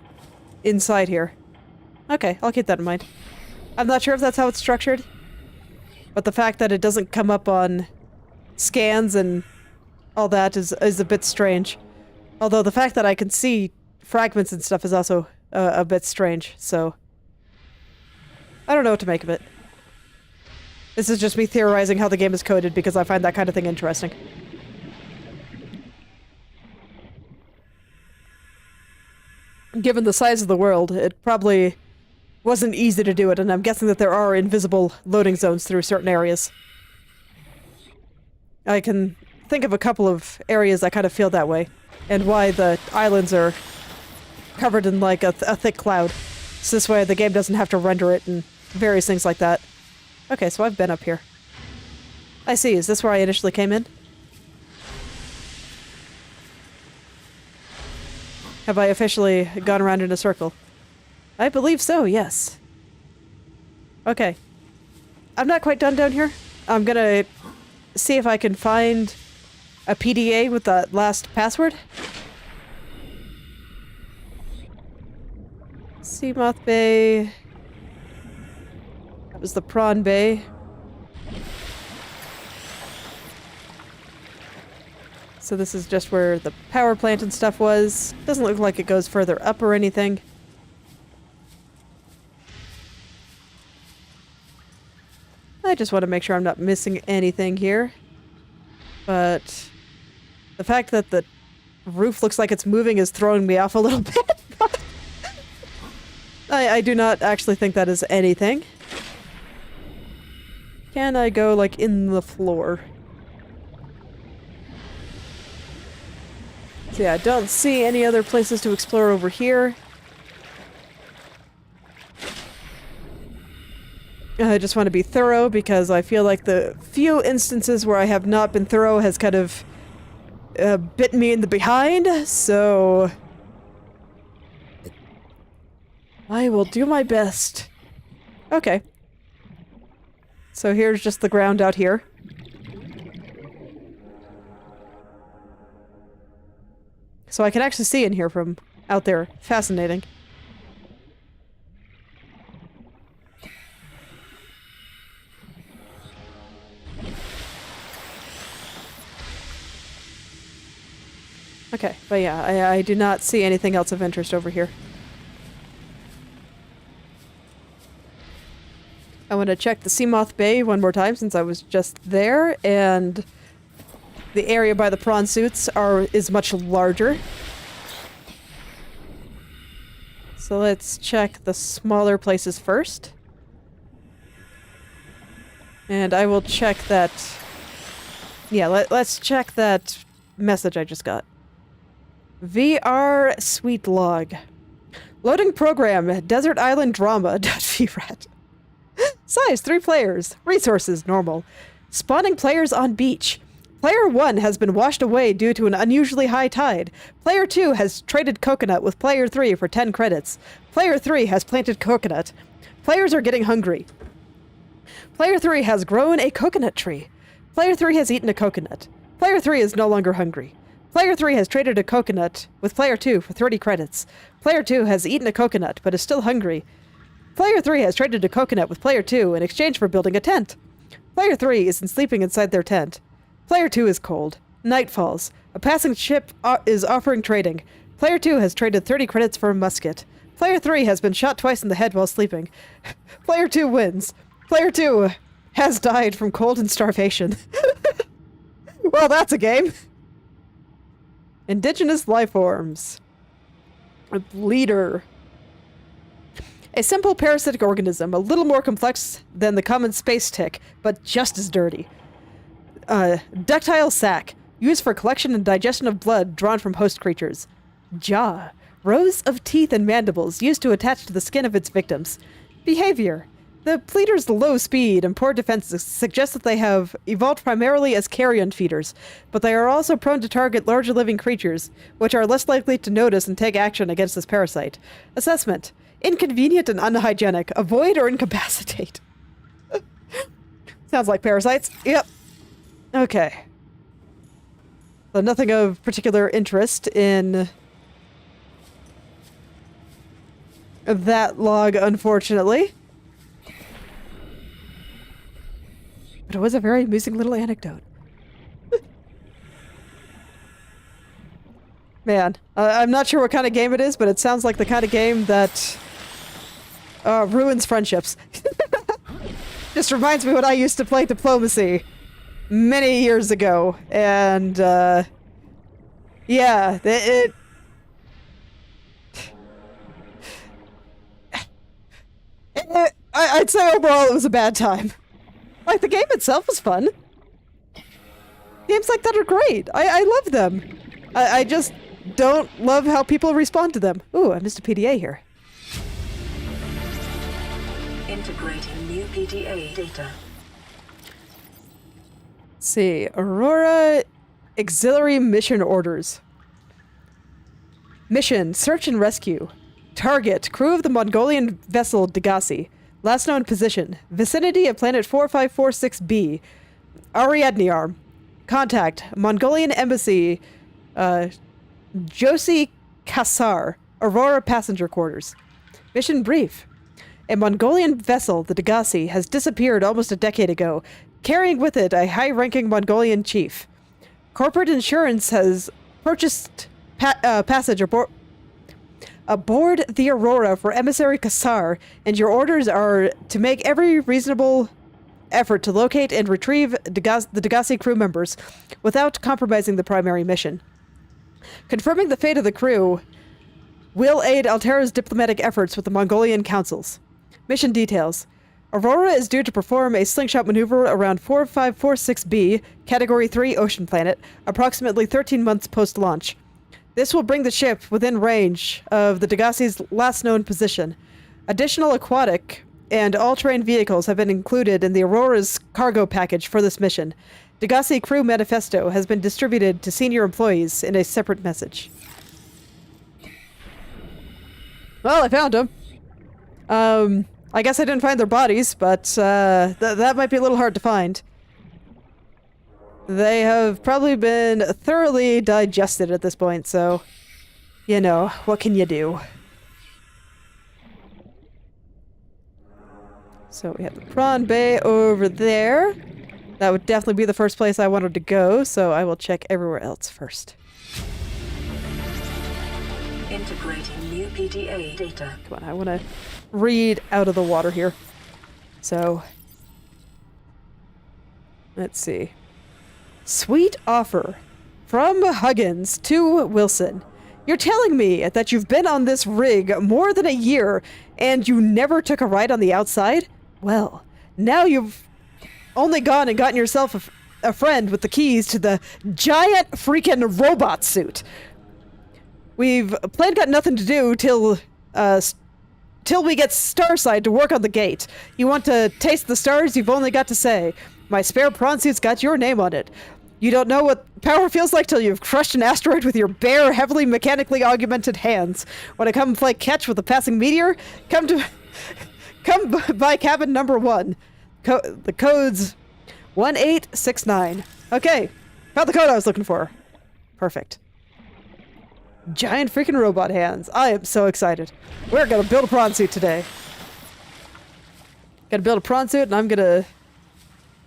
inside here. Okay, I'll keep that in mind. I'm not sure if that's how it's structured, but the fact that it doesn't come up on scans and all that is a bit strange. Although the fact that I can see fragments and stuff is also a bit strange, so... I don't know what to make of it. This is just me theorizing how the game is coded because I find that kind of thing interesting. Given the size of the world, it probably wasn't easy to do it, and I'm guessing that there are invisible loading zones through certain areas. I can think of a couple of areas that kind of feel that way, and why the islands are covered in like a thick cloud. So this way the game doesn't have to render it and various things like that. Okay, so I've been up here. I see, is this where I initially came in? Have I officially gone around in a circle? I believe so, yes. Okay. I'm not quite done down here. I'm gonna see if I can find a PDA with that last password. Seamoth Bay. That was the Prawn Bay. So this is just where the power plant and stuff was. Doesn't look like it goes further up or anything. I just want to make sure I'm not missing anything here. But the fact that the roof looks like it's moving is throwing me off a little bit. I do not actually think that is anything. Can I go, like, in the floor? So yeah, I don't see any other places to explore over here. I just want to be thorough because I feel like the few instances where I have not been thorough has kind of bitten me in the behind, so... I will do my best. Okay. So here's just the ground out here. So I can actually see in here from out there. Fascinating. Okay, but yeah, I do not see anything else of interest over here. I want to check the Seamoth Bay one more time since I was just there, and the area by the prawn suits is much larger. So let's check the smaller places first. And I will check that... Yeah, let's check that message I just got. VR Sweet Log. Loading program, Desert Island Drama. VRAT. Size, 3 players. Resources, normal. Spawning players on beach. Player 1 has been washed away due to an unusually high tide. Player 2 has traded coconut with Player 3 for 10 credits. Player 3 has planted coconut. Players are getting hungry. Player 3 has grown a coconut tree. Player 3 has eaten a coconut. Player 3 is no longer hungry. Player 3 has traded a coconut with Player 2 for 30 credits. Player 2 has eaten a coconut, but is still hungry. Player 3 has traded a coconut with Player 2 in exchange for building a tent. Player 3 isn't sleeping inside their tent. Player 2 is cold. Night falls. A passing ship is offering trading. Player 2 has traded 30 credits for a musket. Player 3 has been shot twice in the head while sleeping. Player 2 wins. Player 2 has died from cold and starvation. Well, that's a game. Indigenous life forms. A bleeder. A simple parasitic organism, a little more complex than the common space tick, but just as dirty. Ductile sac, used for collection and digestion of blood drawn from host creatures. Jaw, rows of teeth and mandibles used to attach to the skin of its victims. Behavior. The pleader's low speed and poor defenses suggest that they have evolved primarily as carrion feeders, but they are also prone to target larger living creatures, which are less likely to notice and take action against this parasite. Assessment. Inconvenient and unhygienic. Avoid or incapacitate. Sounds like parasites. Yep. Okay. So nothing of particular interest in that log, unfortunately. But it was a very amusing little anecdote. Man, I'm not sure what kind of game it is, but it sounds like the kind of game that ruins friendships. Just reminds me when I used to play Diplomacy many years ago, and yeah, I'd say overall it was a bad time. Like, the game itself was fun. Games like that are great. I love them. I just don't love how people respond to them. Ooh, I missed a PDA here. Integrating new PDA data. Let's see. Aurora Auxiliary Mission Orders. Mission, search and rescue. Target, crew of the Mongolian vessel Degassi. Last known position, vicinity of planet 4546b. Ariadnearm. Contact, Mongolian Embassy, Josie Kassar, Aurora passenger quarters. Mission brief. A Mongolian vessel, the Degassi, has disappeared almost a decade ago, carrying with it a high-ranking Mongolian chief. Corporate insurance has purchased passage aboard the Aurora for emissary Kassar, and your orders are to make every reasonable effort to locate and retrieve the Degassi crew members without compromising the primary mission. Confirming the fate of the crew will aid Altera's diplomatic efforts with the Mongolian councils. Mission details. Aurora is due to perform a slingshot maneuver around 4546b, Category 3 ocean planet, approximately 13 months post-launch. This will bring the ship within range of the Degassi's last known position. Additional aquatic and all-terrain vehicles have been included in the Aurora's cargo package for this mission. Degassi crew manifesto has been distributed to senior employees in a separate message. Well, I found them. I guess I didn't find their bodies, but that might be a little hard to find. They have probably been thoroughly digested at this point, so, you know, what can you do? So we have the prawn bay over there. That would definitely be the first place I wanted to go, so I will check everywhere else first. Integrating new PDA data. Come on, I want to read out of the water here. So, let's see. Sweet offer. From Huggins to Wilson. You're telling me that you've been on this rig more than a year and you never took a ride on the outside? Well, now you've only gone and gotten yourself a friend with the keys to the giant freaking robot suit. We've got nothing to do till we get Starside to work on the gate. You want to taste the stars? You've only got to say, my spare prawn suit's got your name on it. You don't know what power feels like till you've crushed an asteroid with your bare, heavily mechanically augmented hands. Want to come play catch with a passing meteor? Come by cabin number 1. The code's 1869. Okay, found the code I was looking for. Perfect. Giant freaking robot hands. I am so excited. We're gonna build a prawn suit today. Gonna build a prawn suit, and I'm gonna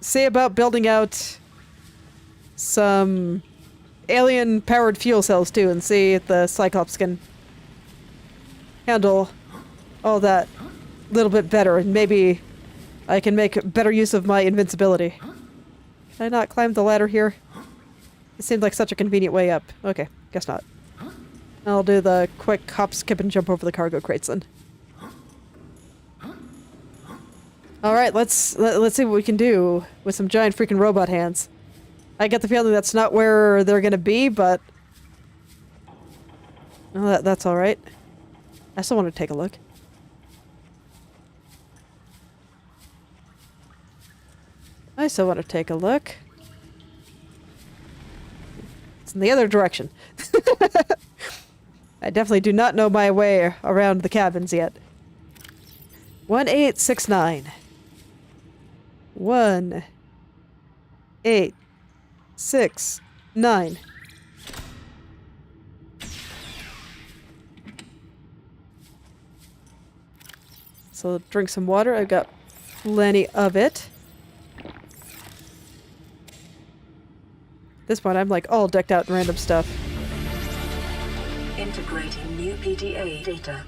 see about building out some alien-powered fuel cells too, and see if the Cyclops can handle all that a little bit better, and maybe I can make better use of my invincibility. Can I not climb the ladder here? It seemed like such a convenient way up. Okay, guess not. I'll do the quick hop, skip, and jump over the cargo crates then. Alright, let's see what we can do with some giant freaking robot hands. I get the feeling that's not where they're gonna be, but... well, that's alright. I still want to take a look. I still want to take a look. It's in the other direction. I definitely do not know my way around the cabins yet. 1869. 1869. So drink some water. I've got plenty of it. At this point, I'm like all decked out in random stuff. Integrating new PTA data.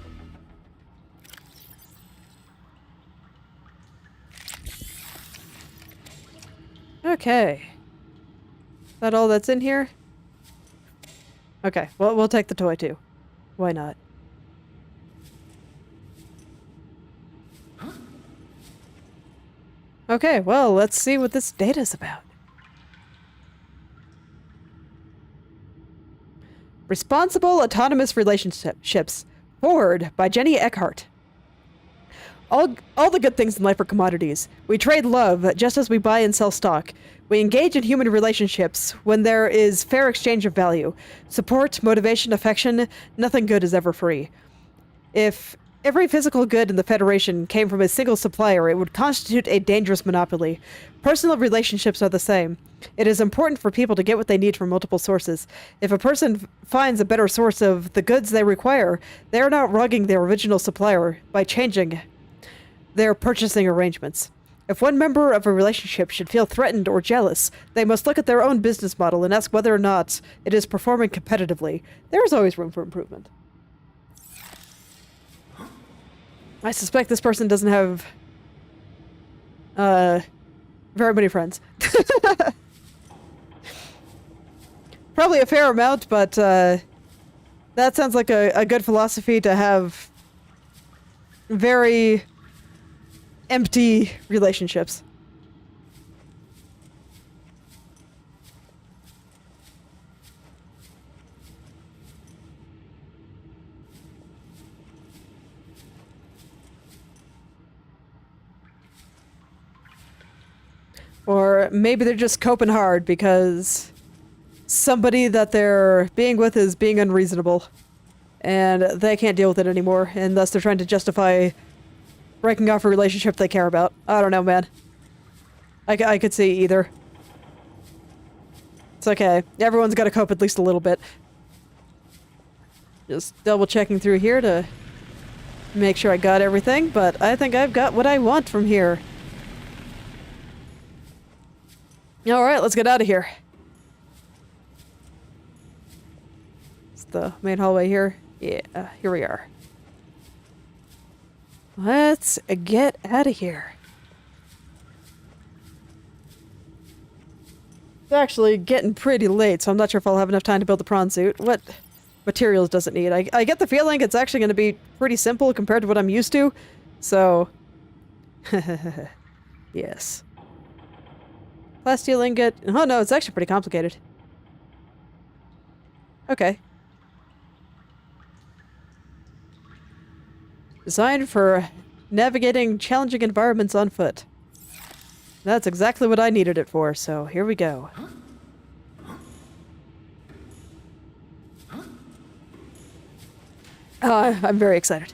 Okay. Is that all that's in here? Okay, well, we'll take the toy too. Why not? Okay, well, let's see what this data's about. Responsible Autonomous Relationships. Forward by Jenny Eckhart. All the good things in life are commodities. We trade love just as we buy and sell stock. We engage in human relationships when there is fair exchange of value. Support, motivation, affection, nothing good is ever free. If every physical good in the Federation came from a single supplier, it would constitute a dangerous monopoly. Personal relationships are the same. It is important for people to get what they need from multiple sources. If a person finds a better source of the goods they require, they are not wronging their original supplier by changing their purchasing arrangements. If one member of a relationship should feel threatened or jealous, they must look at their own business model and ask whether or not it is performing competitively. There is always room for improvement. I suspect this person doesn't have very many friends. Probably a fair amount, but that sounds like a good philosophy to have very empty relationships. Or maybe they're just coping hard because somebody that they're being with is being unreasonable and they can't deal with it anymore, and thus they're trying to justify breaking off a relationship they care about. I don't know, man. I could see either. It's okay. Everyone's got to cope at least a little bit. Just double checking through here to make sure I got everything, but I think I've got what I want from here. Alright, let's get out of here. It's the main hallway here. Yeah, here we are. Let's get out of here. It's actually getting pretty late, so I'm not sure if I'll have enough time to build the prawn suit. What materials does it need? I get the feeling it's actually going to be pretty simple compared to what I'm used to, so... yes. Plasteel ingot. Oh no, it's actually pretty complicated. Okay. Designed for navigating challenging environments on foot. That's exactly what I needed it for, so here we go. I'm very excited.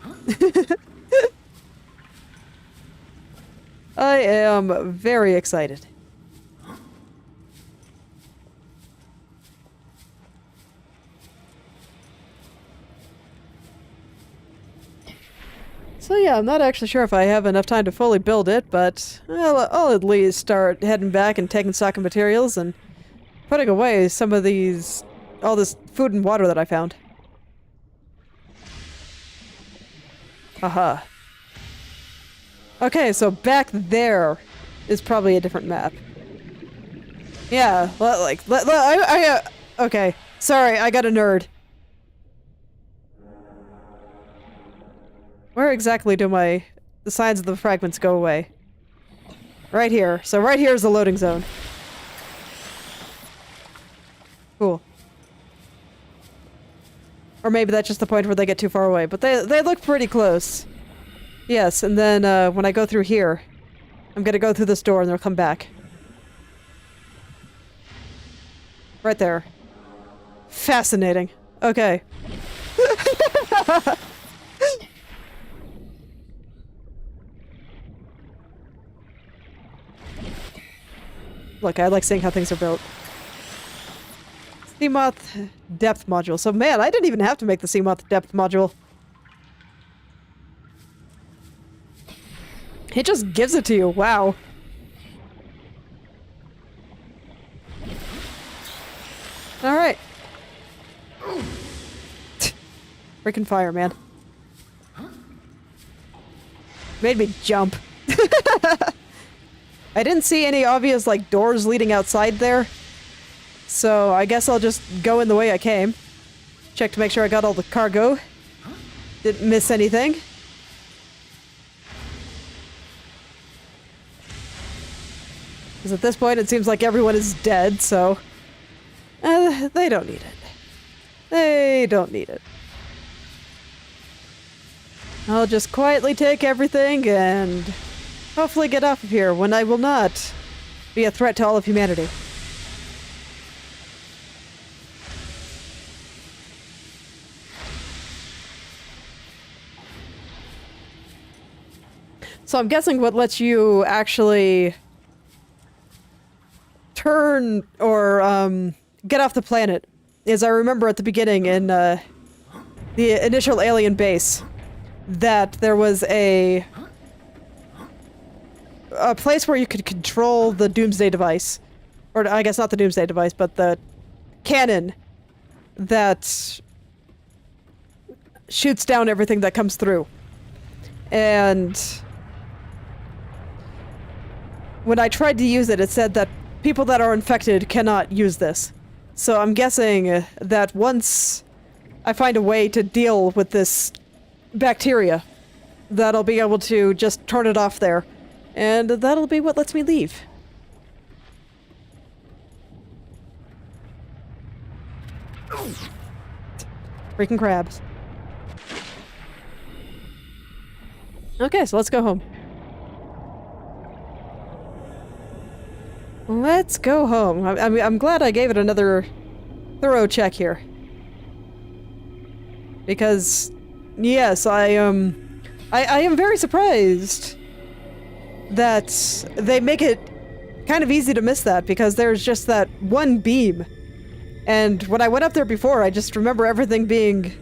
I am very excited. yeah, I'm not actually sure if I have enough time to fully build it, but I'll at least start heading back and taking stock of materials and putting away some of these... all this food and water that I found. Aha. Okay, so back there is probably a different map. Yeah, okay. Sorry, I got a nerd. Where exactly do the signs of the fragments go away? Right here. So right here is the loading zone. Cool. Or maybe that's just the point where they get too far away, but they look pretty close. Yes, and then when I go through here, I'm gonna go through this door and they'll come back. Right there. Fascinating. Okay. Look, I like seeing how things are built. Seamoth depth module. So man, I didn't even have to make the Seamoth depth module. It just gives it to you. Wow. Alright. Freaking fire, man. Made me jump. I didn't see any obvious, like, doors leading outside there. So I guess I'll just go in the way I came. Check to make sure I got all the cargo. Didn't miss anything. Because at this point it seems like everyone is dead, so... they don't need it. They don't need it. I'll just quietly take everything and hopefully get off of here when I will not be a threat to all of humanity. So I'm guessing what lets you actually turn or get off the planet is, I remember at the beginning in the initial alien base that there was a place where you could control the Doomsday device. Or I guess not the Doomsday device, but the cannon that shoots down everything that comes through. And when I tried to use it, it said that people that are infected cannot use this. So I'm guessing that once I find a way to deal with this bacteria, that I'll be able to just turn it off there. And that'll be what lets me leave. Freaking crabs. Okay, so let's go home. Let's go home. I'm glad I gave it another thorough check here. Because, yes, I am very surprised that they make it kind of easy to miss that, because there's just that one beam. And when I went up there before, I just remember everything being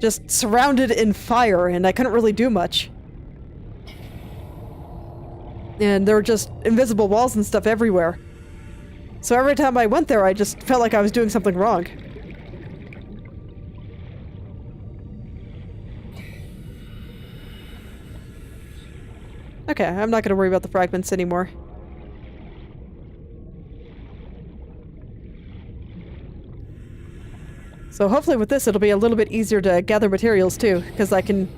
just surrounded in fire, and I couldn't really do much. And there were just invisible walls and stuff everywhere. So every time I went there, I just felt like I was doing something wrong. Okay, I'm not gonna worry about the fragments anymore. So hopefully with this it'll be a little bit easier to gather materials too, because I can,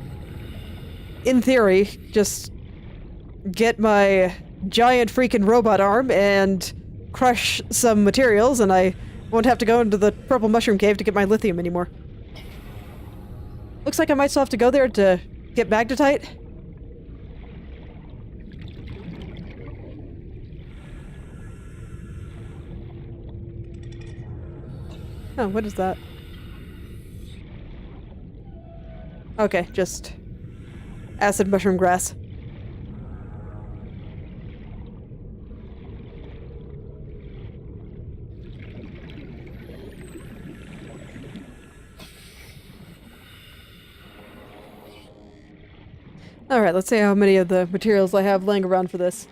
in theory, just get my giant freaking robot arm and crush some materials, and I won't have to go into the purple mushroom cave to get my lithium anymore. Looks like I might still have to go there to get magnetite. Oh, what is that? Okay, just acid mushroom grass. Alright, let's see how many of the materials I have laying around for this.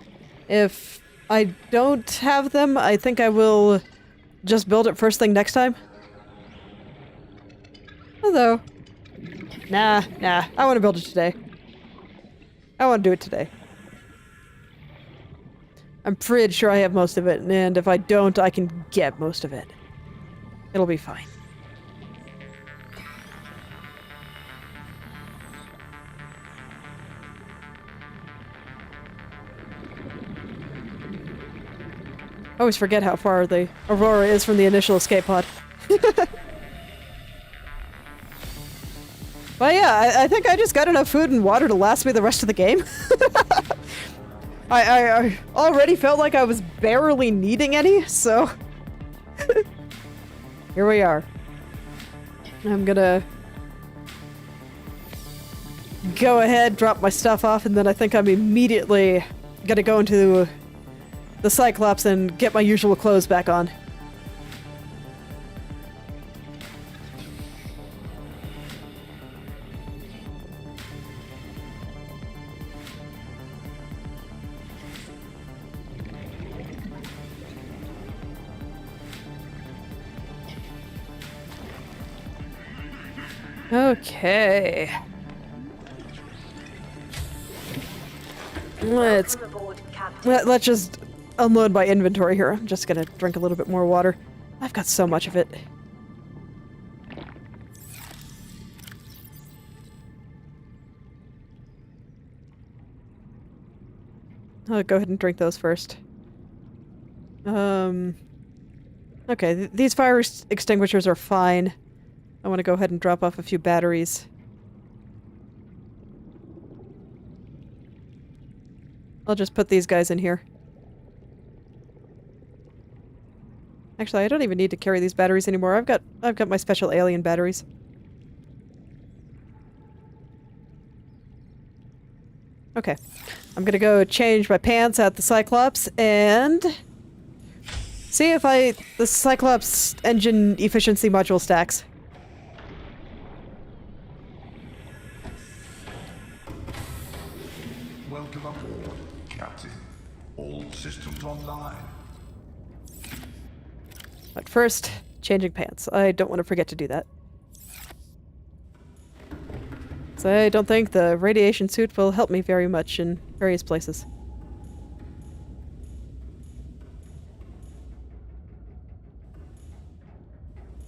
If I don't have them, I think I will just build it first thing next time. Although, nah, I want to build it today. I want to do it today. I'm pretty sure I have most of it, and if I don't, I can get most of it. It'll be fine. I always forget how far the Aurora is from the initial escape pod. But yeah, I think I just got enough food and water to last me the rest of the game. I already felt like I was barely needing any, so... Here we are. I'm gonna... go ahead, drop my stuff off, and then I think I'm immediately gonna go into the Cyclops and get my usual clothes back on. Okay. Let's just unload my inventory here. I'm just gonna drink a little bit more water. I've got so much of it. I'll go ahead and drink those first. Okay, these fire extinguishers are fine. I want to go ahead and drop off a few batteries. I'll just put these guys in here. Actually, I don't even need to carry these batteries anymore. I've got my special alien batteries. Okay. I'm gonna go change my pants at the Cyclops and see if the Cyclops engine efficiency module stacks. Welcome aboard, Captain. All systems online. But first, changing pants. I don't want to forget to do that. So I don't think the radiation suit will help me very much in various places.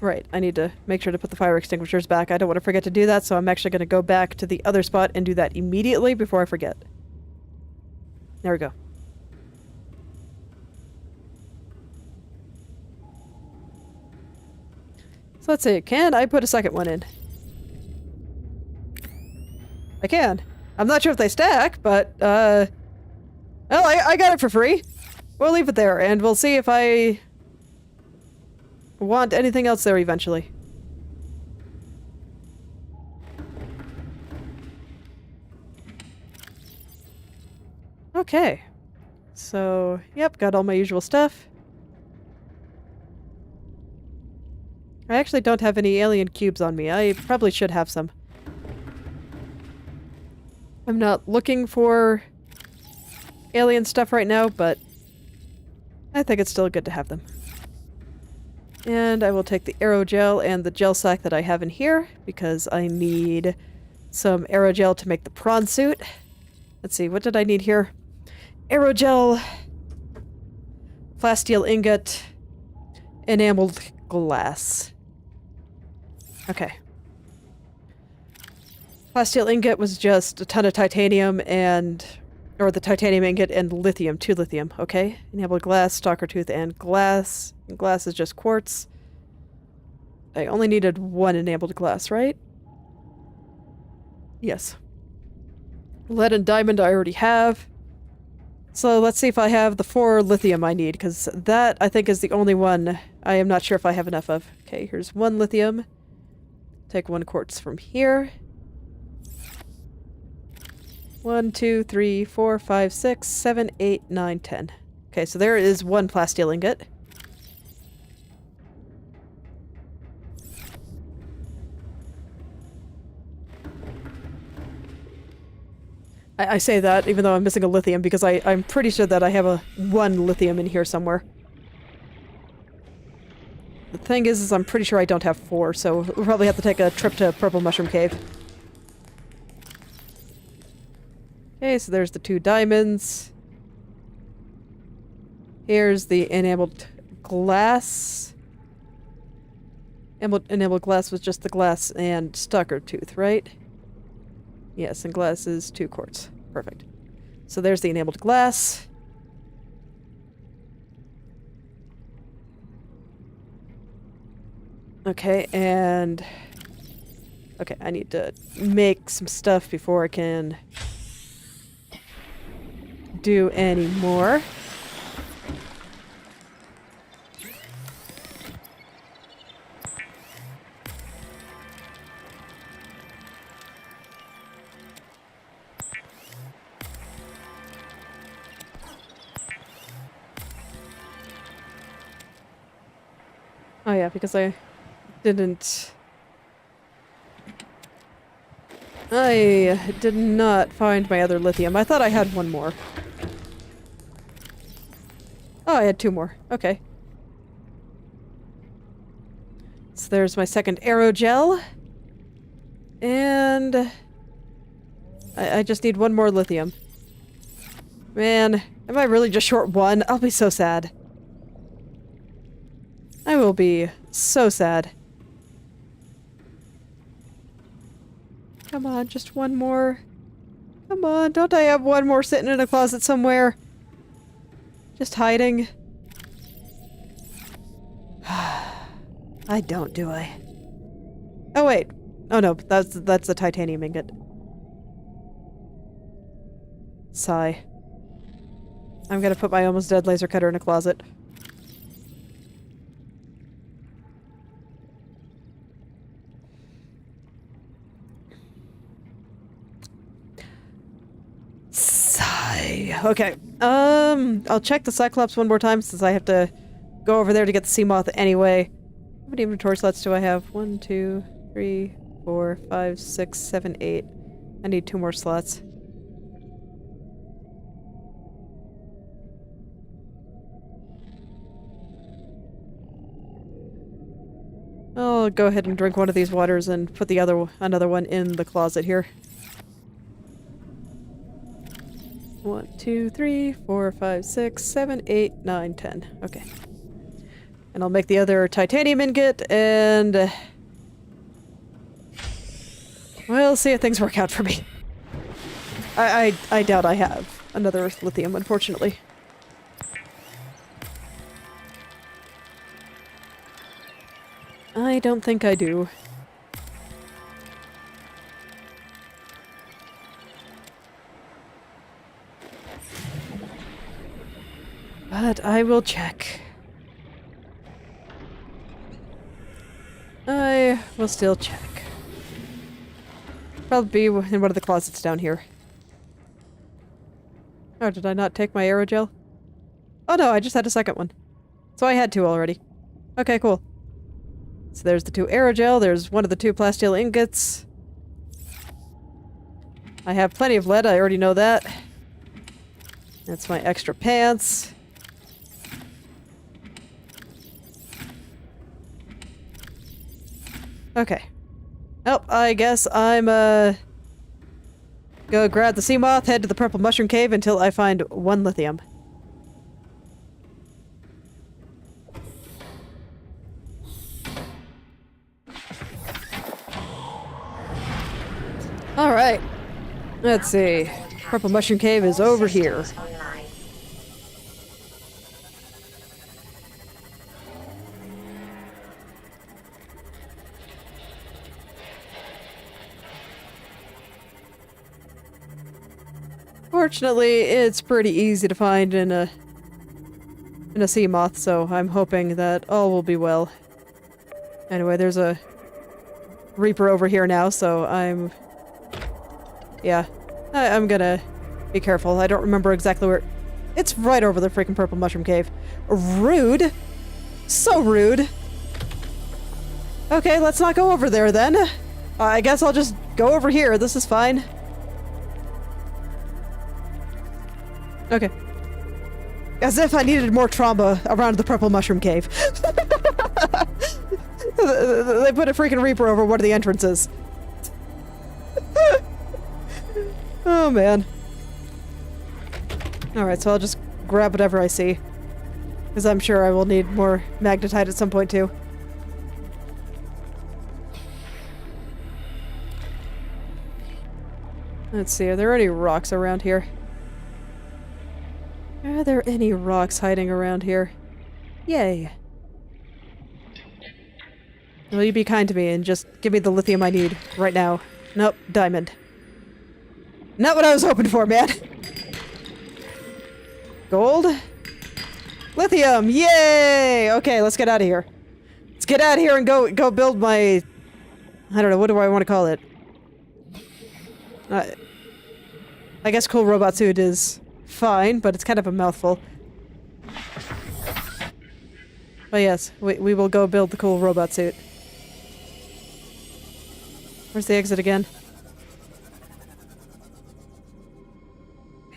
Right, I need to make sure to put the fire extinguishers back. I don't want to forget to do that, so I'm actually going to go back to the other spot and do that immediately before I forget. There we go. So let's see, can I put a second one in? I can. I'm not sure if they stack, but, well, I got it for free. We'll leave it there, and we'll see if I want anything else there eventually. Okay. So, yep, got all my usual stuff. I actually don't have any alien cubes on me. I probably should have some. I'm not looking for alien stuff right now, but I think it's still good to have them. And I will take the aerogel and the gel sack that I have in here, because I need some aerogel to make the prawn suit. Let's see, what did I need here? Aerogel, plasteel ingot, enameled glass. Okay. Plasteel ingot was just a ton of titanium or the titanium ingot and lithium, 2 lithium, okay? Enameled glass, stalker tooth, and glass. And glass is just quartz. I only needed 1 enameled glass, right? Yes. Lead and diamond I already have. So let's see if I have the 4 lithium I need, because that, I think, is the only one I am not sure if I have enough of. Okay, here's 1 lithium. Take 1 quartz from here. 1, 2, 3, 4, 5, 6, 7, 8, 9, 10. Okay, so there is 1 plasteel ingot. I say that even though I'm missing a lithium because I'm pretty sure that I have one lithium in here somewhere. The thing is I'm pretty sure I don't have 4, so we'll probably have to take a trip to Purple Mushroom Cave. Okay, so there's the 2 diamonds. Here's the enameled glass. Enameled glass was just the glass and stalker tooth, right? Yes, and glass is 2 quartz. Perfect. So there's the enameled glass. Okay, and... Okay, I need to make some stuff before I can do any more. Oh yeah, because I did not find my other lithium. I thought I had 1 more. Oh, I had 2 more. Okay. So there's my second aerogel. And... I just need 1 more lithium. Man, am I really just short 1? I'll be so sad. I will be so sad. Come on, just 1 more. Come on, don't I have 1 more sitting in a closet somewhere? Just hiding. I don't, do I? Oh wait. Oh no, that's a titanium ingot. Sigh. I'm gonna put my almost dead laser cutter in a closet. Okay, I'll check the Cyclops 1 more time since I have to go over there to get the sea moth anyway. How many inventory slots do I have? 1, 2, 3, 4, 5, 6, 7, 8. I need 2 more slots. I'll go ahead and drink one of these waters and put another one in the closet here. 1, 2, 3, 4, 5, 6, 7, 8, 9, 10. Okay. And I'll make the other titanium ingot and... we'll see if things work out for me. I doubt I have another lithium, unfortunately. I don't think I do. But I will check. I will still check. Probably be in one of the closets down here. Oh, did I not take my aerogel? Oh no, I just had a second one. So I had 2 already. Okay, cool. So there's the 2 aerogel, there's one of the 2 plasteel ingots. I have plenty of lead, I already know that. That's my extra pants. Okay. Oh, I guess I'm, go grab the sea moth, head to the Purple Mushroom Cave until I find 1 lithium. Alright. Let's see. Purple Mushroom Cave is over here. Fortunately, it's pretty easy to find in a sea moth, so I'm hoping that all will be well. Anyway, there's a Reaper over here now, so I'm gonna be careful. I don't remember exactly where... It's right over the freaking Purple Mushroom Cave. Rude! So rude! Okay, let's not go over there then. I guess I'll just go over here. This is fine. Okay. As if I needed more trauma around the purple mushroom cave. They put a freaking Reaper over one of the entrances. Oh, man. Alright, so I'll just grab whatever I see. Because I'm sure I will need more magnetite at some point, too. Let's see, are there any rocks around here? Are there any rocks hiding around here? Yay. Will you be kind to me and just give me the lithium I need right now? Nope, diamond. Not what I was hoping for, man! Gold? Lithium! Yay! Okay, let's get out of here. Let's get out of here and go build my... I don't know, what do I want to call it? I guess cool robot suit is fine, but it's kind of a mouthful. But yes, we will go build the cool robot suit. Where's the exit again?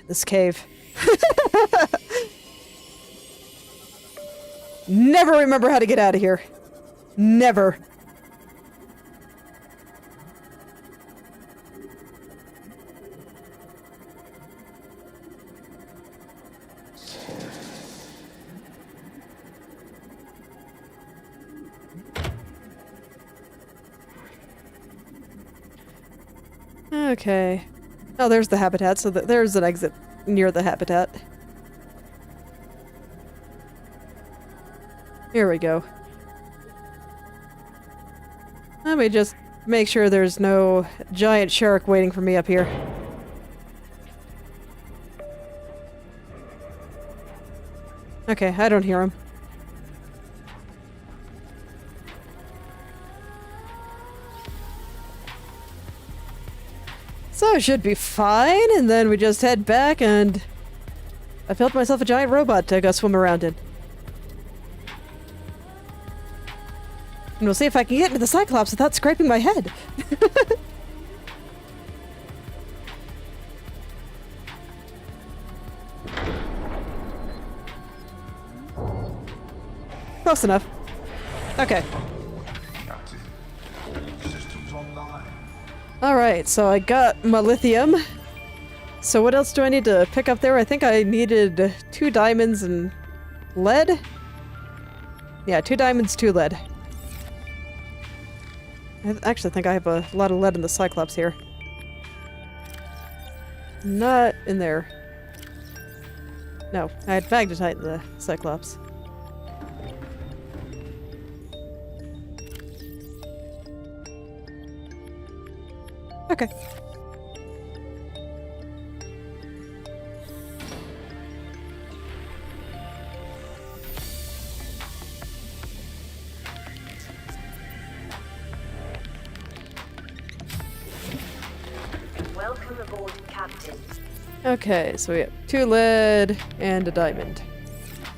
This cave. Never remember how to get out of here. Never. Okay. Oh, there's the habitat, so there's an exit near the habitat. Here we go. Let me just make sure there's no giant shark waiting for me up here. Okay, I don't hear him. So it should be fine, and then we just head back and I built myself a giant robot to go swim around in. And we'll see if I can get into the Cyclops without scraping my head. Close enough. Okay. Captain, all systems online. Alright, so I got my lithium. So what else do I need to pick up there? I think I needed 2 diamonds and lead? Yeah, 2 diamonds, 2 lead. I actually think I have a lot of lead in the Cyclops here. Not in there. No, I had magnetite in the Cyclops. Okay. Welcome aboard, Captain. Okay, so we have 2 lead and a diamond.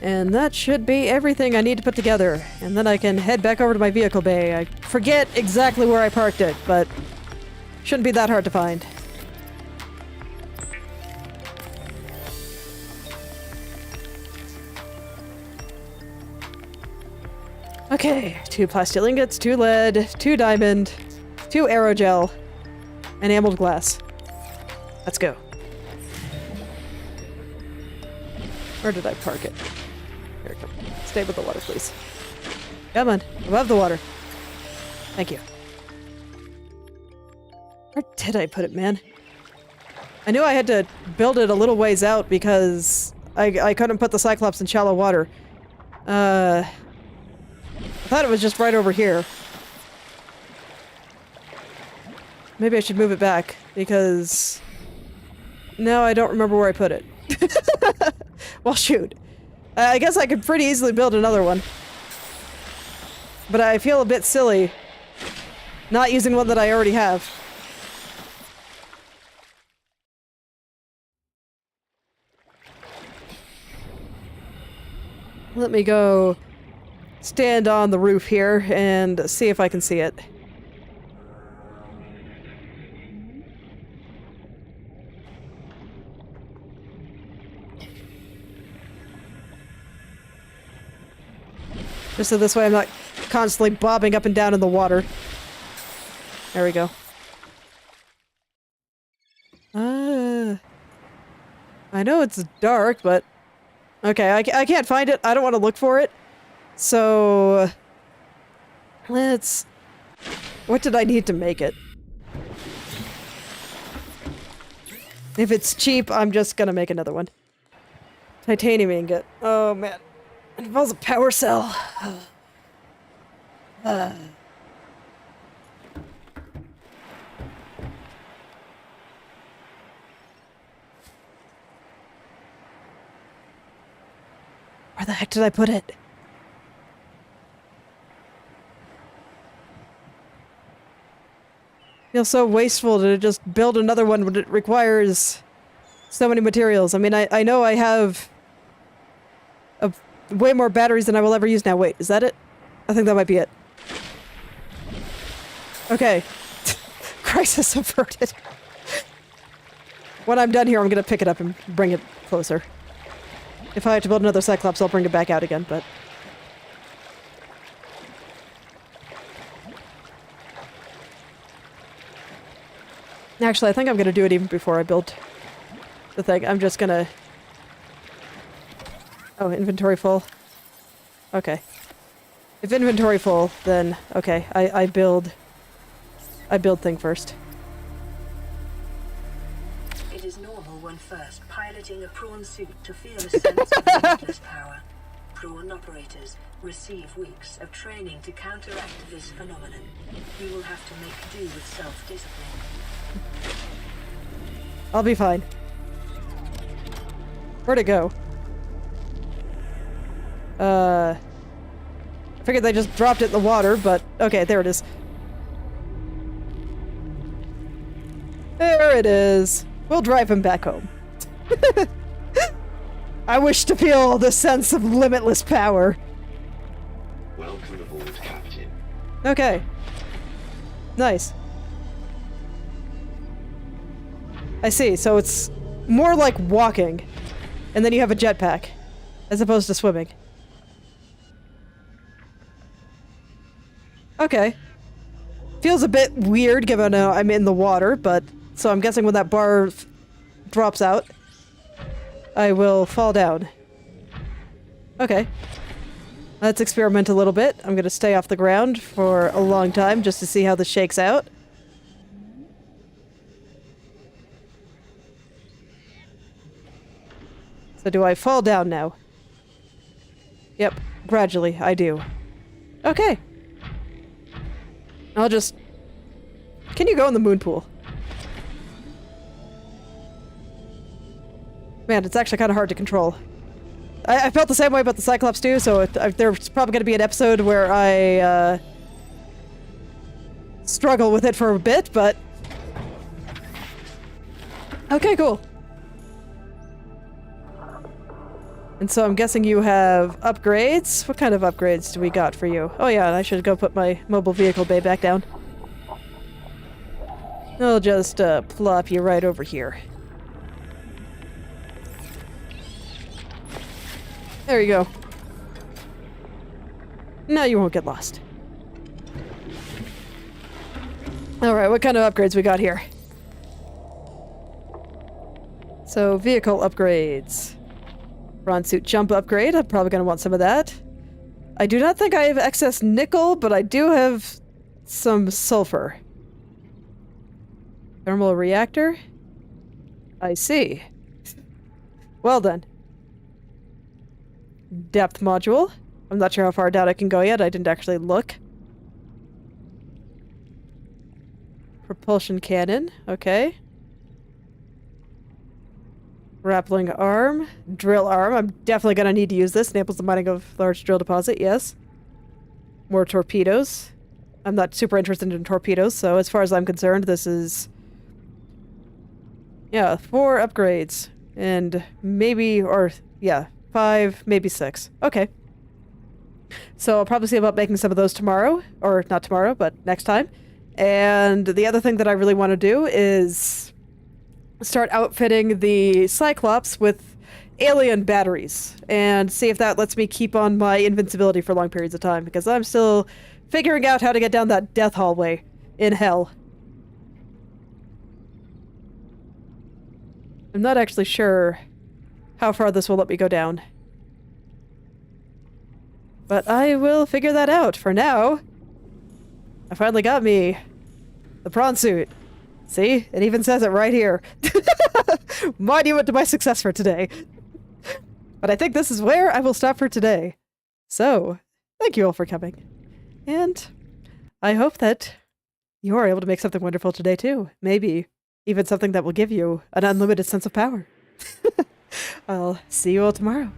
And that should be everything I need to put together. And then I can head back over to my vehicle bay. I forget exactly where I parked it, but shouldn't be that hard to find. Okay, 2 plastic ingots, 2 lead, 2 diamond, 2 aerogel, and emerald glass. Let's go. Where did I park it? Here we go. Stay with the water, please. Come on, above the water. Thank you. Where did I put it, man? I knew I had to build it a little ways out because I couldn't put the Cyclops in shallow water. I thought it was just right over here. Maybe I should move it back because now I don't remember where I put it. Well, shoot. I guess I could pretty easily build another one. But I feel a bit silly not using one that I already have. Let me go stand on the roof here and see if I can see it. Just so this way I'm not constantly bobbing up and down in the water. There we go. I know it's dark, but... Okay, I can't find it. I don't want to look for it. So... Let's... What did I need to make it? If it's cheap, I'm just gonna make another one. Titanium ingot. Oh, man. It involves a power cell. Where the heck did I put it? Feels so wasteful to just build another one when it requires so many materials. I mean, I know I have way more batteries than I will ever use now. Wait, is that it? I think that might be it. Okay. Crisis averted. When I'm done here, I'm gonna pick it up and bring it closer. If I have to build another Cyclops, I'll bring it back out again, but... Actually, I think I'm gonna do it even before I build the thing. I'm just gonna... Oh, inventory full. Okay. If inventory full, then... Okay, I build thing first. It is normal when first piloting a prawn suit to feel a sense of limitless power. Prawn operators receive weeks of training to counteract this phenomenon. You will have to make do with self-discipline. I'll be fine. Where'd it go? I figured they just dropped it in the water, but... Okay, there it is. There it is. We'll drive him back home. I wish to feel the sense of limitless power. Welcome aboard, Captain. Okay. Nice. I see, so it's more like walking, and then you have a jetpack, as opposed to swimming. Okay. Feels a bit weird given I'm in the water, but... So I'm guessing when that bar drops out, I will fall down. Okay. Let's experiment a little bit. I'm gonna stay off the ground for a long time just to see how this shakes out. So do I fall down now? Yep, gradually, I do. Okay. I'll just... Can you go in the moon pool? Man, it's actually kind of hard to control. I felt the same way about the Cyclops too, so there's probably going to be an episode where I struggle with it for a bit, but... Okay, cool. And so I'm guessing you have upgrades? What kind of upgrades do we got for you? Oh yeah, I should go put my mobile vehicle bay back down. I'll just plop you right over here. There you go. Now you won't get lost. Alright, what kind of upgrades we got here? So, vehicle upgrades. Prawn suit jump upgrade, I'm probably going to want some of that. I do not think I have excess nickel, but I do have some sulfur. Thermal reactor? I see. Well then. Depth module. I'm not sure how far down I can go yet, I didn't actually look. Propulsion cannon, okay. Grappling arm. Drill arm. I'm definitely gonna need to use this. Enables the mining of large drill deposit, yes. More torpedoes. I'm not super interested in torpedoes, so as far as I'm concerned, this is... Yeah, 4 upgrades. And maybe, or, yeah, 5, maybe 6. Okay. So I'll probably see about making some of those tomorrow. Or not tomorrow, but next time. And the other thing that I really want to do is... start outfitting the Cyclops with alien batteries and see if that lets me keep on my invincibility for long periods of time, because I'm still figuring out how to get down that death hallway in hell. I'm not actually sure how far this will let me go down. But I will figure that out. For now, I finally got me the prawn suit. See? It even says it right here. Monument to my success for today. But I think this is where I will stop for today. So, thank you all for coming. And I hope that you are able to make something wonderful today too. Maybe even something that will give you an unlimited sense of power. I'll see you all tomorrow.